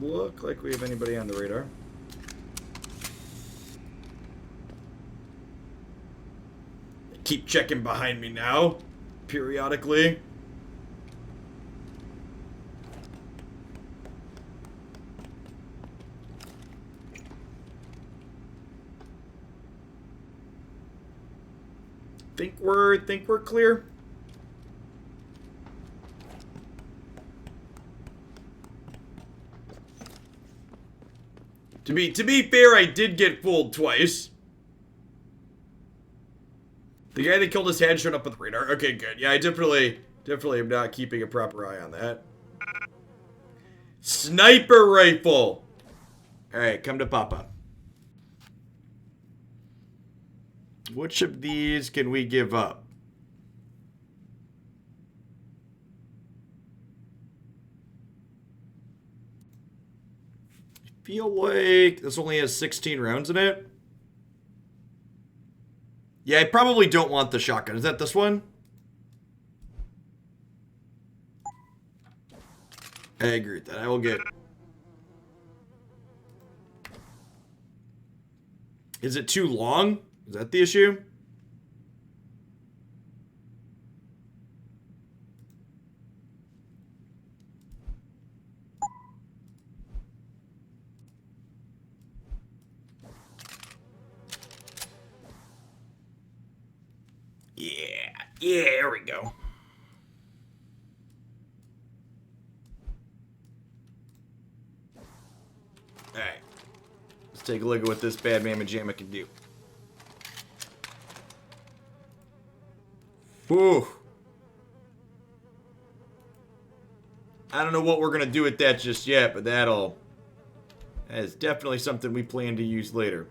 Look like we have anybody on the radar. Keep checking behind me now, periodically. Think we're clear. To be fair, I did get fooled twice. The guy that killed us had shown up with radar. Okay, good. Yeah, I definitely am not keeping a proper eye on that. Sniper rifle. All right, come to Papa. Which of these can we give up? I feel like this only has 16 rounds in it. Yeah, I probably don't want the shotgun. Is that this one? I agree with that. I will get... Is it too long? Is that the issue? Yeah, there we go. Alright. Let's take a look at what this bad mamma jamma can do. Whew. I don't know what we're going to do with that just yet, but that is definitely something we plan to use later.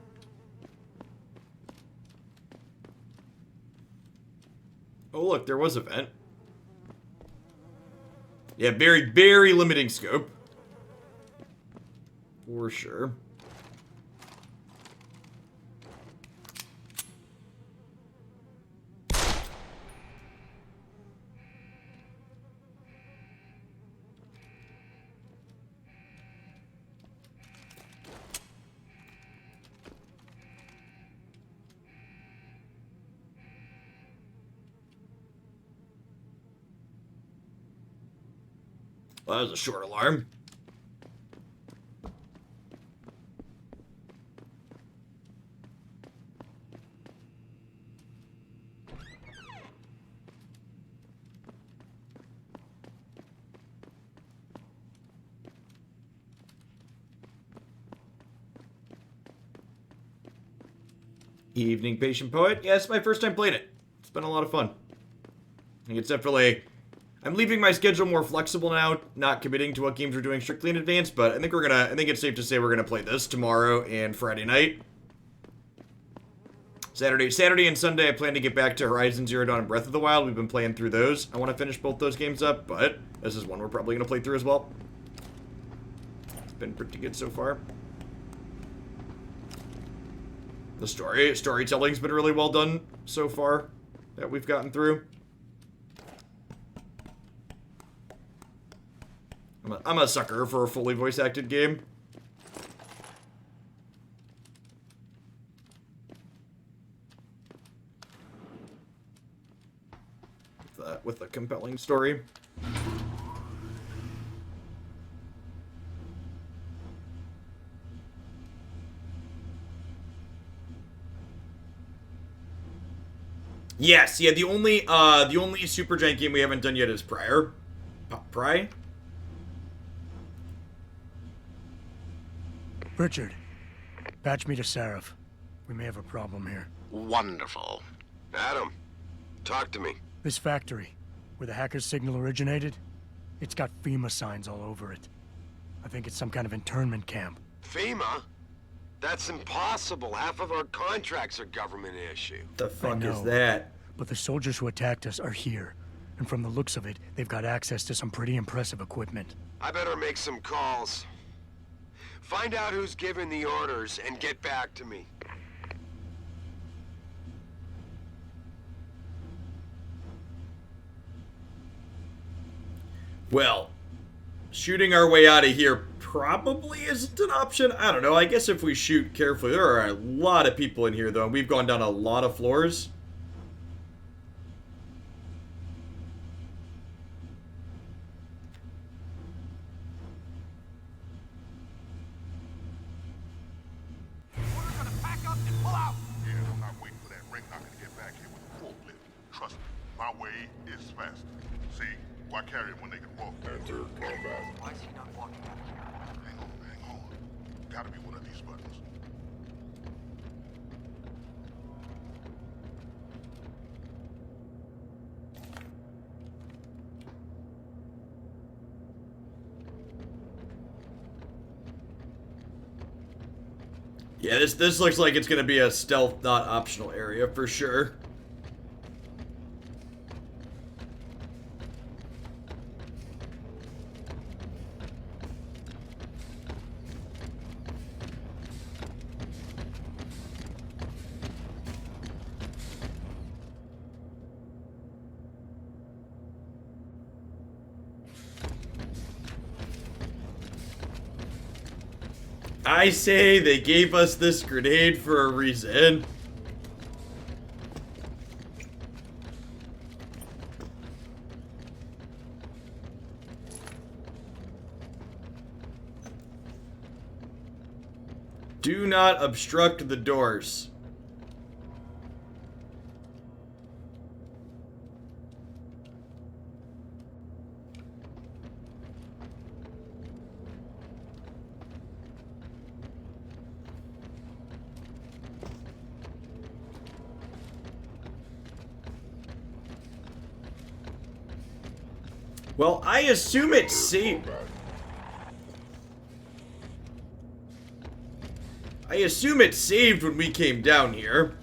Oh, look, there was a vent. Yeah, very, very limiting scope. For sure. Well, that was a short alarm. Evening Patient Poet. Yeah, it's my first time playing it. It's been a lot of fun. I think it's definitely... I'm leaving my schedule more flexible now, not committing to what games we're doing strictly in advance, but I think it's safe to say we're gonna play this tomorrow and Friday night. Saturday and Sunday I plan to get back to Horizon Zero Dawn and Breath of the Wild. We've been playing through those. I want to finish both those games up, but this is one we're probably gonna play through as well. It's been pretty good so far. The storytelling's been really well done so far that we've gotten through. I'm a sucker for a fully voice acted game. With a compelling story. Yes, yeah, the only Supergiant game we haven't done yet is Prior. Pry? Richard, patch me to Seraph. We may have a problem here. Wonderful. Adam, talk to me. This factory, where the hacker's signal originated, it's got FEMA signs all over it. I think it's some kind of internment camp. FEMA? That's impossible. Half of our contracts are government issue. The fuck is that? But the soldiers who attacked us are here. And from the looks of it, they've got access to some pretty impressive equipment. I better make some calls. Find out who's giving the orders and get back to me. Well, shooting our way out of here probably isn't an option. I don't know. I guess if we shoot carefully, there are a lot of people in here, though, and we've gone down a lot of floors. Why carry him when they can walk? Enter combat. Why is he not walking out of here? Hang on. Gotta be one of these buttons. Yeah, this looks like it's gonna be a stealth, not optional area for sure. I say they gave us this grenade for a reason. Do not obstruct the doors. Well, I assume it's safe. I assume it saved when we came down here.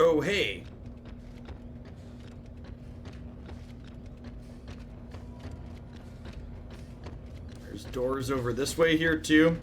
Oh, hey. There's doors over this way here, too.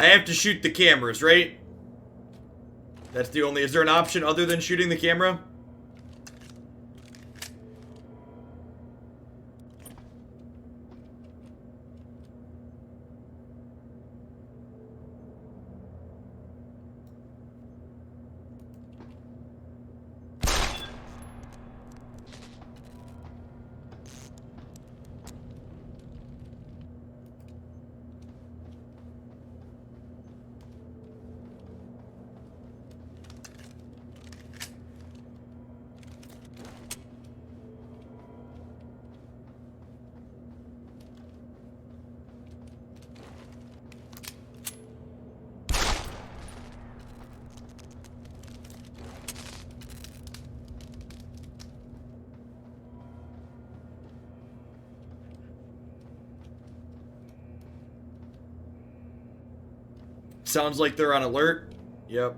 I have to shoot the cameras, right? That's the only... Is there an option other than shooting the camera? Sounds like they're on alert. Yep.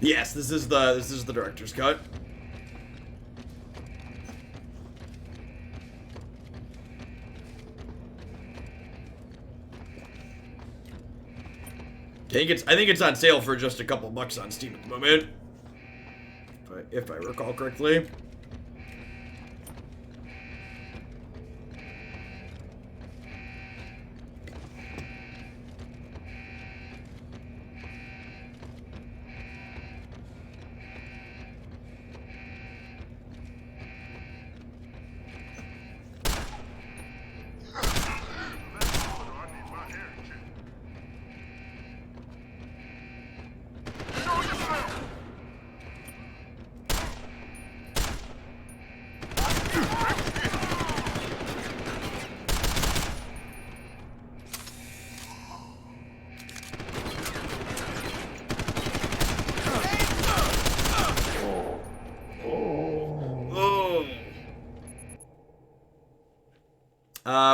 Yes, this is the director's cut. I think it's on sale for just a couple bucks on Steam at the moment, if I recall correctly.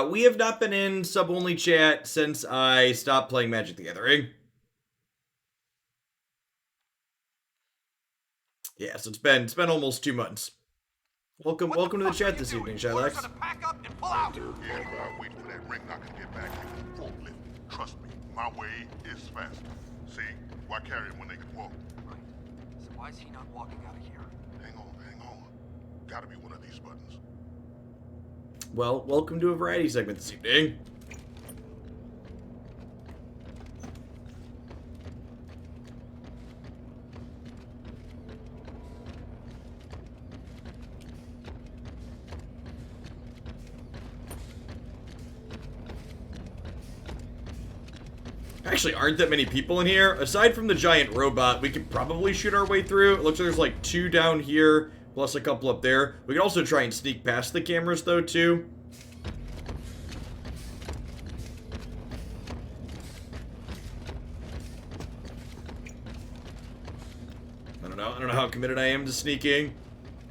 We have not been in sub-only chat since I stopped playing Magic the Gathering. Yeah, so it's been almost 2 months. Welcome to the chat this evening, Shylax. Yeah, but I'll wait for that ring knock and get back here. Forklift. Trust me, my way is faster. See, why carry him when they can walk? Right. So why is he not walking out of here? Hang on. Gotta be one of these buttons. Well, welcome to a variety segment this evening. Actually, aren't that many people in here. Aside from the giant robot, we could probably shoot our way through. It looks like there's like 2 down here, plus a couple up there. We can also try and sneak past the cameras, though, too. I don't know how committed I am to sneaking.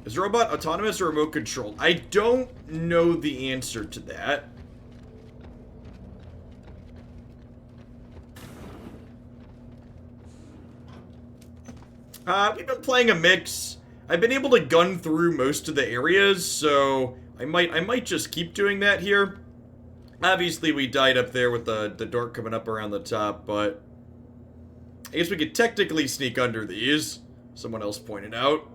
Is the robot autonomous or remote controlled? I don't know the answer to that. We've been playing a mix. I've been able to gun through most of the areas, so I might just keep doing that here. Obviously, we died up there with the dork coming up around the top, but I guess we could technically sneak under these. Someone else pointed out.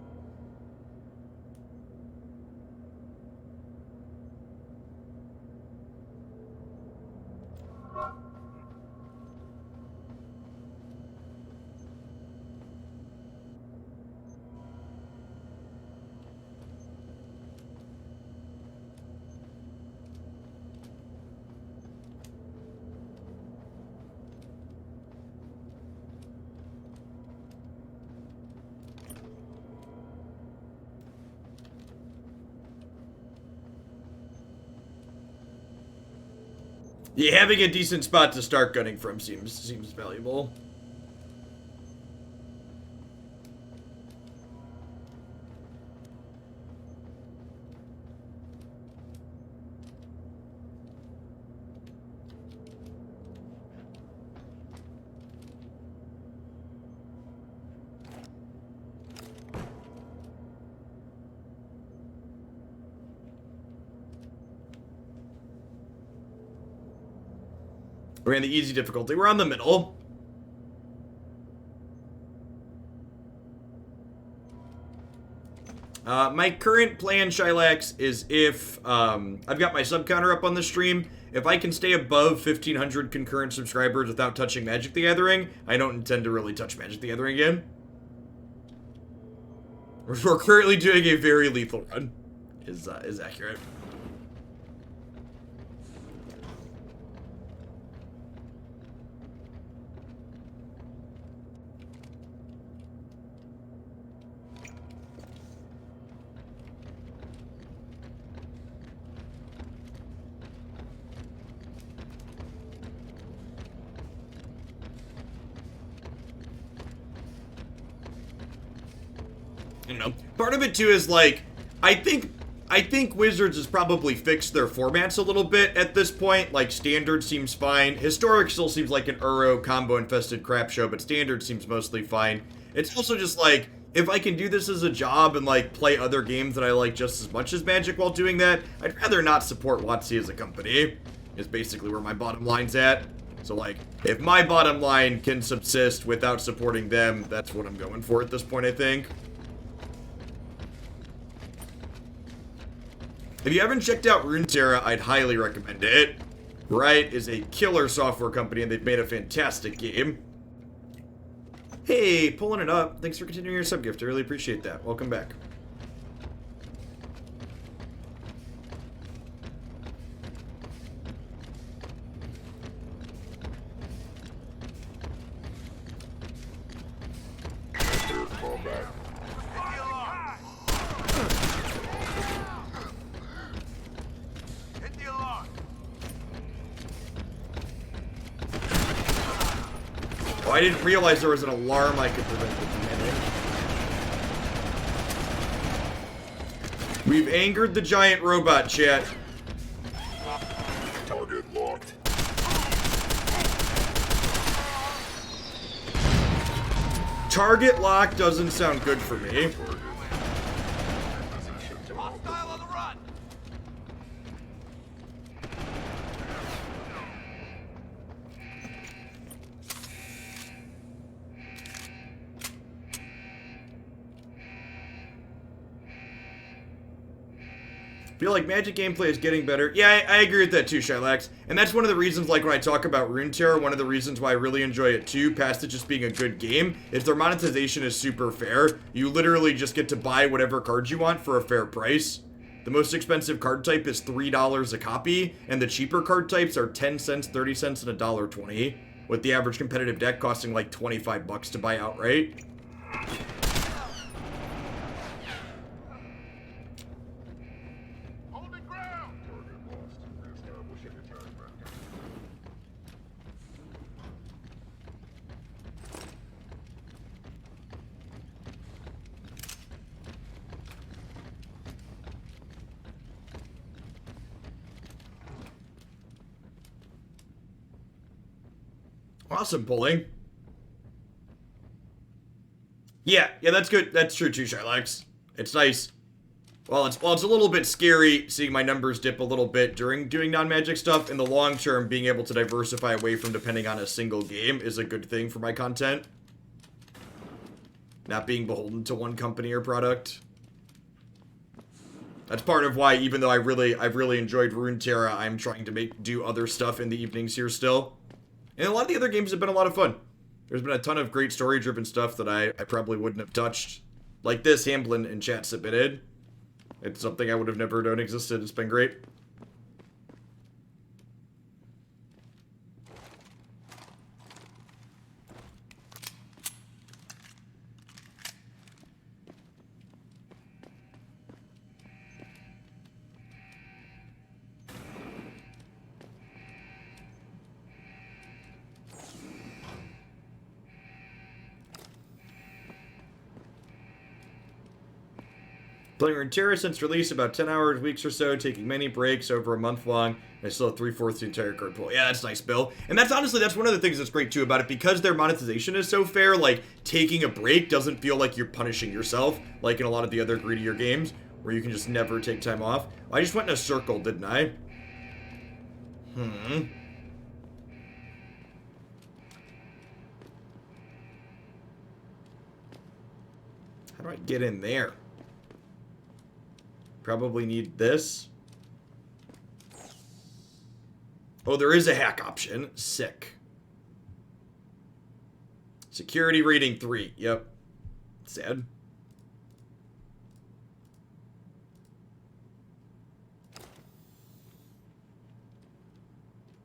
Yeah, having a decent spot to start gunning from seems valuable. We're in the easy difficulty. We're on the middle. My current plan, Shylax, is if I've got my sub counter up on the stream, if I can stay above 1,500 concurrent subscribers without touching Magic the Gathering, I don't intend to really touch Magic the Gathering again. We're currently doing a very lethal run, is accurate. You know, part of it too is like, I think Wizards has probably fixed their formats a little bit at this point. Like, Standard seems fine. Historic still seems like an Uro combo-infested crap show, but Standard seems mostly fine. It's also just like, if I can do this as a job and like play other games that I like just as much as Magic while doing that, I'd rather not support WotC as a company. Is basically where my bottom line's at. So like, if my bottom line can subsist without supporting them, that's what I'm going for at this point, I think. If you haven't checked out Runeterra, I'd highly recommend it. Riot is a killer software company, and they've made a fantastic game. Hey, pulling it up. Thanks for continuing your sub gift. I really appreciate that. Welcome back. Oh, I didn't realize there was an alarm I could prevent from hitting. We've angered the giant robot, chat. Target locked. Target lock doesn't sound good for me. Hostile on the run. Feel like Magic gameplay is getting better. Yeah, I agree with that too, Shylax. And that's one of the reasons, like, when I talk about Runeterra, one of the reasons why I really enjoy it too, past it just being a good game, is their monetization is super fair. You literally just get to buy whatever cards you want for a fair price. The most expensive card type is $3 a copy, and the cheaper card types are 10 cents, 30 cents, and $1.20, with the average competitive deck costing like 25 bucks to buy outright. Awesome pulling. Yeah, that's good. That's true too, Shylox. It's nice. Well, it's a little bit scary seeing my numbers dip a little bit during doing non-magic stuff. In the long term, being able to diversify away from depending on a single game is a good thing for my content. Not being beholden to one company or product. That's part of why, even though I've really enjoyed Runeterra, I'm trying to do other stuff in the evenings here still. And a lot of the other games have been a lot of fun. There's been a ton of great story-driven stuff that I probably wouldn't have touched. Like this, Hamblin in chat submitted. It's something I would have never known existed. It's been great. Playing Runeterra since release, about 10 hours, weeks or so, taking many breaks over a month long. I still have 3/4 the entire card pool. Yeah, that's nice, Bill. And that's honestly, that's one of the things that's great too about it, because their monetization is so fair. Like, taking a break doesn't feel like you're punishing yourself, like in a lot of the other greedier games, where you can just never take time off. I just went in a circle, didn't I? How do I get in there? Probably need this. Oh, there is a hack option. Sick. Security rating 3. Yep. Sad.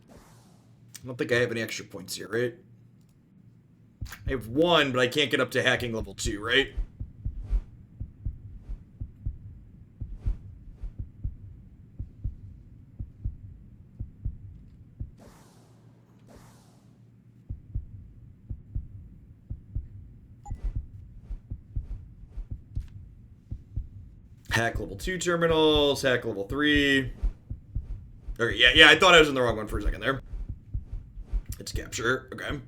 I don't think I have any extra points here, right? I have 1, but I can't get up to hacking level 2, right? Hack level 2 terminals, hack level 3. Okay, yeah, I thought I was in the wrong one for a second there. It's capture, okay.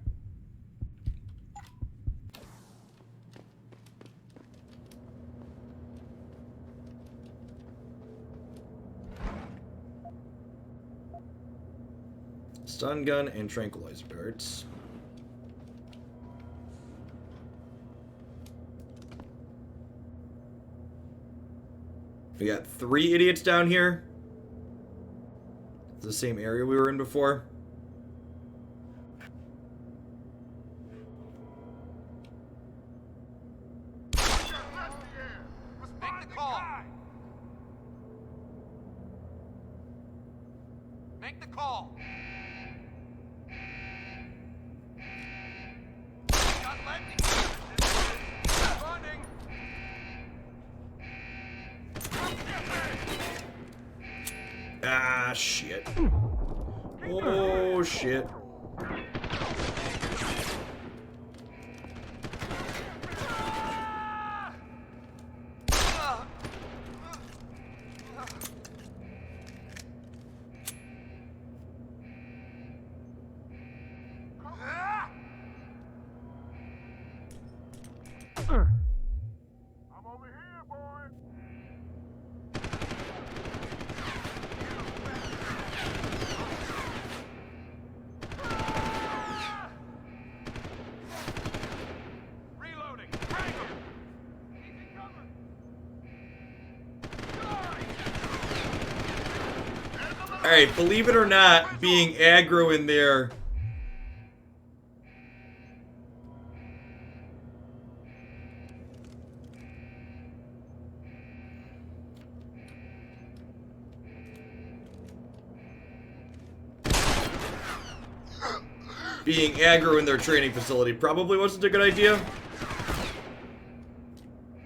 Stun gun and tranquilizer darts. We got 3 idiots down here. It's the same area we were in before. Make the call. Make the call. Got landing. Running. Ah, shit. Oh, shit. I'm over here, boy. Reloading. Hang him. Easy cover. Alright, believe it or not, being aggro in there... Being aggro in their training facility probably wasn't a good idea.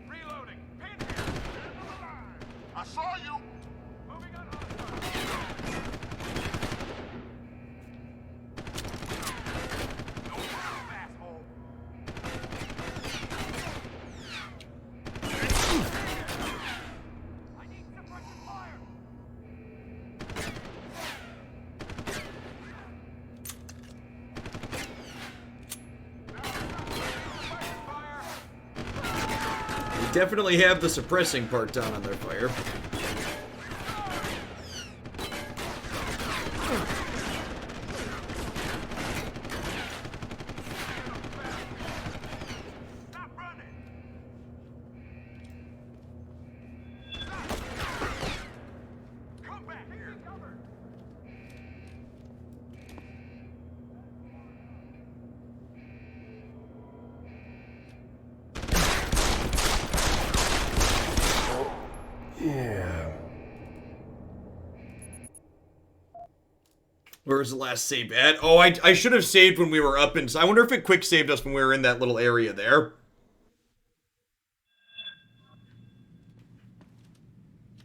Reloading. Pin here. I saw you. Moving on. Asshole. I need suppressive fire. Definitely have the suppressing part down on their fire. Yeah. Where was the last save at? Oh, I should have saved when we were up inside. I wonder if it quick saved us when we were in that little area there.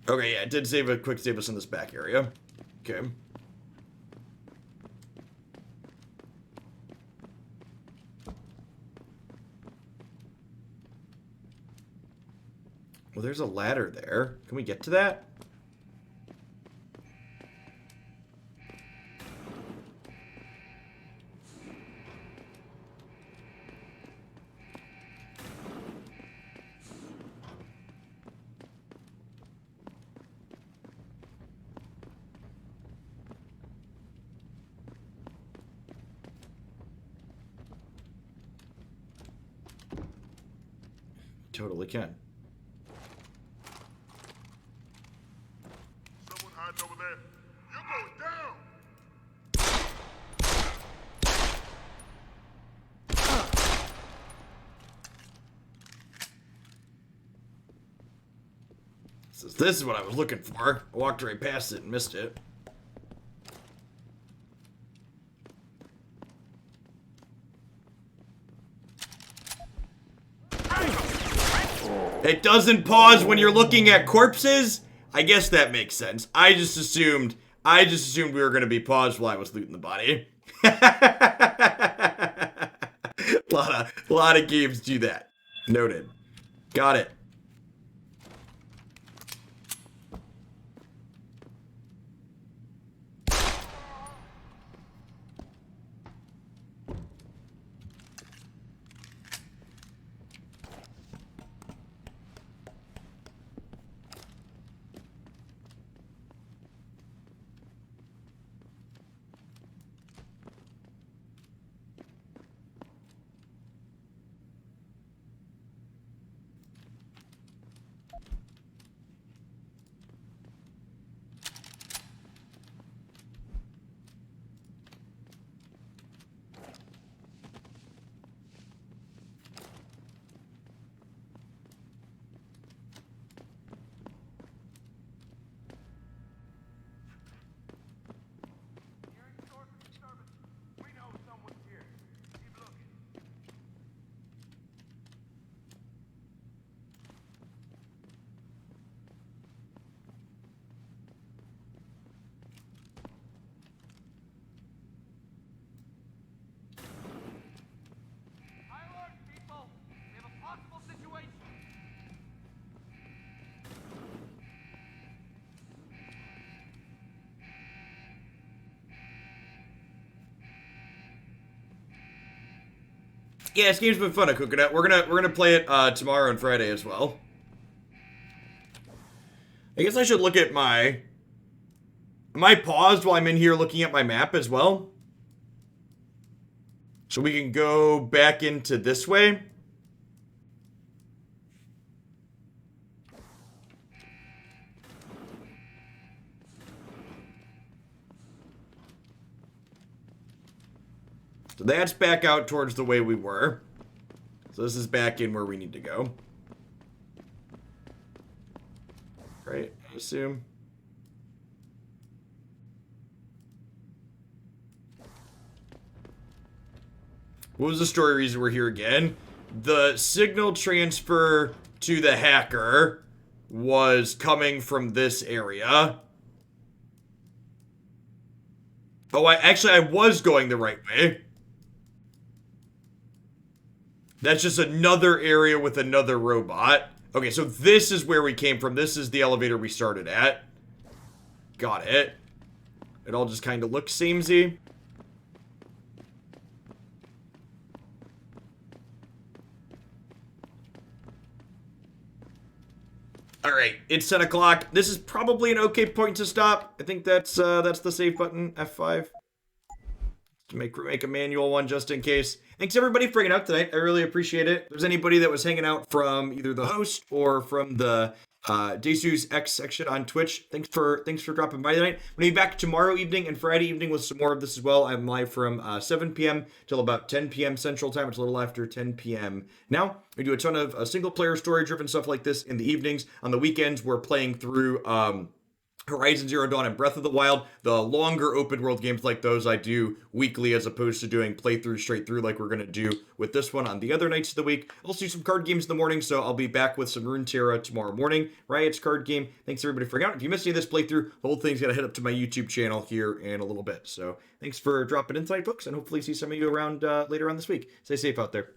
Okay, yeah, it did save a quick save us in this back area. Okay. Well, there's a ladder there. Can we get to that? Totally can. Someone hiding over there. You're going down! This is what I was looking for. I walked right past it and missed it. It doesn't pause when you're looking at corpses? I guess that makes sense. I just assumed we were gonna be paused while I was looting the body. A lot of games do that. Noted. Got it. Yeah, this game's been fun at Coconut. We're gonna play it tomorrow and Friday as well. I guess I should look at my... Am I paused while I'm in here looking at my map as well? So we can go back into this way. So that's back out towards the way we were. So this is back in where we need to go. Right, I assume. What was the story reason we're here again? The signal transfer to the hacker was coming from this area. Oh, I was going the right way. That's just another area with another robot. Okay, so this is where we came from. This is the elevator we started at. Got it. It all just kind of looks samey. All right, it's 10 o'clock. This is probably an okay point to stop. I think that's the save button, F5. To make a manual one just in case. Thanks everybody for hanging out tonight. I really appreciate it. If there's anybody that was hanging out from either the host or from the Deus X section on Twitch, thanks for dropping by tonight. I'm gonna be back tomorrow evening and Friday evening with some more of this as well. I'm live from 7 p.m. till about 10 p.m. Central Time. It's a little after 10 p.m. now. We do a ton of single-player story-driven stuff like this in the evenings. On the weekends, we're playing through Horizon Zero Dawn and Breath of the Wild. The longer open world games like those I do weekly as opposed to doing playthroughs straight through like we're going to do with this one on the other nights of the week. I'll do some card games in the morning, so I'll be back with some Runeterra tomorrow morning. Riot's card game. Thanks everybody for hanging out. If you missed any of this playthrough, the whole thing's going to head up to my YouTube channel here in a little bit. So thanks for dropping in tonight, folks, and hopefully see some of you around later on this week. Stay safe out there.